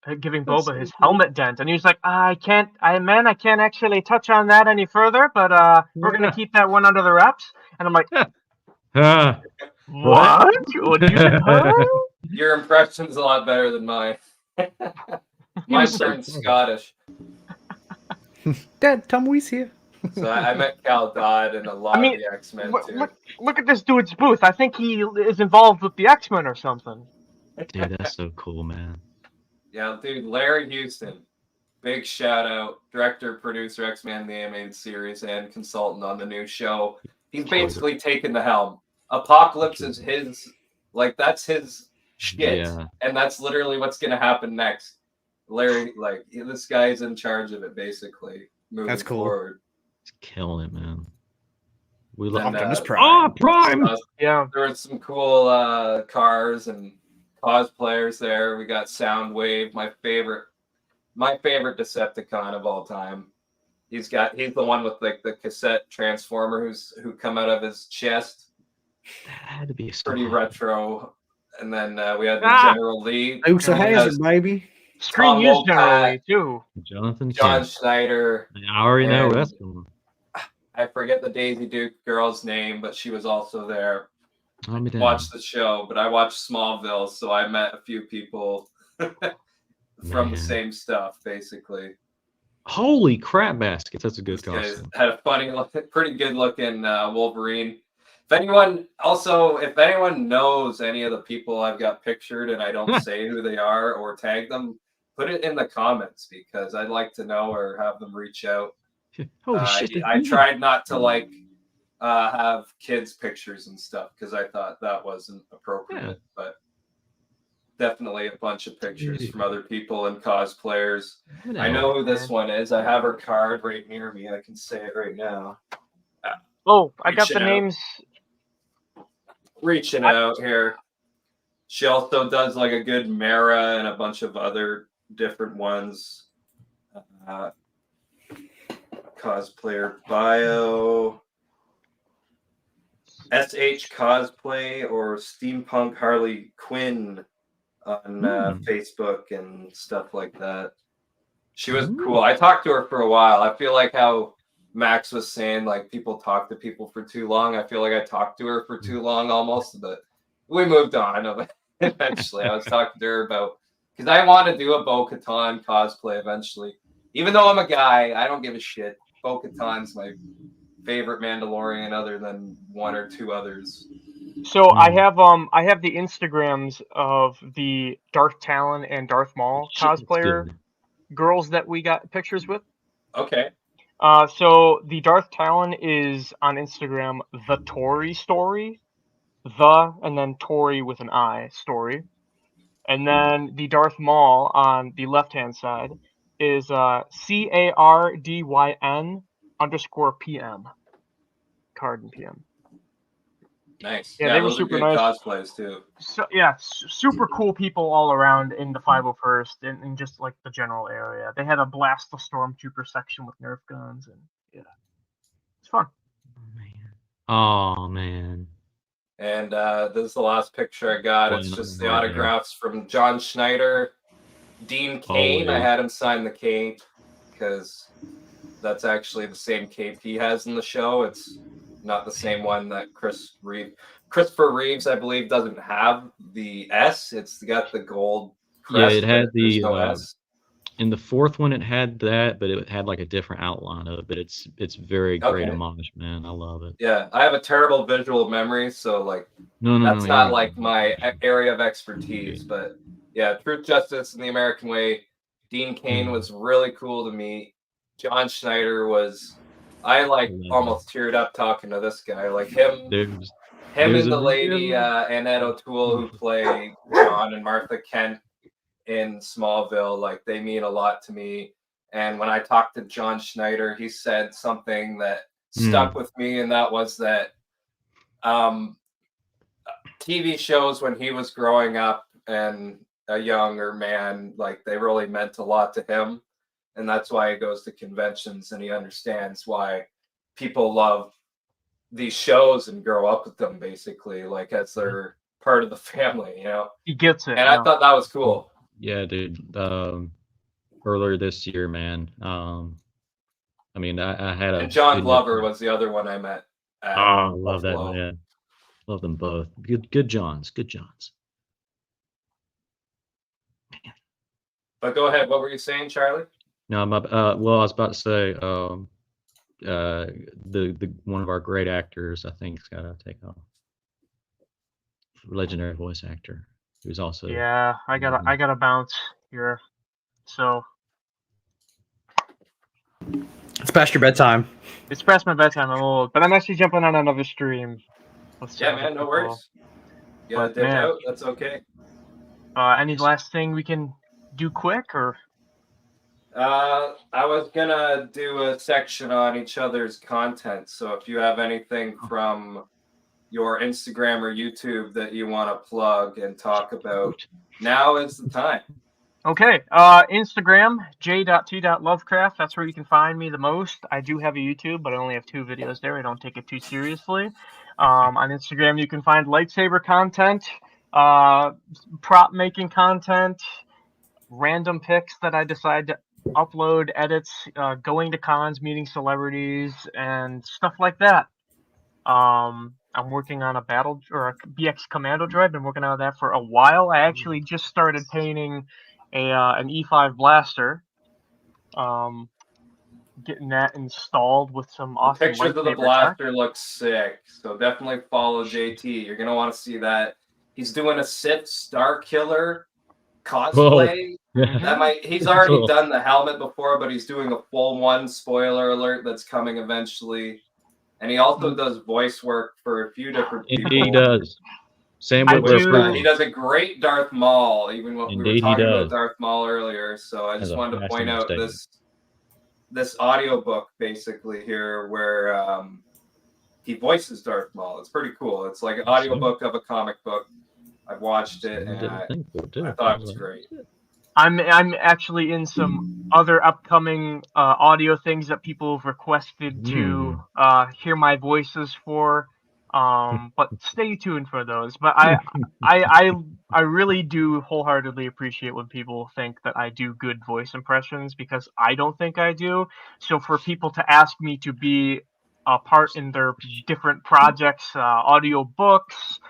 Boba his helmet dent, and he was like, I can't actually touch on that any further, but we're gonna keep that one under the wraps. And I'm like, what? What you said? Your impression's a lot better than mine. My son's Scottish. Dad, Tom Weiss here. So I met Cal Dodd and a lot of the X-Men too. Look at this dude's booth. I think he is involved with the X-Men or something. Dude, that's so cool, man. Yeah, dude, Larry Houston, big shout out, director, producer, X-Men the animated series, and consultant on the new show. He's basically taken the helm. Apocalypse is his, like that's his shit, and that's literally what's gonna happen next. Larry, like this guy's in charge of it, basically. Moving forward. He's killing it, man. We love Optimus Prime. Prime! Yeah. There were some cool cars and cosplayers there. We got Soundwave, my favorite Decepticon of all time. He's the one with like the cassette transformer who come out of his chest. That had to be pretty retro. And then we had the General Lee. Dukes of Hazzard, baby. Screen used General Lee too. John Schneider. I already know that's one. I forget the Daisy Duke girl's name, but she was also there. Watch the show, but I watched Smallville, so I met a few people from the same stuff, basically. Holy crap baskets! That's a good costume. Had a pretty good looking Wolverine. If anyone knows any of the people I've got pictured and I don't say who they are or tag them, put it in the comments because I'd like to know or have them reach out. Holy shit! I tried not to have kids' pictures and stuff because I thought that wasn't appropriate, but definitely a bunch of pictures from other people and cosplayers. I know who this one is. I have her card right near me. I can say it right now. Oh, I got the names. Reaching out here. She also does like a good Mara and a bunch of other different ones. Cosplayer bio. SH Cosplay or Steampunk Harley Quinn on Facebook and stuff like that. She was cool. I talked to her for a while. I feel like how Max was saying, like, people talk to people for too long. I feel like I talked to her for too long almost, but we moved on. Eventually, I was talking to her about, because I want to do a Bo-Katan cosplay eventually. Even though I'm a guy, I don't give a shit. Bo-Katan's my favorite Mandalorian other than one or two others. So I have the Instagrams of the Darth Talon and Darth Maul cosplayer girls that we got pictures with. Okay. So the Darth Talon is on Instagram, the Tori story, and then Tori with an I story, and then the Darth Maul on the left hand side is CARDYN_PM. Card and PM. Nice. Yeah, they were those super are good nice cosplays too. So yeah, super cool people all around in the 501st and just like the general area. They had a blast the stormtrooper section with Nerf guns and yeah, it's fun. Oh man. And this is the last picture I got. It's just the autographs from John Schneider, Dean Cain. I had him sign the cape because that's actually the same cape he has in the show. It's not the same one that Christopher Reeves, I believe, doesn't have the S. It's got the gold crest. Yeah, it had the no S. In the fourth one, it had that, but it had like a different outline of it. But it's very great homage, man. I love it. Yeah, I have a terrible visual memory, so like that's not like my area of expertise. But yeah, Truth, Justice, and the American Way. Dean Cain was really cool to me. John Schneider was. I almost teared up talking to this guy. Like him and the lady Annette O'Toole who play John and Martha Kent in Smallville. Like they mean a lot to me. And when I talked to John Schneider, he said something that stuck with me, and that was that TV shows when he was growing up and a younger man, like they really meant a lot to him. And that's why he goes to conventions and he understands why people love these shows and grow up with them, basically, like as they're part of the family, you know? He gets it. And I thought that was cool. Yeah, dude. Earlier this year, man. I mean, I had And John Glover was the other one I met. I love that one. Yeah. Love them both. Good Johns. Good Johns. Man. But go ahead. What were you saying, Charlie? No, well, I was about to say, the one of our great actors, I think, has got to take off. Legendary voice actor, who's also. Yeah, I gotta bounce here. So. It's past your bedtime. It's past my bedtime. I'm old, but I'm actually jumping on another stream. Yeah, man, no worries. Yeah, dip out. That's okay. Any last thing we can do quick or? I was gonna do a section on each other's content. So if you have anything from your Instagram or YouTube that you want to plug and talk about, now is the time. Okay. Instagram, j.t.lovecraft. That's where you can find me the most. I do have a YouTube, but I only have 2 videos there. I don't take it too seriously. On Instagram, you can find lightsaber content, prop making content, random pics that I decide to upload, edits, going to cons, meeting celebrities, and stuff like that. I'm working on a BX Commando droid. Been working on that for a while. I actually just started painting an E5 blaster. Getting that installed with some awesome pictures of the blaster look sick. So definitely follow JT. You're gonna want to see that. He's doing a Sith Star Killer cosplay. He's already done the helmet before, but he's doing a full one. Spoiler alert, that's coming eventually. And he also does voice work for a few different people. He does. Same with he does a great Darth Maul, even when we were talking about Darth Maul earlier. So I just wanted to point out this audiobook basically here where he voices Darth Maul. It's pretty cool. It's like an audiobook of a comic book. I watched it, and I thought it was great. I'm actually in some other upcoming audio things that people have requested to hear my voices for. But stay tuned for those. But I really do wholeheartedly appreciate when people think that I do good voice impressions, because I don't think I do. So for people to ask me to be a part in their different projects, audio books,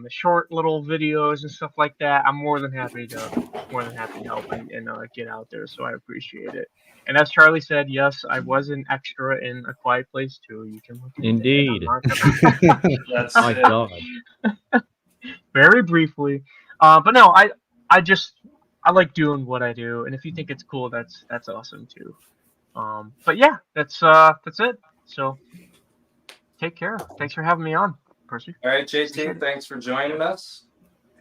short little videos and stuff like that, I'm more than happy to help and get out there. So I appreciate it. And as Charlie said, yes, I was an extra in A Quiet Place too. You can look at Indeed. That's my God. Very briefly, but no, I like doing what I do, and if you think it's cool, that's awesome too. But yeah, that's it. So take care. Thanks for having me on, Percy. All right, JT, thanks for joining us.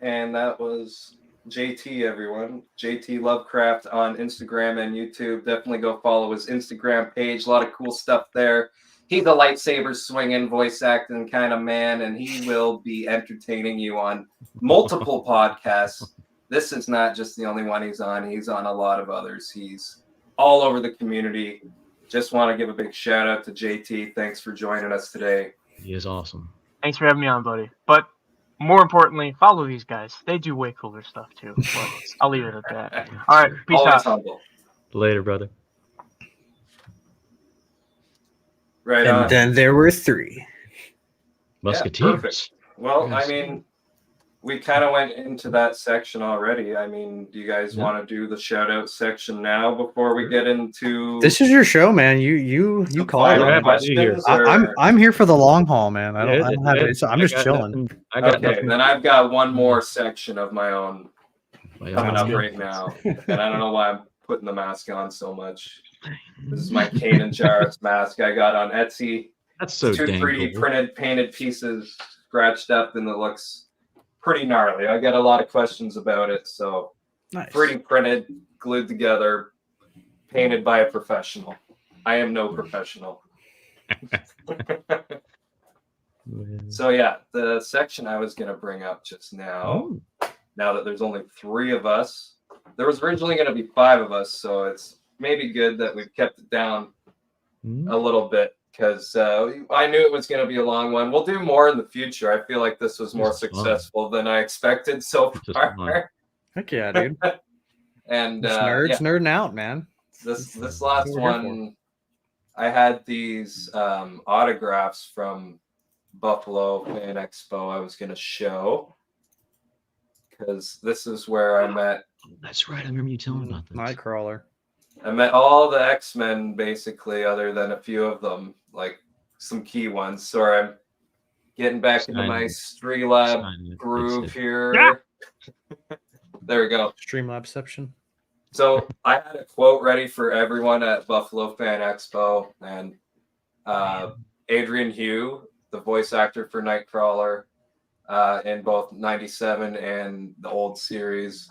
And that was JT, everyone. JT Lovecraft on Instagram and YouTube. Definitely go follow his Instagram page. A lot of cool stuff there. He's a lightsaber swinging, voice acting kind of man, and he will be entertaining you on multiple podcasts. This is not just the only one he's on. He's on a lot of others. He's all over the community. Just want to give a big shout out to JT. Thanks for joining us today. He is awesome. Thanks for having me on, buddy. But more importantly, follow these guys. They do way cooler stuff too. But I'll leave it at that. All right, peace out. Humble. Later, brother. Right and on. then there were 3 Musketeers. Well, I mean, we kind of went into that section already. I mean, do you guys want to do the shout out section now before we get into this is your show, man. You call it. I'm here for the long haul, man. I don't have it. I'm just chilling. Okay, then I've got one more section of my own coming up right now, and I don't know why I'm putting the mask on so much. This is my Kanan Jarrus mask I got on Etsy. That's so 2 dang 3D cool. printed, painted pieces, scratched up, and it looks pretty gnarly. I get a lot of questions about it, so nice. 3D printed, glued together, painted by a professional. I am no professional. So yeah, the section I was gonna bring up just now, now that there's only 3 of us, there was originally gonna be 5 of us, so it's maybe good that we've kept it down a little bit, because I knew it was going to be a long one. We'll do more in the future. I feel like this was more successful than I expected so far. Heck yeah, dude. And nerds nerding out, man. This last one, I had these autographs from Buffalo Fan Expo I was going to show, because this is where I met. That's right. I remember you telling me about this. Nightcrawler. I met all the X-Men basically, other than a few of them, like some key ones. Sorry, I'm getting back into my Streamlab groove here. Yeah. There we go. Streamlabception. So I had a quote ready for everyone at Buffalo Fan Expo, and Adrian Hugh, the voice actor for Nightcrawler, in both '97 and the old series.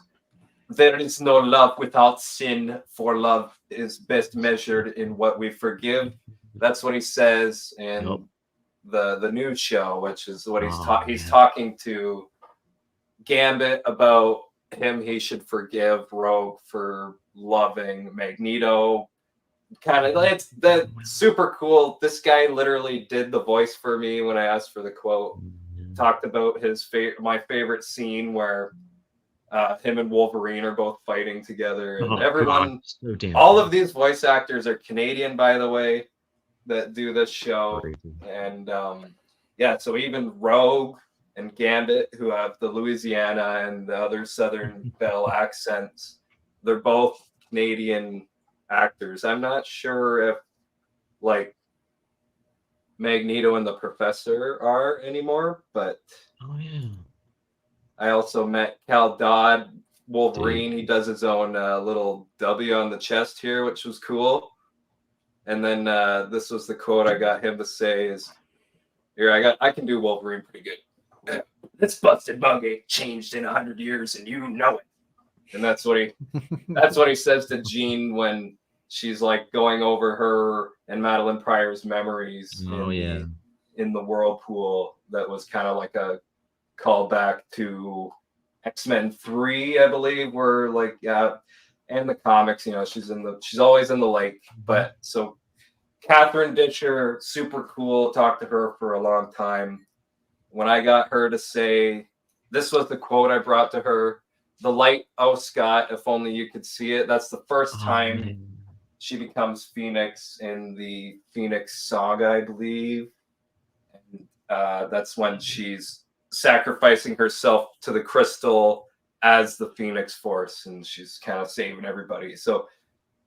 There is no love without sin, for love is best measured in what we forgive. That's what he says in the new show, which is what he's talking to Gambit about him. He should forgive Rogue for loving Magneto. Kind of, it's that super cool. This guy literally did the voice for me when I asked for the quote. Talked about my favorite scene where him and Wolverine are both fighting together, and everyone, all of these voice actors are Canadian, by the way, that do this show. And yeah, so even Rogue and Gambit, who have the Louisiana and the other Southern Belle accents, they're both Canadian actors. I'm not sure if like Magneto and the Professor are anymore, but I also met Cal Dodd, Wolverine. He does his own little W on the chest here, which was cool. And then this was the quote I got him to say is, here, I can do Wolverine pretty good. This busted bug ain't changed in 100 years, and you know it. And that's what he says to Jean when she's like going over her and Madeline Pryor's memories in the whirlpool that was kind of like a call back to X-Men 3, I believe, where like and the comics, you know, she's always in the lake. But so Catherine Ditcher, super cool. Talked to her for a long time. When I got her to say, this was the quote I brought to her: "The light, oh Scott, if only you could see it." That's the first time she becomes Phoenix in the Phoenix Saga, I believe. And that's when she's sacrificing herself to the crystal as the Phoenix Force, and she's kind of saving everybody. So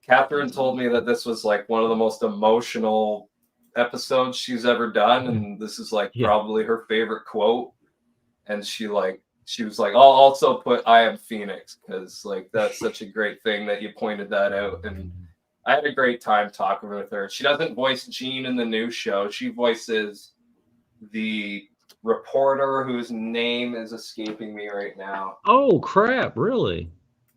Catherine told me that this was like one of the most emotional episodes she's ever done, and this is like probably her favorite quote. And she was like, I'll also put "I am Phoenix," because like that's such a great thing that you pointed that out. And I had a great time talking with her. She doesn't voice Jean in the new show. She voices the reporter whose name is escaping me right now. Oh crap! Really?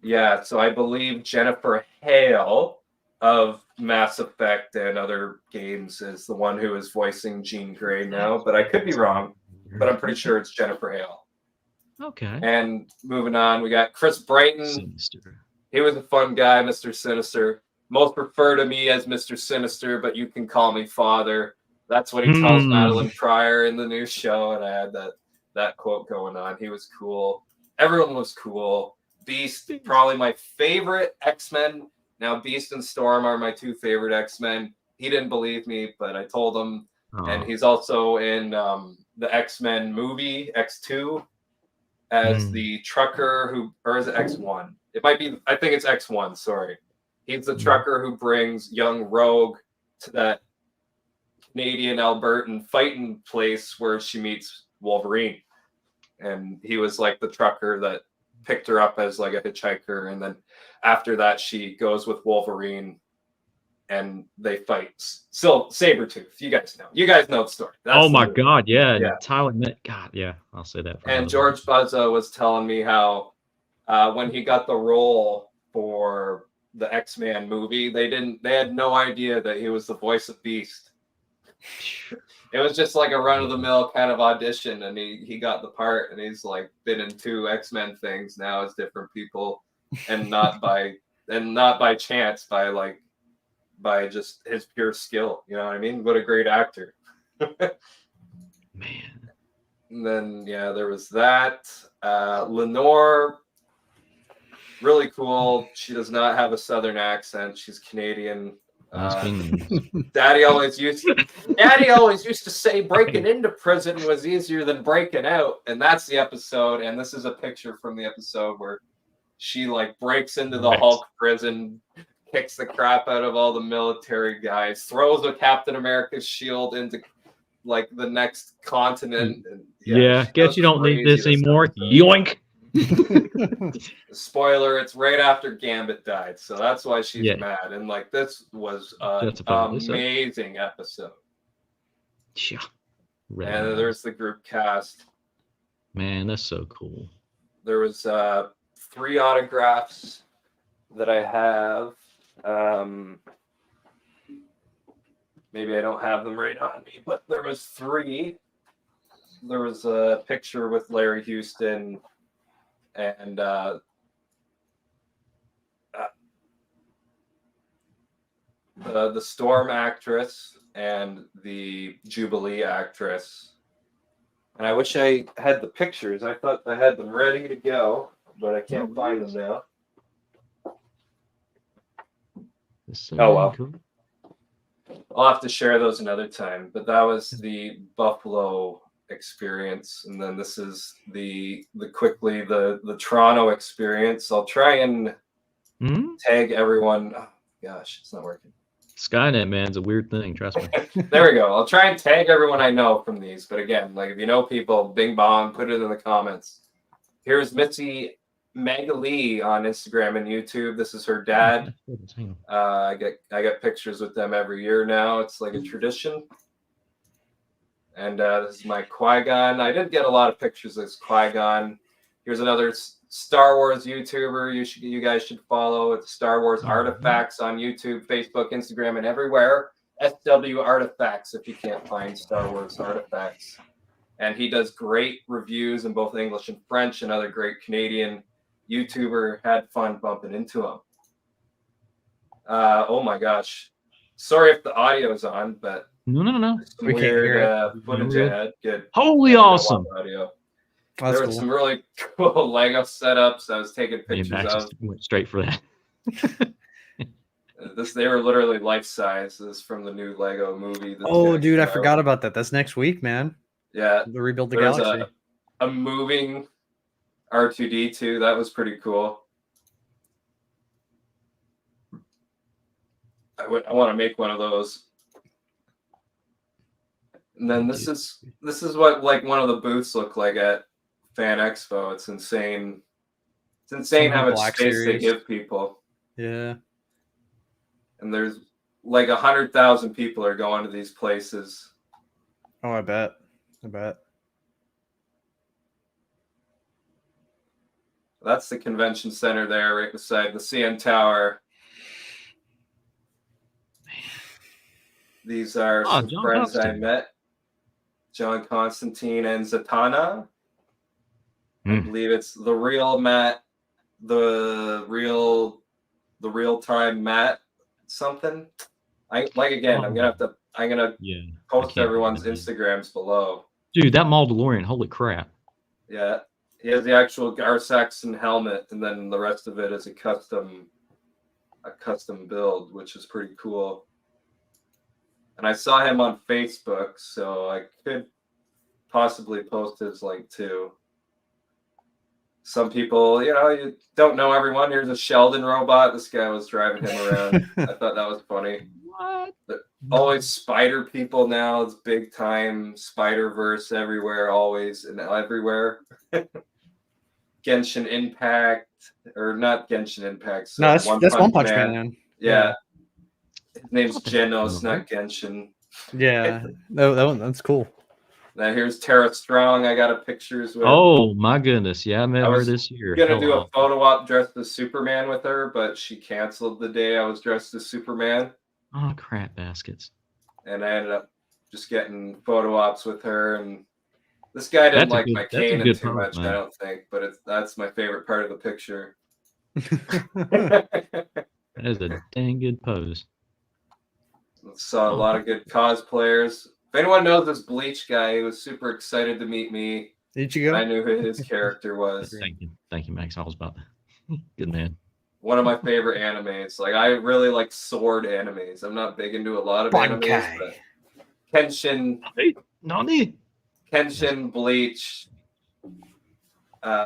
Yeah. So I believe Jennifer Hale of Mass Effect and other games is the one who is voicing Jean Grey now, but I could be wrong. But I'm pretty sure it's Jennifer Hale. Okay. And moving on, we got Chris Brighton. Sinister. He was a fun guy, Mr. Sinister. Most refer to me as Mr. Sinister, but you can call me Father. That's what he tells Madeline Pryor in the new show, and I had that quote going on. He was cool. Everyone was cool. Beast, probably my favorite X-Men. Now, Beast and Storm are my two favorite X-Men. He didn't believe me, but I told him. And he's also in the X-Men movie, X2, as the trucker or is it X1? It might be, I think it's X1, sorry. He's the trucker who brings young Rogue to that Canadian Albertan fighting place where she meets Wolverine. And he was like the trucker that picked her up as like a hitchhiker. And then after that, she goes with Wolverine and they fight. Still, Sabretooth. You guys know the story. That's God, yeah. Tyler, God, yeah. I'll say that. And George Buzza was telling me how when he got the role for the X-Men movie, they had no idea that he was the voice of Beast. It was just like a run-of-the-mill kind of audition, and he got the part, and he's like been in 2 X-Men things now as different people, and not by chance, by just his pure skill. You know what I mean? What a great actor. Man. And then there was that. Lenore, really cool. She does not have a Southern accent. She's Canadian. Daddy always used to say breaking into prison was easier than breaking out, and that's the episode. And this is a picture from the episode where she like breaks into the Hulk prison, kicks the crap out of all the military guys, throws a Captain America's shield into like the next continent. And, guess you don't need this anymore. Yoink. Spoiler, it's right after Gambit died, so that's why she's mad. And like this was an amazing episode. Yeah. Really and nice. There's the group cast. Man, that's so cool. There was 3 autographs that I have. Maybe I don't have them right on me, but there was 3. There was a picture with Larry Houston and the Storm actress and the Jubilee actress. And I wish I had the pictures. I thought I had them ready to go, but I can't find them now. Oh well. Cool. I'll have to share those another time. But that was the Buffalo experience, and then this is the Toronto experience. I'll try and tag everyone. Oh gosh, it's not working. Skynet, man, is a weird thing. Trust me. There we go. I'll try and tag everyone I know from these. But again, like if you know people, bing bong, put it in the comments. Here's Missy Magali on Instagram and YouTube. This is her dad. I get pictures with them every year now. It's like a tradition. And this is my Qui-Gon. I didn't get a lot of pictures of this Qui-Gon. Here's another Star Wars YouTuber you guys should follow. It's Star Wars Artifacts on YouTube, Facebook, Instagram, and everywhere. SW Artifacts if you can't find Star Wars Artifacts. and he does great reviews in both English and French. Another great Canadian YouTuber. Had fun bumping into him. Oh my gosh. Sorry if the audio is on, but No. some We can't hear weird footage ahead. Good. Holy awesome. Audio. That's There were cool. some really cool Lego setups I was taking Me and pictures Max of. just went straight for that. They were literally life size. This is from the new Lego movie. that's Oh, gonna dude, I come out. forgot about that. That's next week, man. Yeah, The Rebuild the there's Galaxy. a moving R2D2. That was pretty cool. I want to make one of those. And then this is what like one of the booths look like at Fan Expo. It's insane. It's insane Some how much Black space they Series. give people. Yeah. And there's like 100,000 people are going to these places. Oh, I bet. That's the convention center there, right beside the CN Tower. These are some John friends I Constantine. met. John Constantine and Zatanna. I believe it's the real Matt, the real time Matt something. I'm gonna post can't everyone's remember. Instagrams below. Dude, that Mandalorian, holy crap. Yeah. He has the actual Gar Saxon helmet, and then the rest of it is a custom build, which is pretty cool. And I saw him on Facebook, so I could possibly post his link too. Some people, you don't know everyone. Here's a Sheldon robot. This guy was driving him around. I thought that was funny. What? Always spider people now. It's big time Spider-Verse everywhere, always and everywhere. Genshin Impact, or not Genshin Impact. So No, that's One Punch Man. Yeah. His name's Genos, not Genshin. Yeah. That's cool. Now here's Tara Strong. I got a pictures with. Oh my goodness. Yeah, I met her this year. Gonna do a photo op dressed as Superman with her, but she canceled the day I was dressed as Superman. Oh, crap baskets. And I ended up just getting photo ops with her. And this guy didn't like my Kanan too much, I don't think, but that's my favorite part of the picture. That is a dang good pose. Saw a lot of good cosplayers. If anyone knows this Bleach guy, he was super excited to meet me. Ichigo? I knew who his character was. Thank you, Max. I was about that. Good man. One of my favorite animes. Like, I really like sword animes. I'm not big into a lot of animes, but Kenshin, Bleach,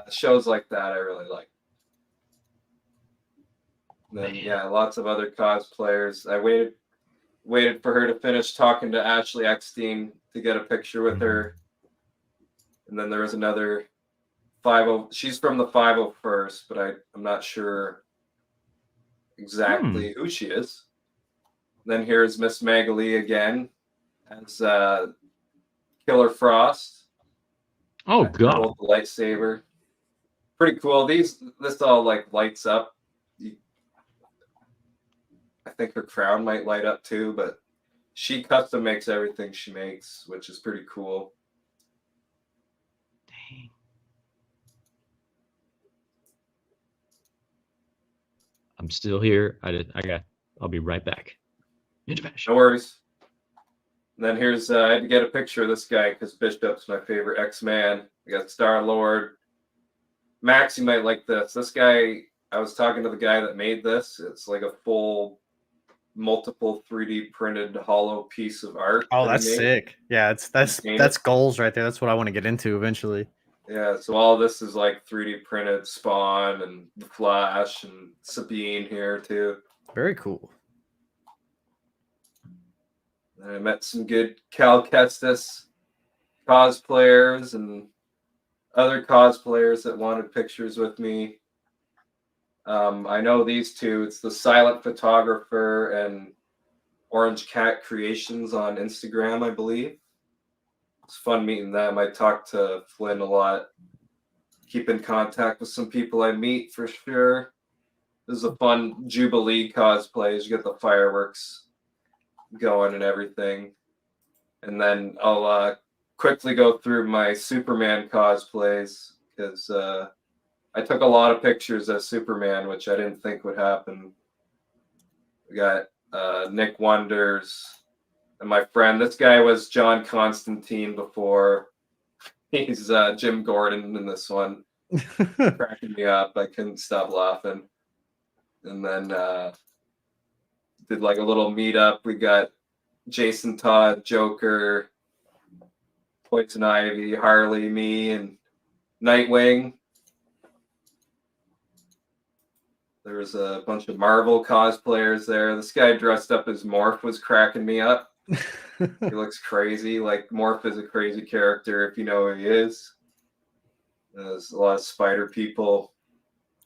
shows like that I really like. And then lots of other cosplayers. I waited for her to finish talking to Ashley Eckstein to get a picture with her. And then there was another 50. She's from the 501st, but I'm not sure exactly who she is. Then here's Miss Magali again as Killer Frost. Oh God! The lightsaber, pretty cool. This all like lights up. I think her crown might light up too, but she custom makes everything she makes, which is pretty cool. Dang. I'm still here. I'll be right back. No worries. And then here's I had to get a picture of this guy because Bishop's my favorite X-Man. We got Star-Lord. Max, you might like this. This guy, I was talking to the guy that made this. It's like a full multiple 3D printed hollow piece of art. Oh, that's sick. Yeah, that's goals right there. That's what I want to get into eventually. Yeah, so all this is like 3D printed Spawn and the Flash and Sabine here too. Very cool. And I met some good Cal Kestis cosplayers and other cosplayers that wanted pictures with me. I know these two. It's the Silent Photographer and Orange Cat Creations on Instagram, I believe. It's fun meeting them. I talk to Flynn a lot. Keep in contact with some people I meet for sure. This is a fun Jubilee cosplays. You get the fireworks going and everything. And then I'll quickly go through my Superman cosplays because I took a lot of pictures as Superman, which I didn't think would happen. We got Nick Wonders and my friend. This guy was John Constantine before. He's Jim Gordon in this one. Cracking me up. I couldn't stop laughing. And then did like a little meetup. We got Jason Todd, Joker, Poison Ivy, Harley, me, and Nightwing. There was a bunch of Marvel cosplayers there. This guy dressed up as Morph was cracking me up. He looks crazy. Like, Morph is a crazy character if you know who he is. There's a lot of Spider people.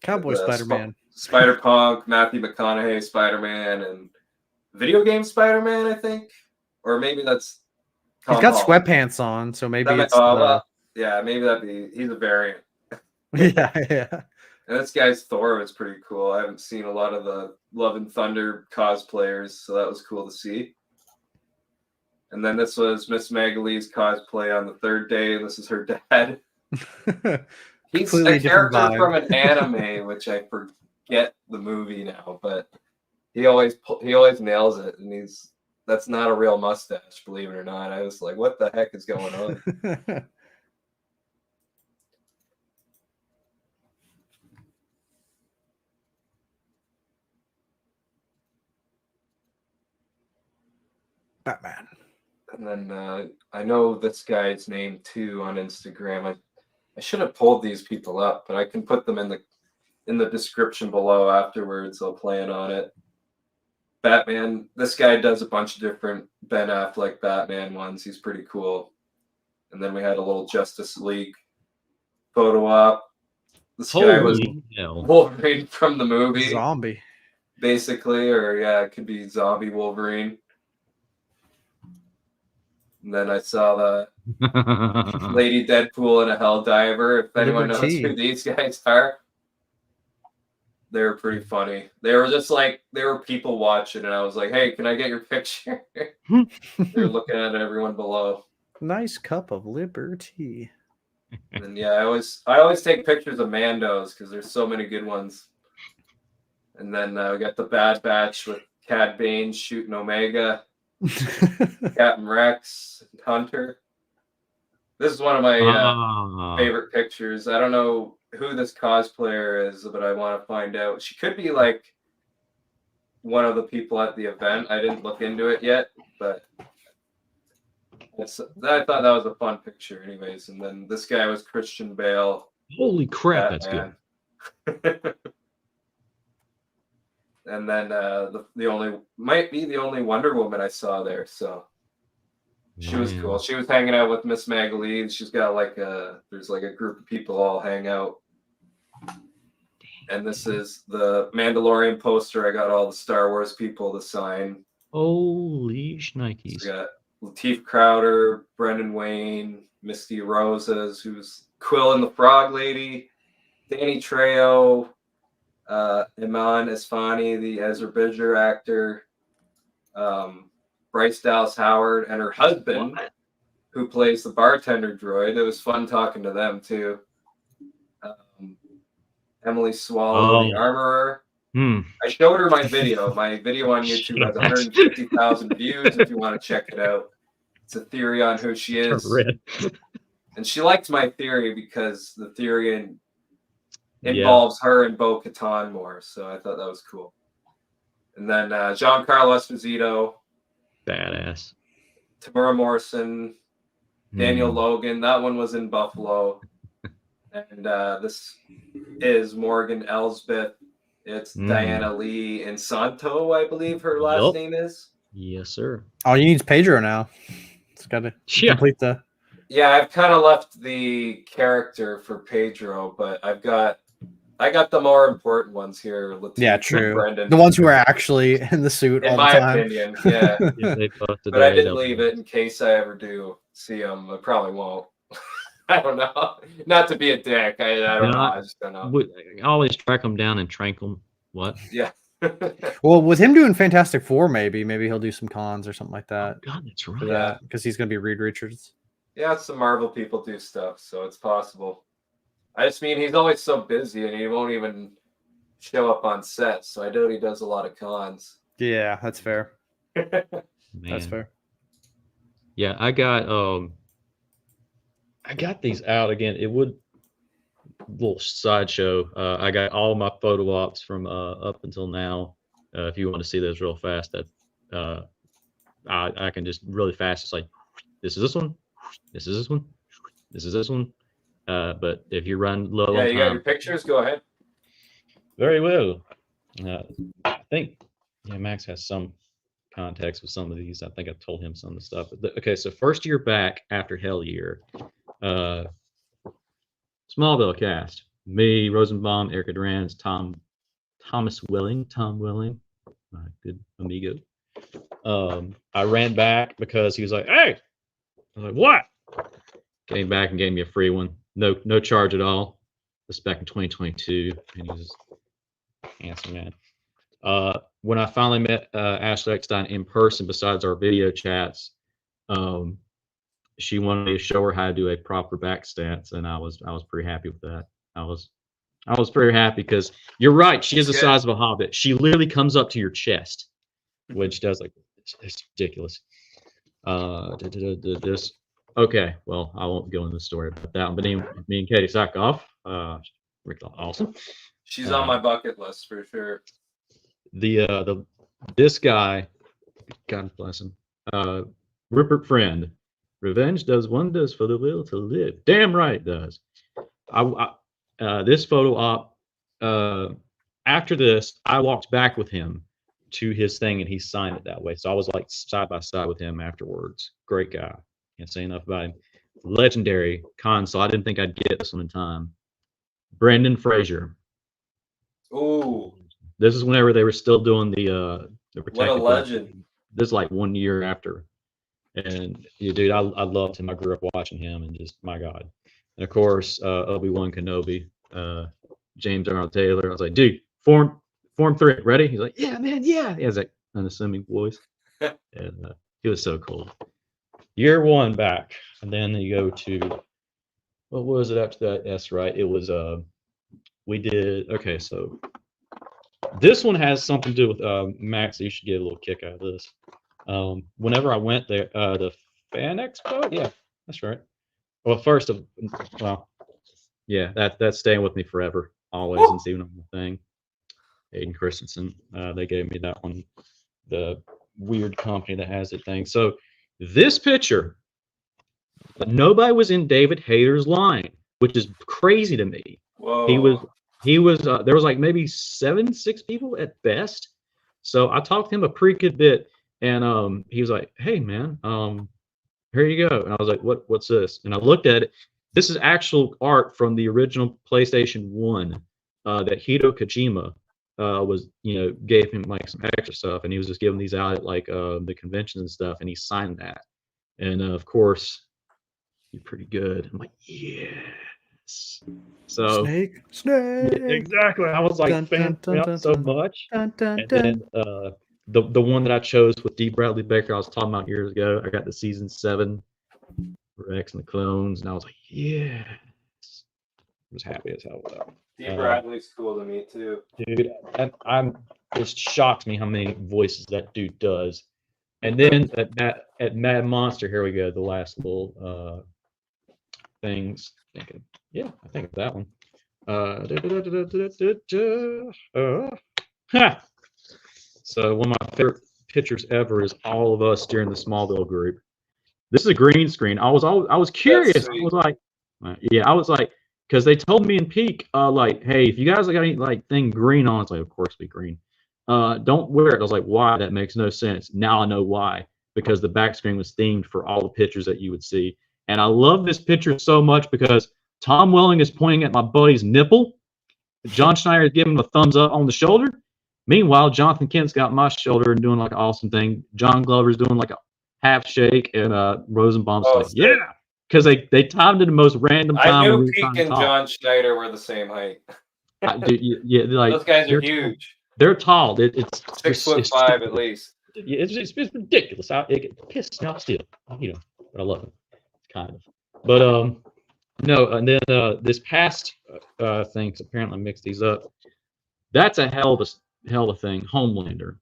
Cowboy Spider-Man. Spider-Punk, Matthew McConaughey Spider-Man, and video game Spider-Man, I think. Or maybe that's Tom He's got Holland. Sweatpants on, so maybe it's yeah, maybe that'd be... He's a variant. Yeah. And this guy's Thor was pretty cool. I haven't seen a lot of the Love and Thunder cosplayers, so that was cool to see. And then this was Miss Magalee's cosplay on the third day, and this is her dad. He's a character from an anime, which I forget the movie now, but he always nails it, and that's not a real mustache, believe it or not. I was like, what the heck is going on? Batman. And then I know this guy's name too on Instagram. I should have pulled these people up, but I can put them in the description below afterwards. I'll plan on it. Batman. This guy does a bunch of different Ben Affleck Batman ones. He's pretty cool. And then we had a little Justice League photo op. This guy was Wolverine from the movie. Zombie. Basically, or yeah, it could be zombie Wolverine. And then I saw the Lady Deadpool and a Helldiver. If anyone knows who these guys are, they were pretty funny. They were just like, they were people watching, and I was like, hey, can I get your picture? They're looking at everyone below. Nice cup of liberty. And yeah, I always take pictures of Mandos because there's so many good ones. And then we got the Bad Batch with Cad Bane shooting Omega. Captain Rex, Hunter. This is one of my favorite pictures. I don't know who this cosplayer is, but I want to find out. She could be like one of the people at the event. I didn't look into it yet, but I thought that was a fun picture anyways. And then this guy was Christian Bale. Holy crap, Batman. That's good. And then might be the only Wonder Woman I saw there. So she was cool. She was hanging out with Miss Magalee. She's got there's like a group of people all hang out. And this is the Mandalorian poster. I got all the Star Wars people to sign. Holy shnikes. So we got Lateef Crowder, Brendan Wayne, Misty Rosas, who's Quill and the Frog Lady, Danny Trejo, Iman Esfani, the Ezra Bridger actor, Bryce Dallas Howard, and her husband, who plays the bartender droid. It was fun talking to them too. Emily Swallow, the armorer. I showed her my video. My video on YouTube has 150,000 views if you want to check it out. It's a theory on who she is. And she liked my theory because the theory involves her and Bo-Katan more, so I thought that was cool. And then Giancarlo Esposito, badass. Tamura Morrison, Daniel Logan. That one was in Buffalo. And this is Morgan Elsbeth. It's Diana Lee Insanto, I believe her last name is. Yes, sir. All you need is Pedro now. It's got to complete the... Yeah, I've kind of left the character for Pedro, but I got the more important ones here. Yeah, true. The ones who are actually in the suit all the time. In my opinion, yeah. But I didn't leave it in case I ever do see them. I probably won't. I don't know. Not to be a dick. I don't know. I just don't know. I always track them down and trank them. What? Yeah. Well, with him doing Fantastic Four, maybe he'll do some cons or something like that. Oh, God, that's right. Yeah, because he's going to be Reed Richards. Yeah, some Marvel people do stuff, so it's possible. I just mean he's always so busy and he won't even show up on set, so I doubt he does a lot of cons. Yeah, that's fair. That's Man. fair. Yeah, I got these out again. It would little sideshow. I got all my photo ops from up until now. If you want to see those real fast, that I can just really fast. It's like this is this one, this is this one, this is this one. But if you run low Yeah, on you time, got your pictures. Go ahead. very well. I think Max has some context with some of these. I think I told him some of the stuff. Okay, so first year back after Hell Year, Smallville cast. Me, Rosenbaum, Erica Durant, Tom Welling, my good amigo. I ran back because he was like, "Hey," I was like, "What?" Came back and gave me a free one, no charge at all. This back in 2022, and he was handsome man. When I finally met Ashley Eckstein in person, besides our video chats, she wanted me to show her how to do a proper back stance, and I was pretty happy with that. I was pretty happy because you're right. She is the size of a hobbit. She literally comes up to your chest, which does like it's ridiculous. This okay. Well, I won't go into the story about that one. But me and Katie Sackhoff, awesome. She's on my bucket list for sure. This guy, God bless him, Rupert Friend. Revenge does wonders for the will to live. Damn right it does. This photo op. After this, I walked back with him to his thing, and he signed it that way. So I was like side by side with him afterwards. Great guy. Can't say enough about him. Legendary console. I didn't think I'd get this one in time. Brendan Fraser. Ooh. This is whenever they were still doing the protective. What a legend. This is like 1 year after. And yeah, dude, I loved him. I grew up watching him, and just my God. And of course, Obi-Wan Kenobi, James Arnold Taylor. I was like, dude, form 3, ready? He's like, yeah, man, yeah. He has that unassuming voice, and he was so cool. Year 1 back, and then you go to what was it after that? That's right. It was we did okay. So this one has something to do with Max. You should get a little kick out of this. Whenever I went there, the Fan Expo, yeah, that's right. Well, yeah, that's staying with me forever, always, and seeing on the thing. Aiden Christensen, they gave me that one, the weird company that has it thing. So this picture, nobody was in David Hayter's line, which is crazy to me. Whoa. He was. There was like maybe 6 people at best. So I talked to him a pretty good bit. And he was like, "Hey man, here you go." And I was like, "What's this?" And I looked at it. This is actual art from the original PlayStation 1 that Hideo Kojima was, gave him like some extra stuff, and he was just giving these out at like the conventions and stuff, and he signed that. And of course, you're pretty good. I'm like, yes. So Snake. Yeah, exactly. I was like, so much. And then the one that I chose with D. Bradley Baker, I was talking about years ago. I got the season 7 Rex and the Clones, and I was like, yes. I was happy as hell with that. D. Bradley's cool to me too. Dude, it shocks me how many voices that dude does. And then at Mad Monster, here we go, the last little things. I think of that one. So one of my favorite pictures ever is all of us during the Smallville group. This is a green screen. I was curious. I was like, because they told me in Peak, like, hey, if you guys got any like thing green on, it's like, of course be green. Don't wear it. I was like, why? That makes no sense. Now I know why. Because the back screen was themed for all the pictures that you would see. And I love this picture so much because Tom Welling is pointing at my buddy's nipple. John Schneider is giving him a thumbs up on the shoulder. Meanwhile, Jonathan Kent's got my shoulder and doing like an awesome thing. John Glover's doing like a half shake, and Rosenbaum's like, yeah, because they timed it the most random time. I knew Peak and John Schneider were the same height. Like those guys are huge. They're tall. It's 6'5" at least. It's ridiculous. It pissed me off still, but I love it. kind of. But no, and then this past thing, 'cause apparently I mixed these up. That's a hell of a thing, Homelander,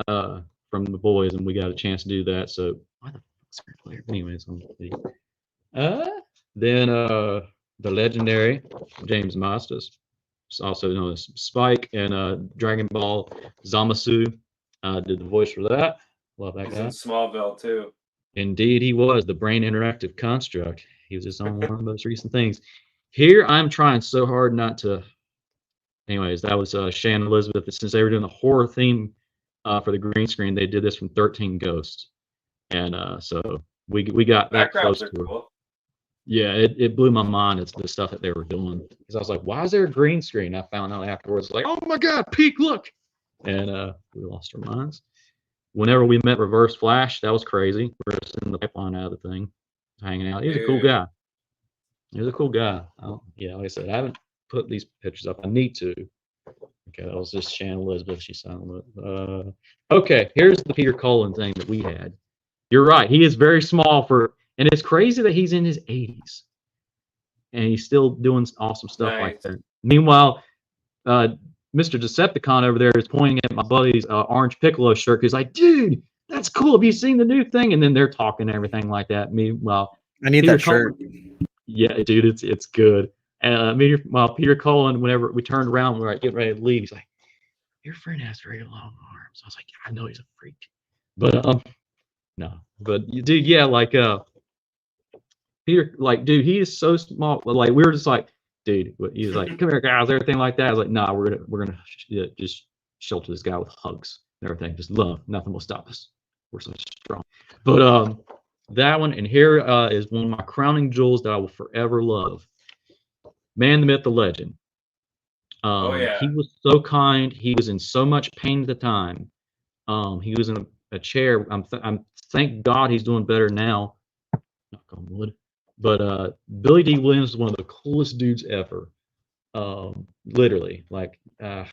from the boys, and we got a chance to do that. So why the fuck's our player? Anyways, then the legendary James Mastas, also known as Spike, and Dragon Ball Zamasu did the voice for that. Love that He's guy. in Smallville too. Indeed, he was the Brain Interactive Construct. He was just on one of the most recent things. Here, I'm trying so hard not to. Anyways, that was Shannon Elizabeth. Since they were doing the horror theme for the green screen, they did this from 13 Ghosts, and so we got that close Backgrounds are to it. cool. Yeah, it blew my mind. It's the stuff that they were doing, because I was like, why is there a green screen? I found out afterwards, like, oh my god, peek, look, and we lost our minds. Whenever we met Reverse Flash, that was crazy. We're just in the pipeline out of the thing, hanging out. He was a cool guy. He was a cool guy. Yeah, like I said, I haven't put these pictures up. I need to. Okay, that was just Shannon Elizabeth. She's silent. Okay, here's the Peter Cullen thing that we had. You're right. He is very small and it's crazy that he's in his 80s and he's still doing awesome stuff like that. Meanwhile, Mr. Decepticon over there is pointing at my buddy's Orange Piccolo shirt. He's like, dude, that's cool. Have you seen the new thing? And then they're talking and everything like that. Meanwhile, I need that shirt. Yeah, dude, it's good. And Peter Cullen, whenever we turned around, we were like, getting ready to leave. He's like, your friend has very long arms. I was like, I know he's a freak. But no. But dude, yeah, like Peter, like, dude, he is so small. Like, we were just like, dude, he was like, come here, guys, everything like that. I was like, nah, we're gonna just shelter this guy with hugs and everything. Just love. Nothing will stop us. We're so strong. But that one, and here is one of my crowning jewels that I will forever love. Man, the myth, the legend. He was so kind. He was in so much pain at the time. He was in a chair. I'm thank God he's doing better now. Knock on wood. But Billy D. Williams is one of the coolest dudes ever. Literally, like I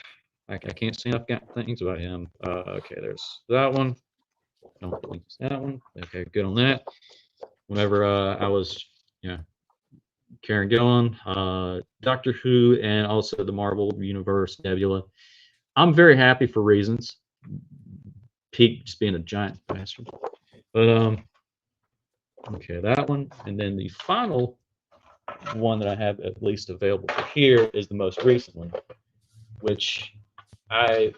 can't say enough things about him. Okay, there's that one. Don't think it's that one. Okay, good on that. Whenever I was, Karen Gillan, Doctor Who, and also the Marvel Universe, Nebula. I'm very happy for reasons. Pete just being a giant bastard. But okay, that one, and then the final one that I have at least available for here is the most recent one, which I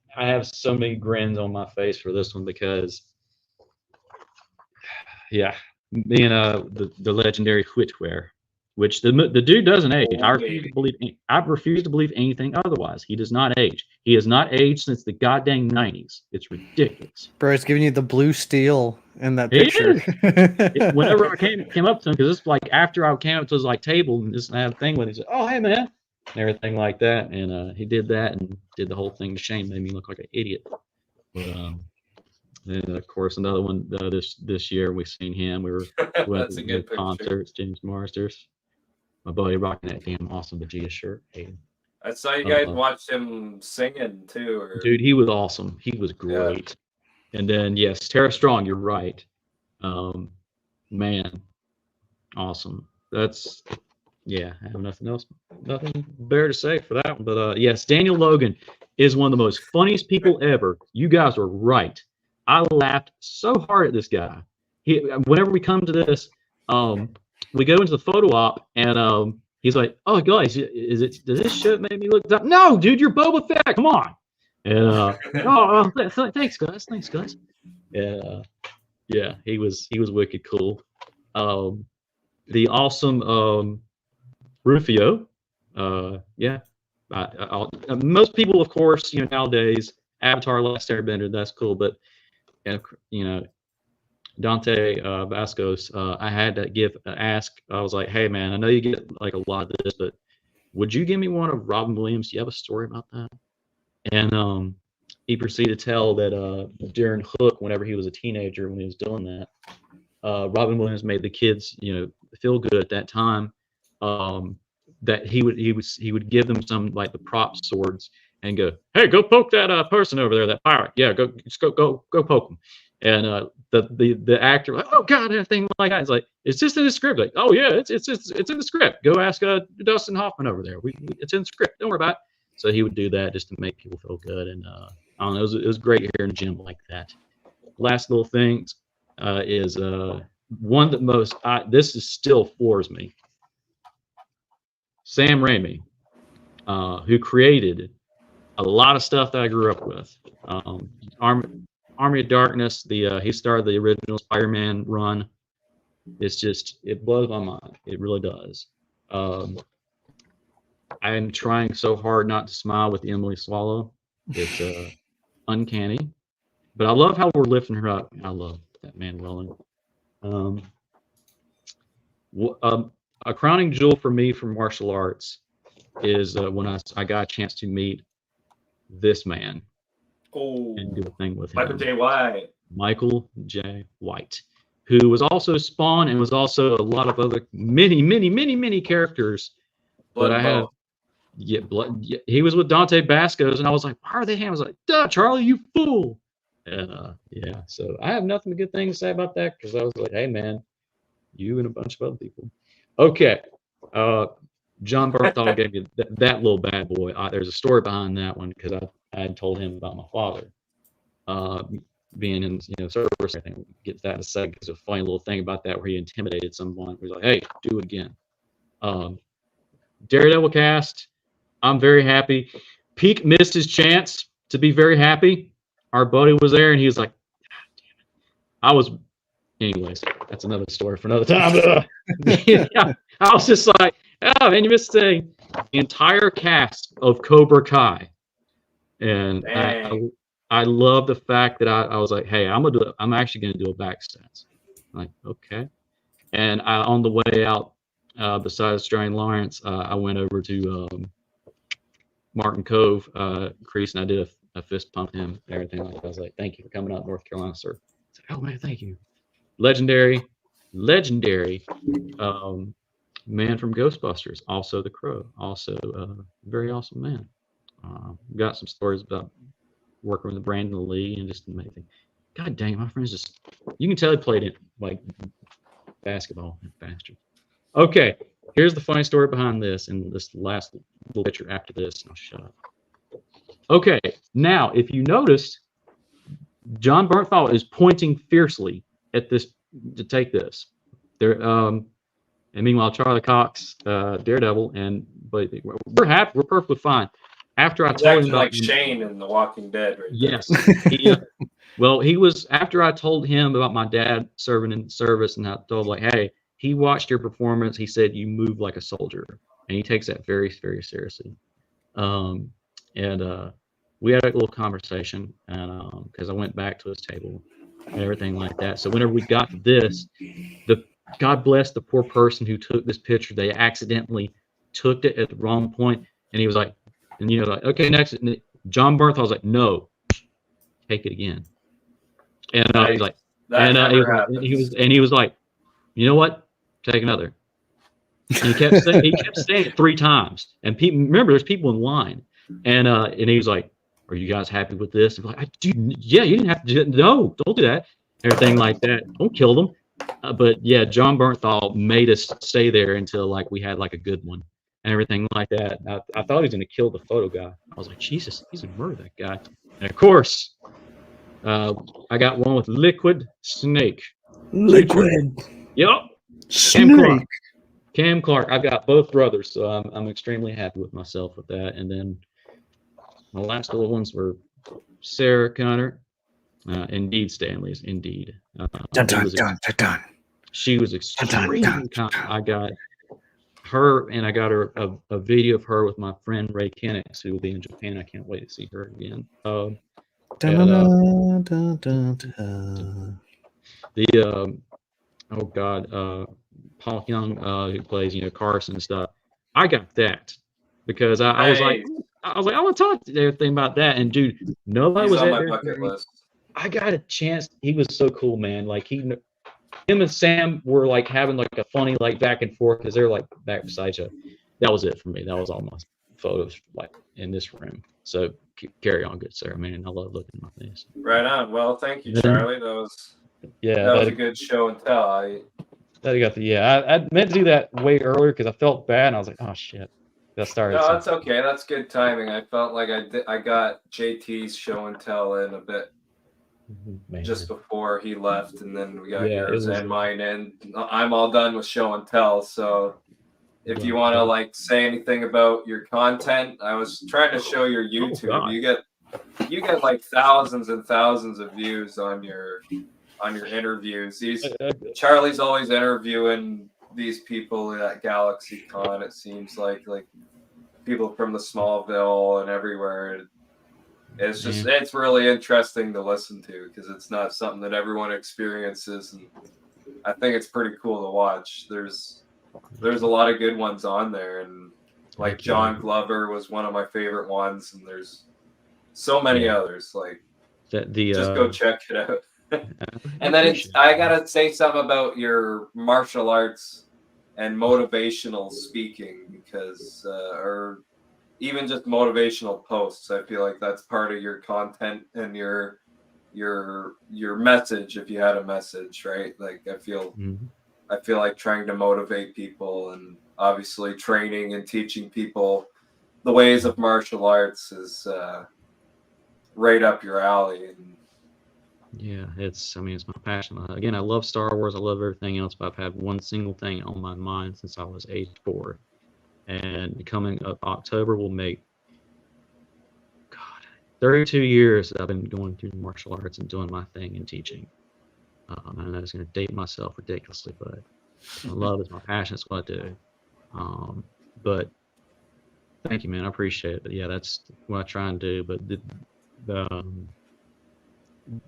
have so many grins on my face for this one because, yeah, being the legendary Whitware, which the dude doesn't age. I refuse to believe anything otherwise. He does not age. He has not aged since the goddamn 90s. It's ridiculous. Bro, it's giving you the blue steel in that picture. Whenever I came up to him, because it's like after I came up to his like table and just had a thing with him, he said, "Oh, hey man," and everything like that, and he did that and did the whole thing to shame, made me look like an idiot. But and of course another one this year we've seen him. We went to concerts, James Marsters. My buddy rocking that damn awesome Vegeta shirt. Hey. I saw you guys watched him singing too. Dude, he was awesome. He was great. Yeah. And then yes, Tara Strong, you're right. Man, awesome. That's I have nothing better to say for that one. But yes, Daniel Logan is one of the most funniest people ever. You guys were right. I laughed so hard at this guy. Whenever we come to this, we go into the photo op, and he's like, "Oh, guys, does this shit make me look dumb?" No, dude, you're Boba Fett. Come on. And thanks, guys. Thanks, guys. And yeah, he was wicked cool. The awesome Rufio. Most people, of course, nowadays, Avatar: Last Airbender, that's cool, but Dante Vascos, I had to ask. I was like, "Hey, man, I know you get like a lot of this, but would you give me one of Robin Williams? Do you have a story about that?" And he proceeded to tell that during Hook, whenever he was a teenager, when he was doing that, Robin Williams made the kids, feel good at that time. That he would give them some like the prop swords and go, "Hey, go poke that person over there, that pirate. Yeah, go poke him." And the actor, like, oh God, that thing like that. It's like, it's just in the script. Like, oh yeah, it's in the script. Go ask Dustin Hoffman over there. It's in the script. Don't worry about it. So he would do that just to make people feel good. And I don't know, it was great hearing Jim like that. Last little thing is one that this is still floors me. Sam Raimi, who created a lot of stuff that I grew up with. Army of Darkness, he started the original Spider-Man run. It blows my mind. It really does. I am trying so hard not to smile with Emily Swallow. It's uncanny. But I love how we're lifting her up. I love that man Welling. A crowning jewel for me from martial arts is when I got a chance to meet this man. Oh, and do a thing with Michael him. J. White. Michael J. White, who was also Spawn and was also a lot of other many characters. But I have he was with Dante Bascos, and I was like, why are they? I was like, duh, Charlie, you fool. And yeah, so I have nothing but good things to say about that, because I was like, hey man, you and a bunch of other people. Okay. John Bernthal gave me that little bad boy. There's a story behind that one, because I had told him about my father being in service. I think we'll get to that in a second, because a funny little thing about that where he intimidated someone. He was like, hey, do it again. Daredevil cast, I'm very happy. Peak missed his chance to be very happy. Our buddy was there, and he was like, damn it. Anyways, that's another story for another time. Yeah, I was just like, oh man, you missed a thing. The entire cast of Cobra Kai. And I love the fact that I was like, hey, I'm actually gonna do a back stats. I'm like, okay. And on the way out, besides Australian Lawrence, I went over to Martin Cove, Crease, and I did a fist pump him and everything like that. I was like, thank you for coming out, North Carolina, sir. I said, oh man, thank you. Legendary man from Ghostbusters, also the Crow, also a very awesome man. Got some stories about working with Brandon Lee and just amazing. God dang, my friends you can tell he played it like basketball, bastard. Okay, here's the funny story behind this, and this last little picture after this, and I'll shut up. Okay, now if you noticed, John Bernthal is pointing fiercely at this to take this. There, and meanwhile, Charlie Cox, Daredevil, but we're happy, we're perfectly fine. After I told him about like Shane in The Walking Dead, right? Yes. He was after I told him about my dad serving in service, and I told like, hey, he watched your performance. He said you move like a soldier, and he takes that very, very seriously. We had a little conversation, and because I went back to his table and everything like that. So whenever we got to this, God bless the poor person who took this picture. They accidentally took it at the wrong point, and he was like, like, okay, next. And John Bernthal was like, no, take it again. And he's like, he was like, you know what? Take another. And he kept saying it 3 times. And remember, there's people in line. And he was like, are you guys happy with this? And I'm like, yeah, you didn't have to do that. No, don't do that. Everything like that. Don't kill them. But yeah, John Bernthal made us stay there until like we had like a good one and everything like that. I thought he was going to kill the photo guy. I was like, Jesus, he's going to murder that guy. And of course, I got one with Liquid Snake. Liquid. Yep. Snake. Cam Clark. I've got both brothers, so I'm extremely happy with myself with that. And then my last little ones were Sarah Connor. Indeed, Stanley's. Indeed. Dun. She was extremely kind. I got her, and I got her a video of her with my friend Ray Kennex, who will be in Japan. I can't wait to see her again. Paul Young, who plays Carson and stuff. I got that because I was like, I want to talk to everything about that. And dude, nobody was on my bucket list. I got a chance. He was so cool, man. Like him and Sam were like having like a funny like back and forth because they're like back beside each other. That was it for me. That was all my photos like in this room. So carry on, good sir. I mean, I love looking at my face. Right on. Well, thank you, Then- Charlie. That was a good show and tell. I meant to do that way earlier because I felt bad and I was like, oh shit. That started. No, that's okay. That's good timing. I felt like I got JT's show and tell in a bit just before he left, and then we got yours and mine, and I'm all done with show and tell. So if you want to like say anything about your content, I was trying to show your YouTube. You get like thousands and thousands of views on your interviews. Charlie's always interviewing these people at GalaxyCon. It seems like people from the Smallville and everywhere. It's just it's really interesting to listen to because it's not something that everyone experiences, and I think it's pretty cool to watch. There's a lot of good ones on there, and like John Glover was one of my favorite ones, and there's so many others. Like just go check it out. And then I gotta say something about your martial arts and motivational speaking, because or even just motivational posts. I feel like that's part of your content and your message, if you had a message, right? Like I feel like trying to motivate people, and obviously training and teaching people the ways of martial arts is right up your alley. And yeah, it's my passion. Again, I love Star Wars. I love everything else, but I've had one single thing on my mind since I was age 4. And coming up October will make 32 years that I've been going through martial arts and doing my thing and teaching. I know it's going to date myself ridiculously, but my love is my passion. It's what I do. But thank you, man. I appreciate it. But yeah, that's what I try and do. But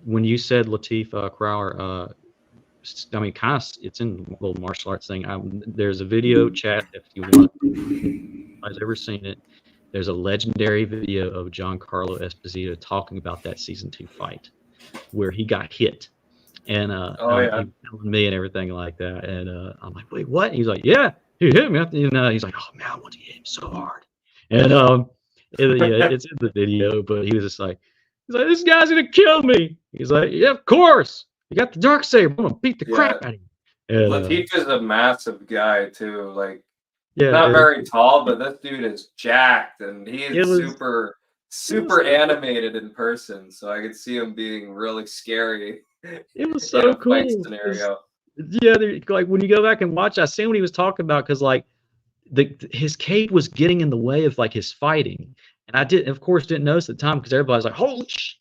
when you said Lateef Crowler, I mean, kind of, it's in the little martial arts thing. There's a video chat if you want. I've ever seen it. There's a legendary video of Giancarlo Esposito talking about that season 2 fight where he got hit, and he was telling me and everything like that. And I'm like, wait, what? And he's like, yeah, he hit me. And he's like, oh man, I want to hit him so hard. And it's in the video, but he was just like, this guy's gonna kill me. He's like, yeah, of course. You got the Darksaber. I'm gonna beat the crap out of him. Lateef is a massive guy too. Like, not very tall, but this dude is jacked, and he is super animated in person. So I could see him being really scary. It was so cool. Fight scenario. Yeah, like when you go back and watch, I see what he was talking about, because like his cape was getting in the way of like his fighting, and I didn't notice at the time because everybody's like, "Holy shit,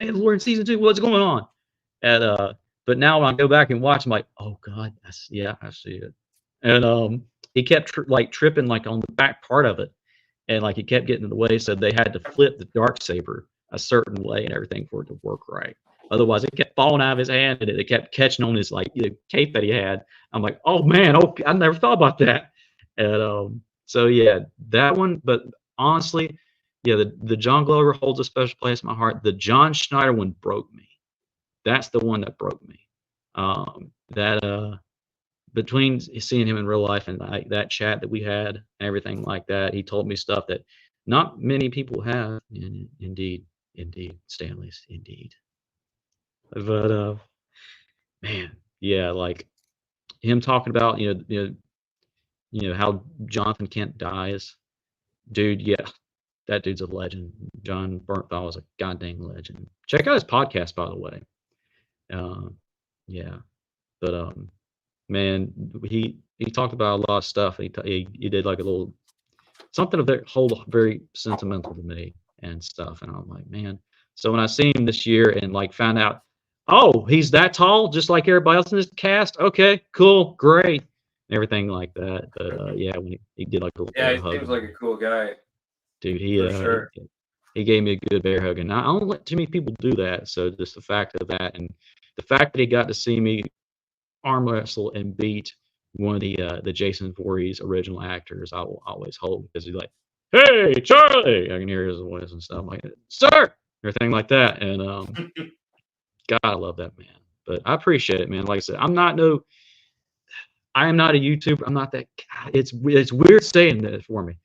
we're in season 2. What's going on?" And but now when I go back and watch, I'm like, "Oh God, I see it." And he kept tripping like on the back part of it, and like he kept getting in the way, so they had to flip the Darksaber a certain way and everything for it to work right. Otherwise, it kept falling out of his hand, and it kept catching on his cape that he had. I'm like, oh man, I never thought about that. And so yeah, that one. But honestly, yeah, the John Glover holds a special place in my heart. The John Schneider one broke me. That's the one that broke me. Between seeing him in real life and that chat that we had and everything like that, he told me stuff that not many people have. And indeed, Stanley's indeed. But man, yeah, like him talking about how Jonathan Kent dies, dude. Yeah, that dude's a legend. John Bernthal is a goddamn legend. Check out his podcast, by the way. Yeah, but man, he talked about a lot of stuff. He did like a little something of that whole very sentimental to me and stuff. And I'm like, man. So when I see him this year and like found out, oh, he's that tall, just like everybody else in this cast. Okay, cool, great, and everything like that. But yeah, when he did like a little hug, he seems like a cool guy, dude. He gave me a good bear hug, and I don't let too many people do that. So just the fact of that, and the fact that he got to see me arm wrestle and beat one of the Jason Voorhees original actors, I will always hold, because he's like, "Hey, Charlie!" I can hear his voice and stuff like that, "Sir," everything like that, and God, I love that man. But I appreciate it, man. Like I said, I am not a YouTuber. I'm not that. It's weird saying that for me.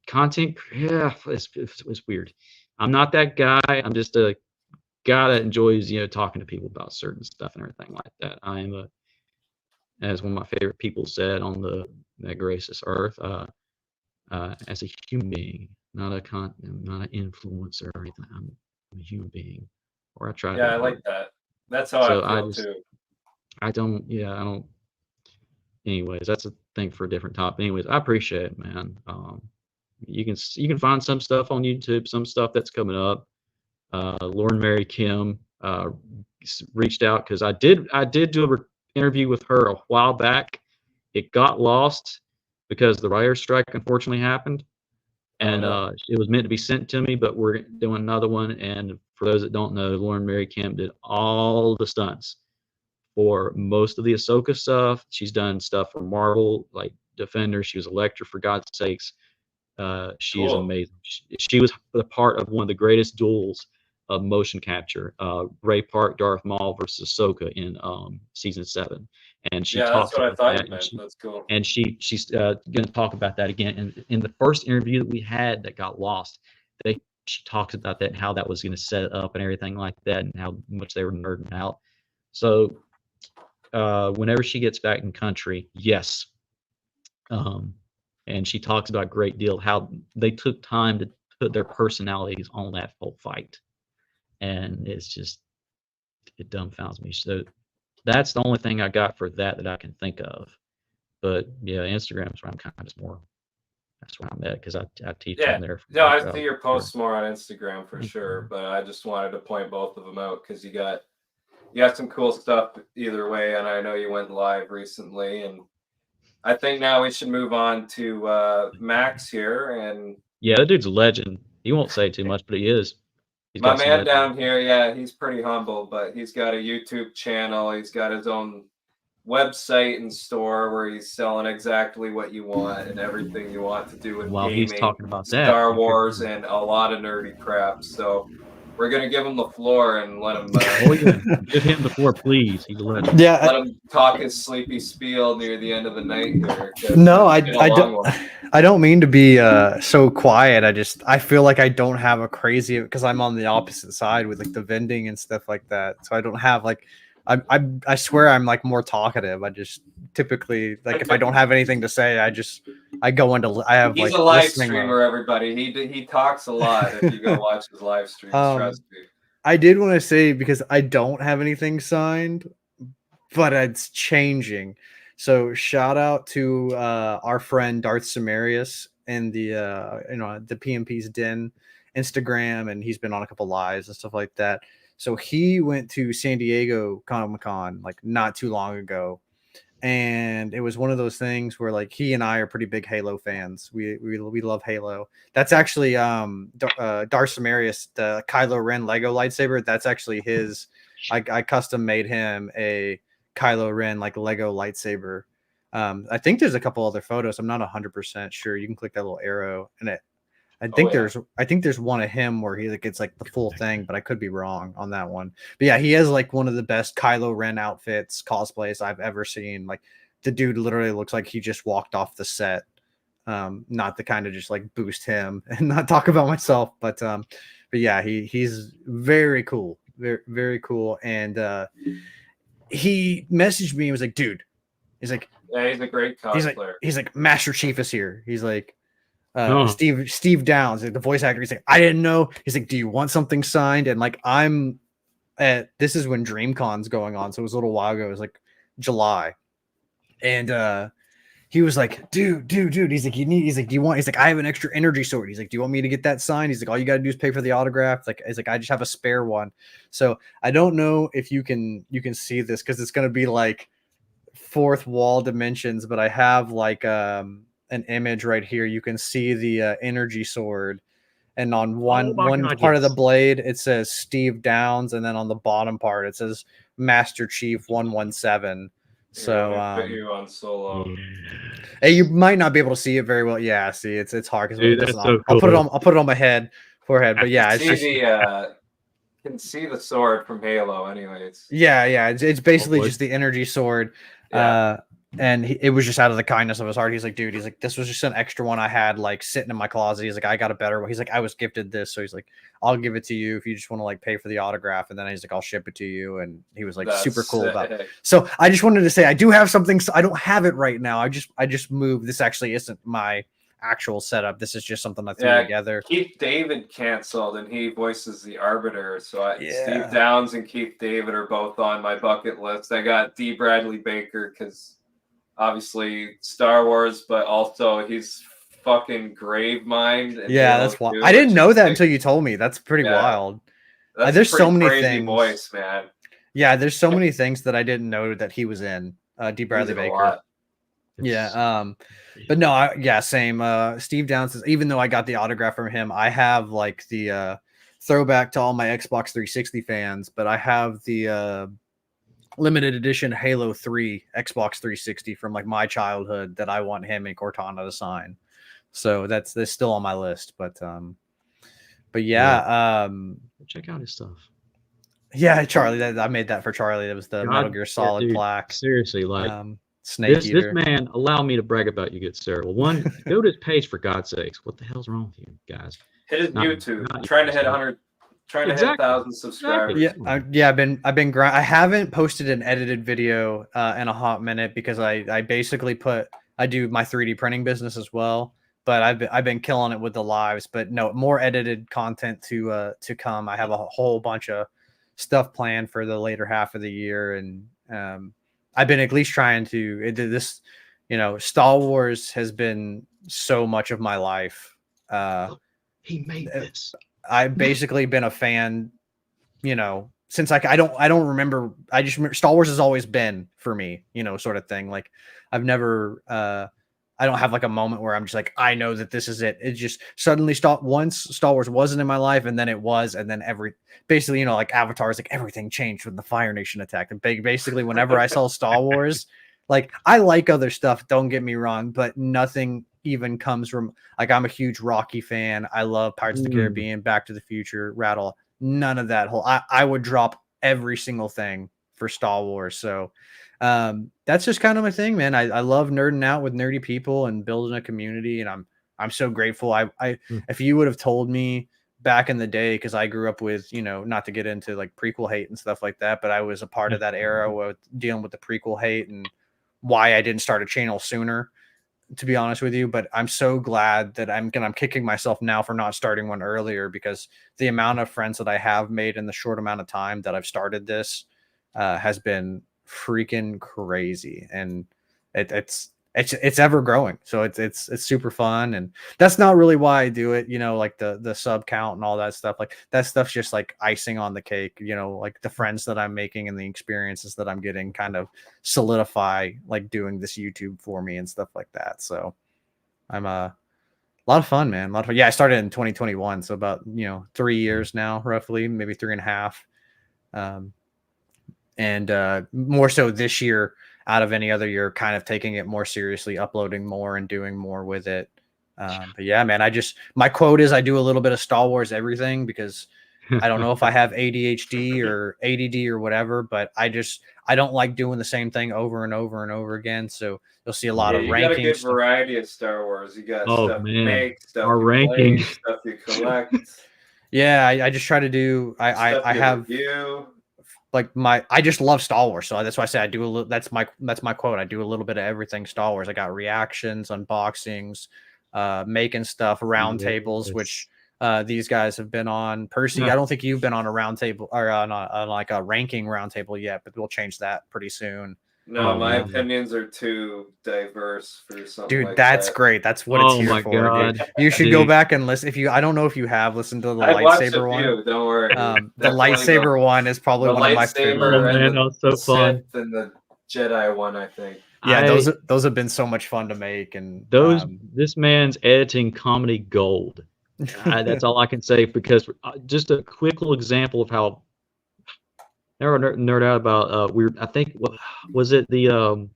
content, yeah, it's weird. I'm not that guy. I'm just a guy that enjoys, talking to people about certain stuff and everything like that. I am as one of my favorite people said on that gracious earth, as a human being, not an influencer or anything. I'm a human being, or I try to. Yeah, I like that. That's how So I feel too. I don't. Anyways, that's a thing for a different topic. Anyways, I appreciate it, man. You can find some stuff on YouTube, some stuff that's coming up. Lauren Mary Kim reached out because I did do an interview with her a while back. It got lost because the writer's strike unfortunately happened, and it was meant to be sent to me, but we're doing another one. And for those that don't know, Lauren Mary Kim did all the stunts for most of the Ahsoka stuff. She's done stuff for Marvel, like Defender. She was Elektra, for God's sakes. She is amazing. She was the part of one of the greatest duels of motion capture, Ray Park, Darth Maul versus Ahsoka in season 7. And she that's what I thought you meant. That's cool. And she's going to talk about that again. And in the first interview that we had that got lost, she talks about that and how that was going to set it up and everything like that, and how much they were nerding out. So whenever she gets back in country, yes. And she talks about a great deal how they took time to put their personalities on that whole fight. And it dumbfounds me. So that's the only thing I got for that I can think of. But yeah, Instagram's where I'm kind of just more. That's where I'm at because I teach on there. No, I see your posts more on Instagram for sure. But I just wanted to point both of them out because you got some cool stuff either way. And I know you went live recently, and I think now we should move on to Max here. And yeah, that dude's a legend. He won't say too much, but he is. My man down here, he's pretty humble, but he's got a YouTube channel. He's got his own website and store where he's selling exactly what you want and everything you want to do with gaming, he's talking about Star Wars, and a lot of nerdy crap. So we're going to give him the floor and let him give him the floor, please. He's a legend. Yeah, let him talk his sleepy spiel near the end of the night here. No, I don't mean to be so quiet. I feel like I don't have a crazy, because I'm on the opposite side with like the vending and stuff like that. So I don't have like I swear I'm like more talkative. I just typically like if I don't have anything to say, I go into He's a live streamer, everybody. He talks a lot if you go watch his live streams. Trust me. I did want to say, because I don't have anything signed, but it's changing. So shout out to our friend Darth Samarius and the PMP's Den Instagram, and he's been on a couple lives and stuff like that. So he went to San Diego Comic-Con like not too long ago, and it was one of those things where like he and I are pretty big Halo fans. We love Halo. That's actually Darth Samarius, the Kylo Ren Lego lightsaber. That's actually his. I custom made him a Kylo Ren like Lego lightsaber. I think there's a couple other photos. I'm not 100% sure. You can click that little arrow, and I think there's one of him where he like it's like the full thing, but I could be wrong on that one. But yeah, he has like one of the best Kylo Ren outfits, cosplays I've ever seen. Like the dude literally looks like he just walked off the set. Not the kind of just like boost him and not talk about myself, but yeah, he's very cool, very very cool. And he messaged me and was like, dude, he's like, yeah, he's a great cosplayer. He's like Master Chief is here. He's like. Steve Downs, the voice actor. He's like, I didn't know. He's like, do you want something signed? And like, this is when DreamCon's going on, so it was a little while ago. It was like July, and he was like, dude. He's like, do you want? He's like, I have an extra energy sword. He's like, do you want me to get that signed? He's like, all you gotta do is pay for the autograph. Like, he's like, I just have a spare one. So I don't know if you can see this because it's gonna be like fourth wall dimensions, but I have like an image right here. You can see the energy sword, and on one part of the blade it says Steve Downs, and then on the bottom part it says Master Chief 117. So put you on solo. Hey, you might not be able to see it very well. Yeah, see, it's hard because so I'll put it on my forehead. But yeah, can see the sword from Halo anyways. Yeah, it's basically just the energy sword. Yeah. it was just out of the kindness of his heart. He's like, dude, he's like, this was just an extra one I had like sitting in my closet. He's like, I got a better one. He's like, I was gifted this. So he's like, I'll give it to you if you just want to like pay for the autograph. And then he's like, I'll ship it to you. And he was like super cool about it. So I just wanted to say, I do have something. So I don't have it right now. I just moved. This actually isn't my actual setup. This is just something I threw together. Keith David canceled and he voices the Arbiter. So Steve Downs and Keith David are both on my bucket list. I got D. Bradley Baker because obviously Star Wars, but also he's fucking Gravemind. Yeah, that's wild. I didn't know that until you told me. That's pretty wild. There's so many things. Voice, man. Yeah, there's so many things that I didn't know that he was in. D. Bradley Baker. Yeah. But no, same. Steve Downs says, even though I got the autograph from him, I have like the throwback to all my Xbox 360 fans, but I have the limited edition Halo 3 Xbox 360 from like my childhood that I want him and Cortana to sign. So that's still on my list, but yeah. Check out his stuff. Yeah, Charlie, I made that for Charlie. That was the Metal Gear Solid plaque. Seriously, like Snake this man allow me to brag about you, good sir. Well, one, go to his page for God's sakes. What the hell's wrong with you guys? Hit his YouTube. Trying to hit 100. Trying to hit 1,000 subscribers. Yeah, I've been I haven't posted an edited video in a hot minute because I basically I do my 3D printing business as well, but I've been killing it with the lives. But no, more edited content to come. I have a whole bunch of stuff planned for the later half of the year, and I've been at least trying to this. Star Wars has been so much of my life. He made this. I've basically been a fan, since I don't remember. I just remember Star Wars has always been for me, sort of thing. Like I've never, I don't have like a moment where I'm just like, I know that this is it. It just suddenly once Star Wars wasn't in my life, and then it was, and then basically, like Avatar is like everything changed when the Fire Nation attacked. And basically, whenever I saw Star Wars, like I like other stuff, don't get me wrong, but nothing even comes from like I'm a huge Rocky fan. I love Pirates of the Caribbean, Back to the Future, Rattle. None of that whole. I would drop every single thing for Star Wars. So that's just kind of my thing, man. I love nerding out with nerdy people and building a community, and I'm so grateful. If you would have told me back in the day, because I grew up with, not to get into like prequel hate and stuff like that, but I was a part of that era with dealing with the prequel hate and why I didn't start a channel sooner, to be honest with you. But I'm so glad that I'm kicking myself now for not starting one earlier, because the amount of friends that I have made in the short amount of time that I've started this has been freaking crazy, and it's ever growing. So it's super fun, and that's not really why I do it. Like the sub count and all that stuff. Like that stuff's just like icing on the cake. Like the friends that I'm making and the experiences that I'm getting kind of solidify like doing this YouTube for me and stuff like that. So I'm a lot of fun, man. A lot of fun. Yeah, I started in 2021, so about 3 years now, roughly, maybe 3.5. And more so this year out of any other year, kind of taking it more seriously, uploading more and doing more with it. But yeah, man, my quote is I do a little bit of Star Wars everything, because I don't know if I have ADHD or ADD or whatever, but I don't like doing the same thing over and over and over again. So you'll see a lot of rankings. You got a good variety of Star Wars. You got stuff you make, stuff our you ranking, play, stuff you collect. Yeah, I just try to do. I have review. Like I just love Star Wars, so that's why I say I do a little. That's my quote. I do a little bit of everything Star Wars. I got reactions, unboxings, making stuff, roundtables, which these guys have been on. Percy, I don't think you've been on a roundtable or on like a ranking roundtable yet, but we'll change that pretty soon. No, my opinions are too diverse for something. Dude, like that's that. great. That's what it's here for. God. Dude. You should go back and listen. I don't know if you have listened to the lightsaber one. Don't worry. The lightsaber one is probably one of my favorite. Man, that was so fun. And the Jedi one, I think. Yeah, those have been so much fun to make, and this man's editing comedy gold. That's all I can say, because just a quick little example of how nerd out about I think was it the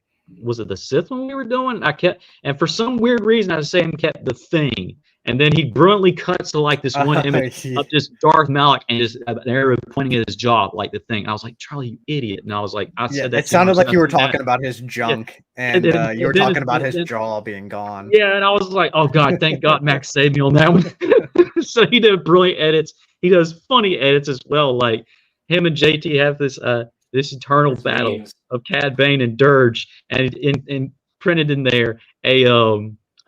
was it the Sith one we were doing? And for some weird reason, I was saying kept the thing. And then he brilliantly cuts to like this one image of just Darth Malak and just an arrow pointing at his jaw, like the thing. I was like, Charlie, you idiot. And I was like, I said that. It sounded like you were talking about his junk and you were talking about his jaw being gone. Yeah, and I was like, oh God, thank God Max saved me on that one. So he did brilliant edits. He does funny edits as well. Like him and JT have this eternal battle of Cad Bane and Dirge, and printed in there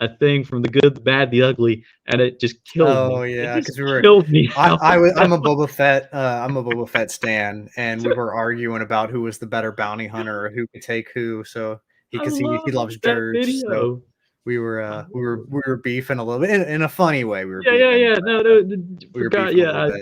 a thing from The Good, the Bad, the Ugly, and it just killed me. Oh yeah, because killed me. I'm a Boba Fett stan, and we were arguing about who was the better bounty hunter or who could take who. So he loves Dirge. So we were beefing a little bit in a funny way. We were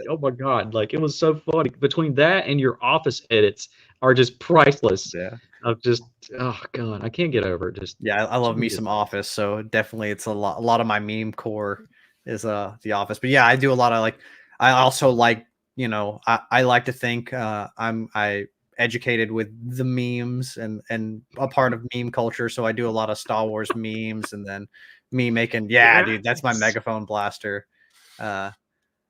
oh my God, like it was so funny. Between that and your Office edits are just priceless. Yeah. Of just, oh God, I can't get over it. Just I love me some Office, so definitely it's a lot of my meme core is the Office. But yeah, I do a lot of I also like, I like to think I educated with the memes and a part of meme culture, so I do a lot of Star Wars memes, and then me making dude, that's my megaphone blaster.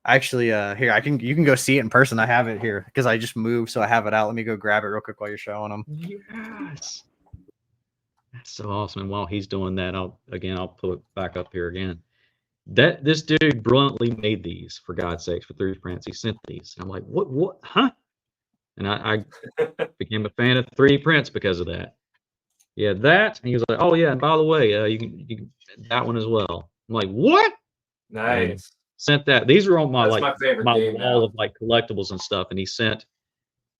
Actually, here you can go see it in person. I have it here because I just moved, so I have it out. Let me go grab it real quick while you're showing them. Yes, that's so awesome. And while he's doing that, I'll put it back up here again. This dude brilliantly made these, for God's sakes, for 3D prints. He sent these. And I'm like, what, huh? And I became a fan of 3D prints because of that. Yeah, that. And he was like, oh yeah, and by the way, you can that one as well. I'm like, what? Nice. And sent that. These are on my my favorite my game wall now. of like collectibles and stuff. And he sent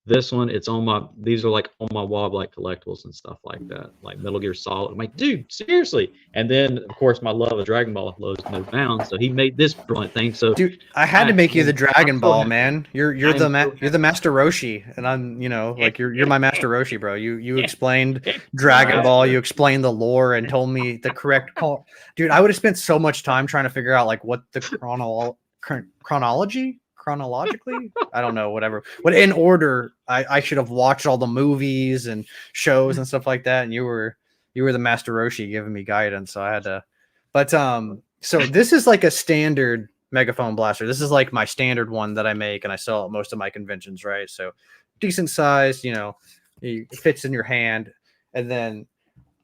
this one. It's on my. These are like on my wall of like collectibles and stuff like that, like Metal Gear Solid. I'm like, dude, seriously. And then of course my love of Dragon Ball knows no bounds. So he made this brilliant thing. So dude, I had to make you the Dragon Ball, man. You're the Master Roshi, and I'm you're my Master Roshi, bro. You explained Dragon Ball, you explained the lore, and told me the correct call. Dude, I would have spent so much time trying to figure out like what the chronologically, I don't know, whatever. But in order, I should have watched all the movies and shows and stuff like that. And you were the Master Roshi giving me guidance, so I had to. But so this is like a standard megaphone blaster. This is like my standard one that I make and I sell at most of my conventions, right? So decent size, it fits in your hand. And then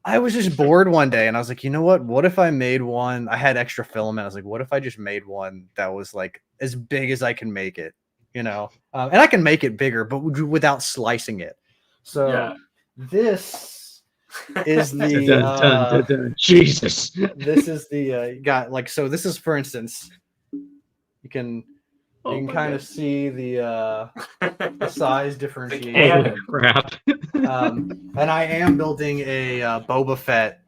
I was just bored one day and I was like, you know what? What if I made one? I had extra filament. I was like, what if I just made one that was like as big as I can make it, and I can make it bigger, but without slicing it. So this is the Jesus. This is the so this is, for instance, you can kind of see the size differentiation. Crap. And I am building a Boba Fett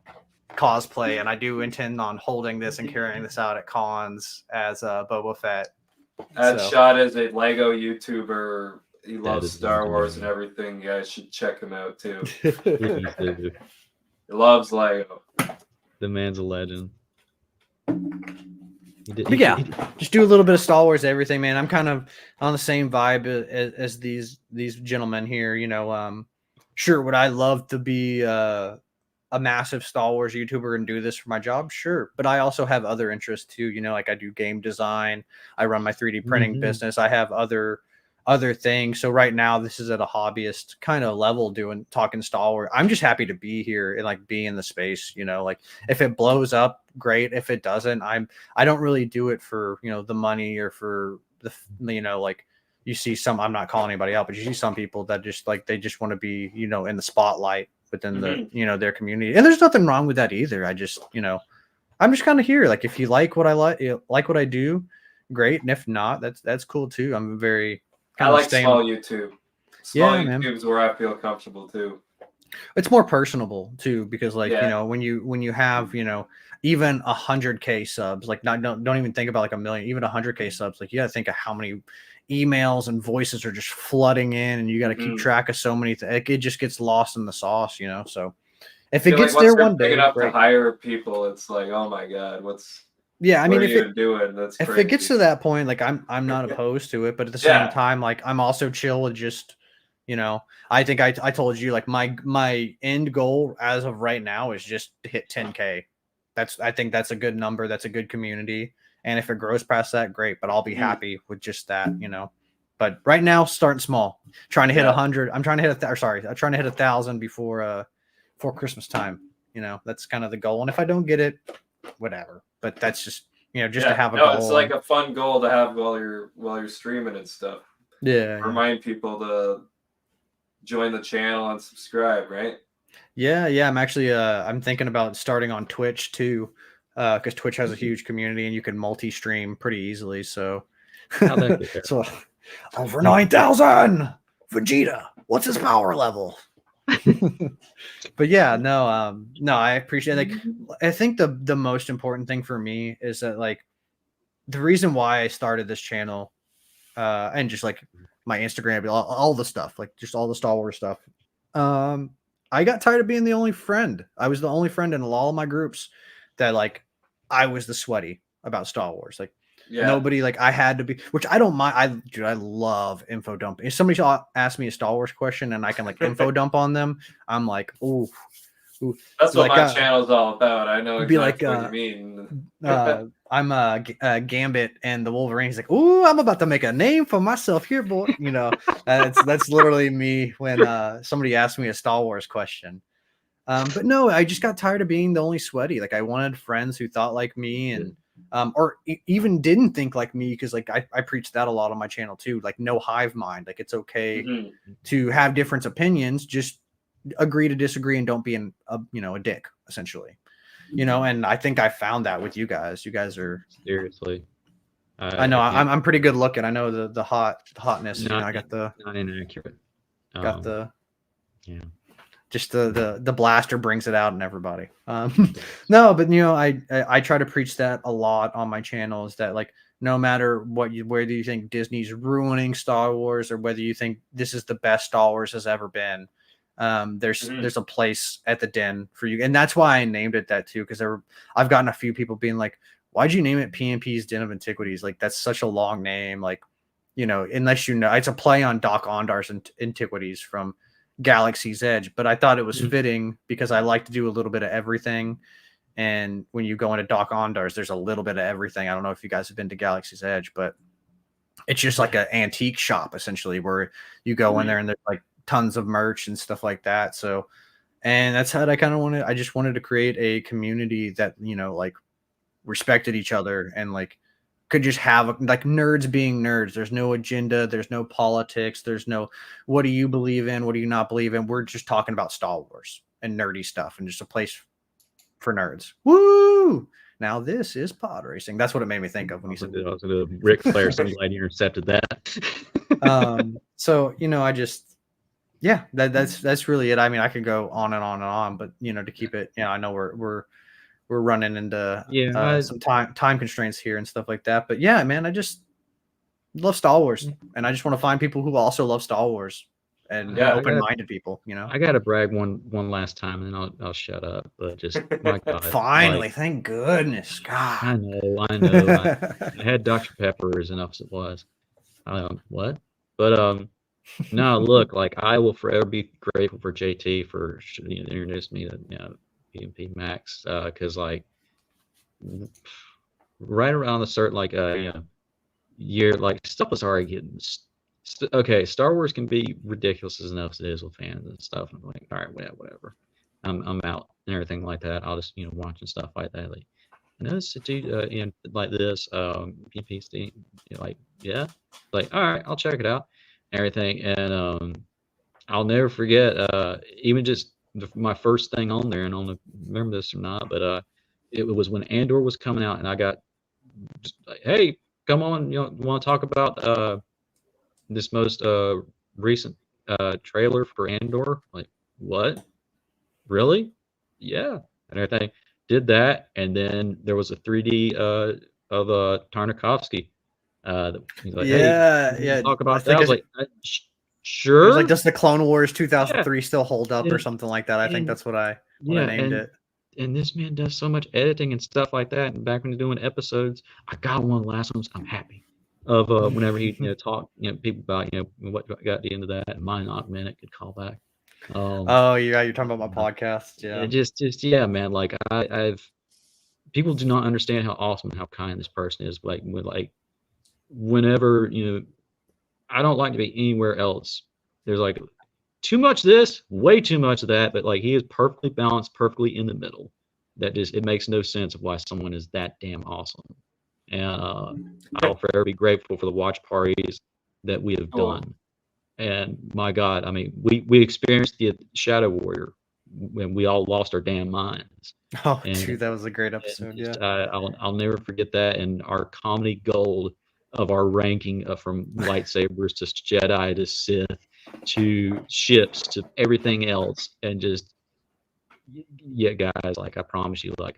cosplay, and I do intend on holding this and carrying this out at cons as Boba Fett. Shot as a Lego YouTuber. He loves Star Wars and everything. You guys should check him out too. He loves Lego. The man's a legend. Just do a little bit of Star Wars, everything, man. I'm kind of on the same vibe as these gentlemen here. Sure, would I love to be a massive Star Wars YouTuber and do this for my job? Sure, but I also have other interests too. Like I do game design. I run my 3D printing business. I have other things. So right now, this is at a hobbyist kind of level, talking Star Wars. I'm just happy to be here and like be in the space. Like if it blows up, great. If it doesn't, I don't really do it for the money or for the like you see some. I'm not calling anybody out, but you see some people that just they just want to be in the spotlight within the their community, and there's nothing wrong with that either. I just I'm just kind of here. Like if you like what I like what I do, great, and if not, that's cool too. I'm very I like small YouTube. Small YouTube's where I feel comfortable too. It's more personable too, because when you have even 100K subs, like don't even think about like 1 million, even 100K subs, like you got to think of how many emails and voices are just flooding in, and you got to keep track of so many things. It just gets lost in the sauce, So if it gets there one day, big enough to hire people, it's like, oh my God, I mean, if it gets to that point, like I'm not opposed to it, but at the same time, like I'm also chill with just You know, I think I told you like my end goal as of right now is just to hit 10K. I think that's a good number. That's a good community. And if it grows past that, great. But I'll be happy with just that, you know. But right now, starting small, trying to hit 100. I'm trying to hit I'm trying to hit 1,000 before Christmas time. You know, that's kind of the goal. And if I don't get it, whatever. But that's just, you know, just to have a goal. It's like a fun goal to have while you're streaming and stuff. Yeah. Remind people to join the channel and subscribe, right? Yeah. I'm actually I'm thinking about starting on Twitch too, because Twitch has a huge community and you can multi-stream pretty easily. So, so over 9,000 Vegeta. What's his power level? But yeah, no, I appreciate like I think the most important thing for me is that like the reason why I started this channel and just like my Instagram, all the stuff, like just all the Star Wars stuff. I got tired of being the only friend. I was the only friend in all of my groups that like I was the sweaty about Star Wars. Like nobody, like I had to be, which I don't mind. I love info dumping. If somebody asks me a Star Wars question and I can like info dump on them, I'm like, ooh. That's what my channel's all about. I know exactly what you mean. I'm Gambit and the Wolverine. He's like, ooh, I'm about to make a name for myself here, boy. You know, that's literally me when somebody asked me a Star Wars question. But no, I just got tired of being the only sweaty. Like I wanted friends who thought like me and or even didn't think like me, because like I preach that a lot on my channel too. Like no hive mind. Like it's okay to have different opinions. Just agree to disagree and don't be a dick, essentially. You know, and I think I found that with you guys. You guys are seriously. I know I'm pretty good looking. I know the hotness. Not, I got the not inaccurate. Got the just the blaster brings it out in everybody. No, but you know, I try to preach that a lot on my channel, is that like no matter whether you think Disney's ruining Star Wars or whether you think this is the best Star Wars has ever been, there's a place at the den for you. And that's why I named it that too, because I've gotten a few people being like, why'd you name it PNP's Den of Antiquities? Like that's such a long name. Like, you know, unless you know, it's a play on Doc Ondar's Antiquities from Galaxy's Edge, but I thought it was fitting because I like to do a little bit of everything. And when you go into Doc Ondar's, there's a little bit of everything. I don't know if you guys have been to Galaxy's Edge, but it's just like an antique shop essentially, where you go in there and there's like tons of merch and stuff like that. So, and that's how I just wanted to create a community that, you know, like respected each other and like could just have like nerds being nerds. There's no agenda. There's no politics. There's no, what do you believe in? What do you not believe in? We're just talking about Star Wars and nerdy stuff and just a place for nerds. Woo! Now this is pod racing. That's what it made me think of when you said I was going to Ric Flair. So I'm glad you intercepted that. So, you know, I just, yeah, that's really it. I mean, I could go on and on and on, but you know, to keep it, I know we're running into some time constraints here and stuff like that. But yeah, man, I just love Star Wars, and I just want to find people who also love Star Wars and open-minded people. You know, I gotta brag one last time, and then I'll shut up. But just my God, finally, thank goodness, God. I know. I had Dr. Pepper's enough as it was. What? But no, look, like I will forever be grateful for JT for introducing me to PMP Max, because like right around a certain year, like stuff was already getting okay. Star Wars can be ridiculous as enough as it is with fans and stuff. I'm like, all right, whatever. I'm out and everything like that. I'll just watching stuff like that. Like, I noticed that you like this PMP like like all right, I'll check it out and everything. And I'll never forget even just my first thing on there, and I don't know if you remember this or not, but it was when Andor was coming out, and I got just like, hey, come on, want to talk about this most recent trailer for Andor? Like, what? Really? Yeah, and everything. Did that, and then there was a 3D of Tartakovsky. Like, hey, talk about that. I was like, sure. It was like, does the Clone Wars 2003 still hold up or something like that? I think that's what I named it. And this man does so much editing and stuff like that. And back when he's doing episodes, I got one last one. I'm happy. of whenever he talked people about what got at the end of that, and my augmented could call back. Oh yeah, you're talking about my podcast. Yeah, just yeah, man. Like I've people do not understand how awesome and how kind this person is. Like whenever I don't like to be anywhere else. There's like too much this, way too much of that, but like he is perfectly balanced, perfectly in the middle. That just it makes no sense of why someone is that damn awesome. And I'll forever be grateful for the watch parties that we have done. And my God, I mean, we experienced the Shadow Warrior when we all lost our damn minds. Oh, dude, that was a great episode. Just, yeah, I'll never forget that. And our comedy gold of our ranking from lightsabers to Jedi to Sith to ships to everything else, and just yeah, guys, like I promise you, like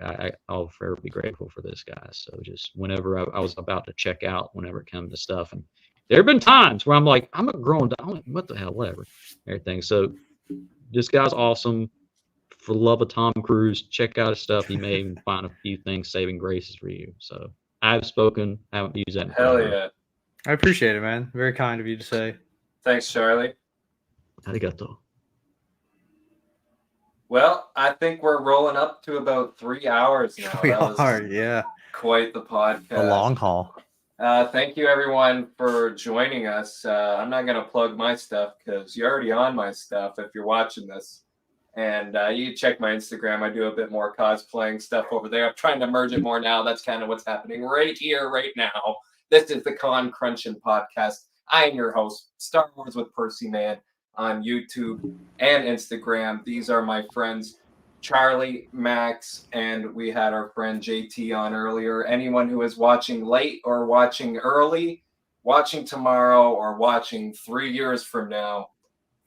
I'll forever be grateful for this, guys. So just whenever I was about to check out, whenever it comes to stuff, and there have been times where I'm like, I'm a grown, what the hell, whatever, everything. So this guy's awesome. For the love of Tom Cruise, check out his stuff. He may even find a few things saving graces for you. So I've spoken. I haven't used that in forever. Hell yeah. I appreciate it, man. Very kind of you to say. Thanks, Charlie. Arigato. Well, I think we're rolling up to about 3 hours now. We are, yeah. Quite the podcast. A long haul. Thank you, everyone, for joining us. I'm not going to plug my stuff because you're already on my stuff if you're watching this. And you can check my Instagram. I do a bit more cosplaying stuff over there. I'm trying to merge it more now. That's kind of what's happening right here, right now. This is the Con Crunchin Podcast. I am your host, Star Wars with Percyman, on YouTube and Instagram. These are my friends, Charlie, Max, and we had our friend JT on earlier. Anyone who is watching late or watching early, watching tomorrow, or watching 3 years from now,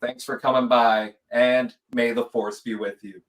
thanks for coming by, and may the Force be with you.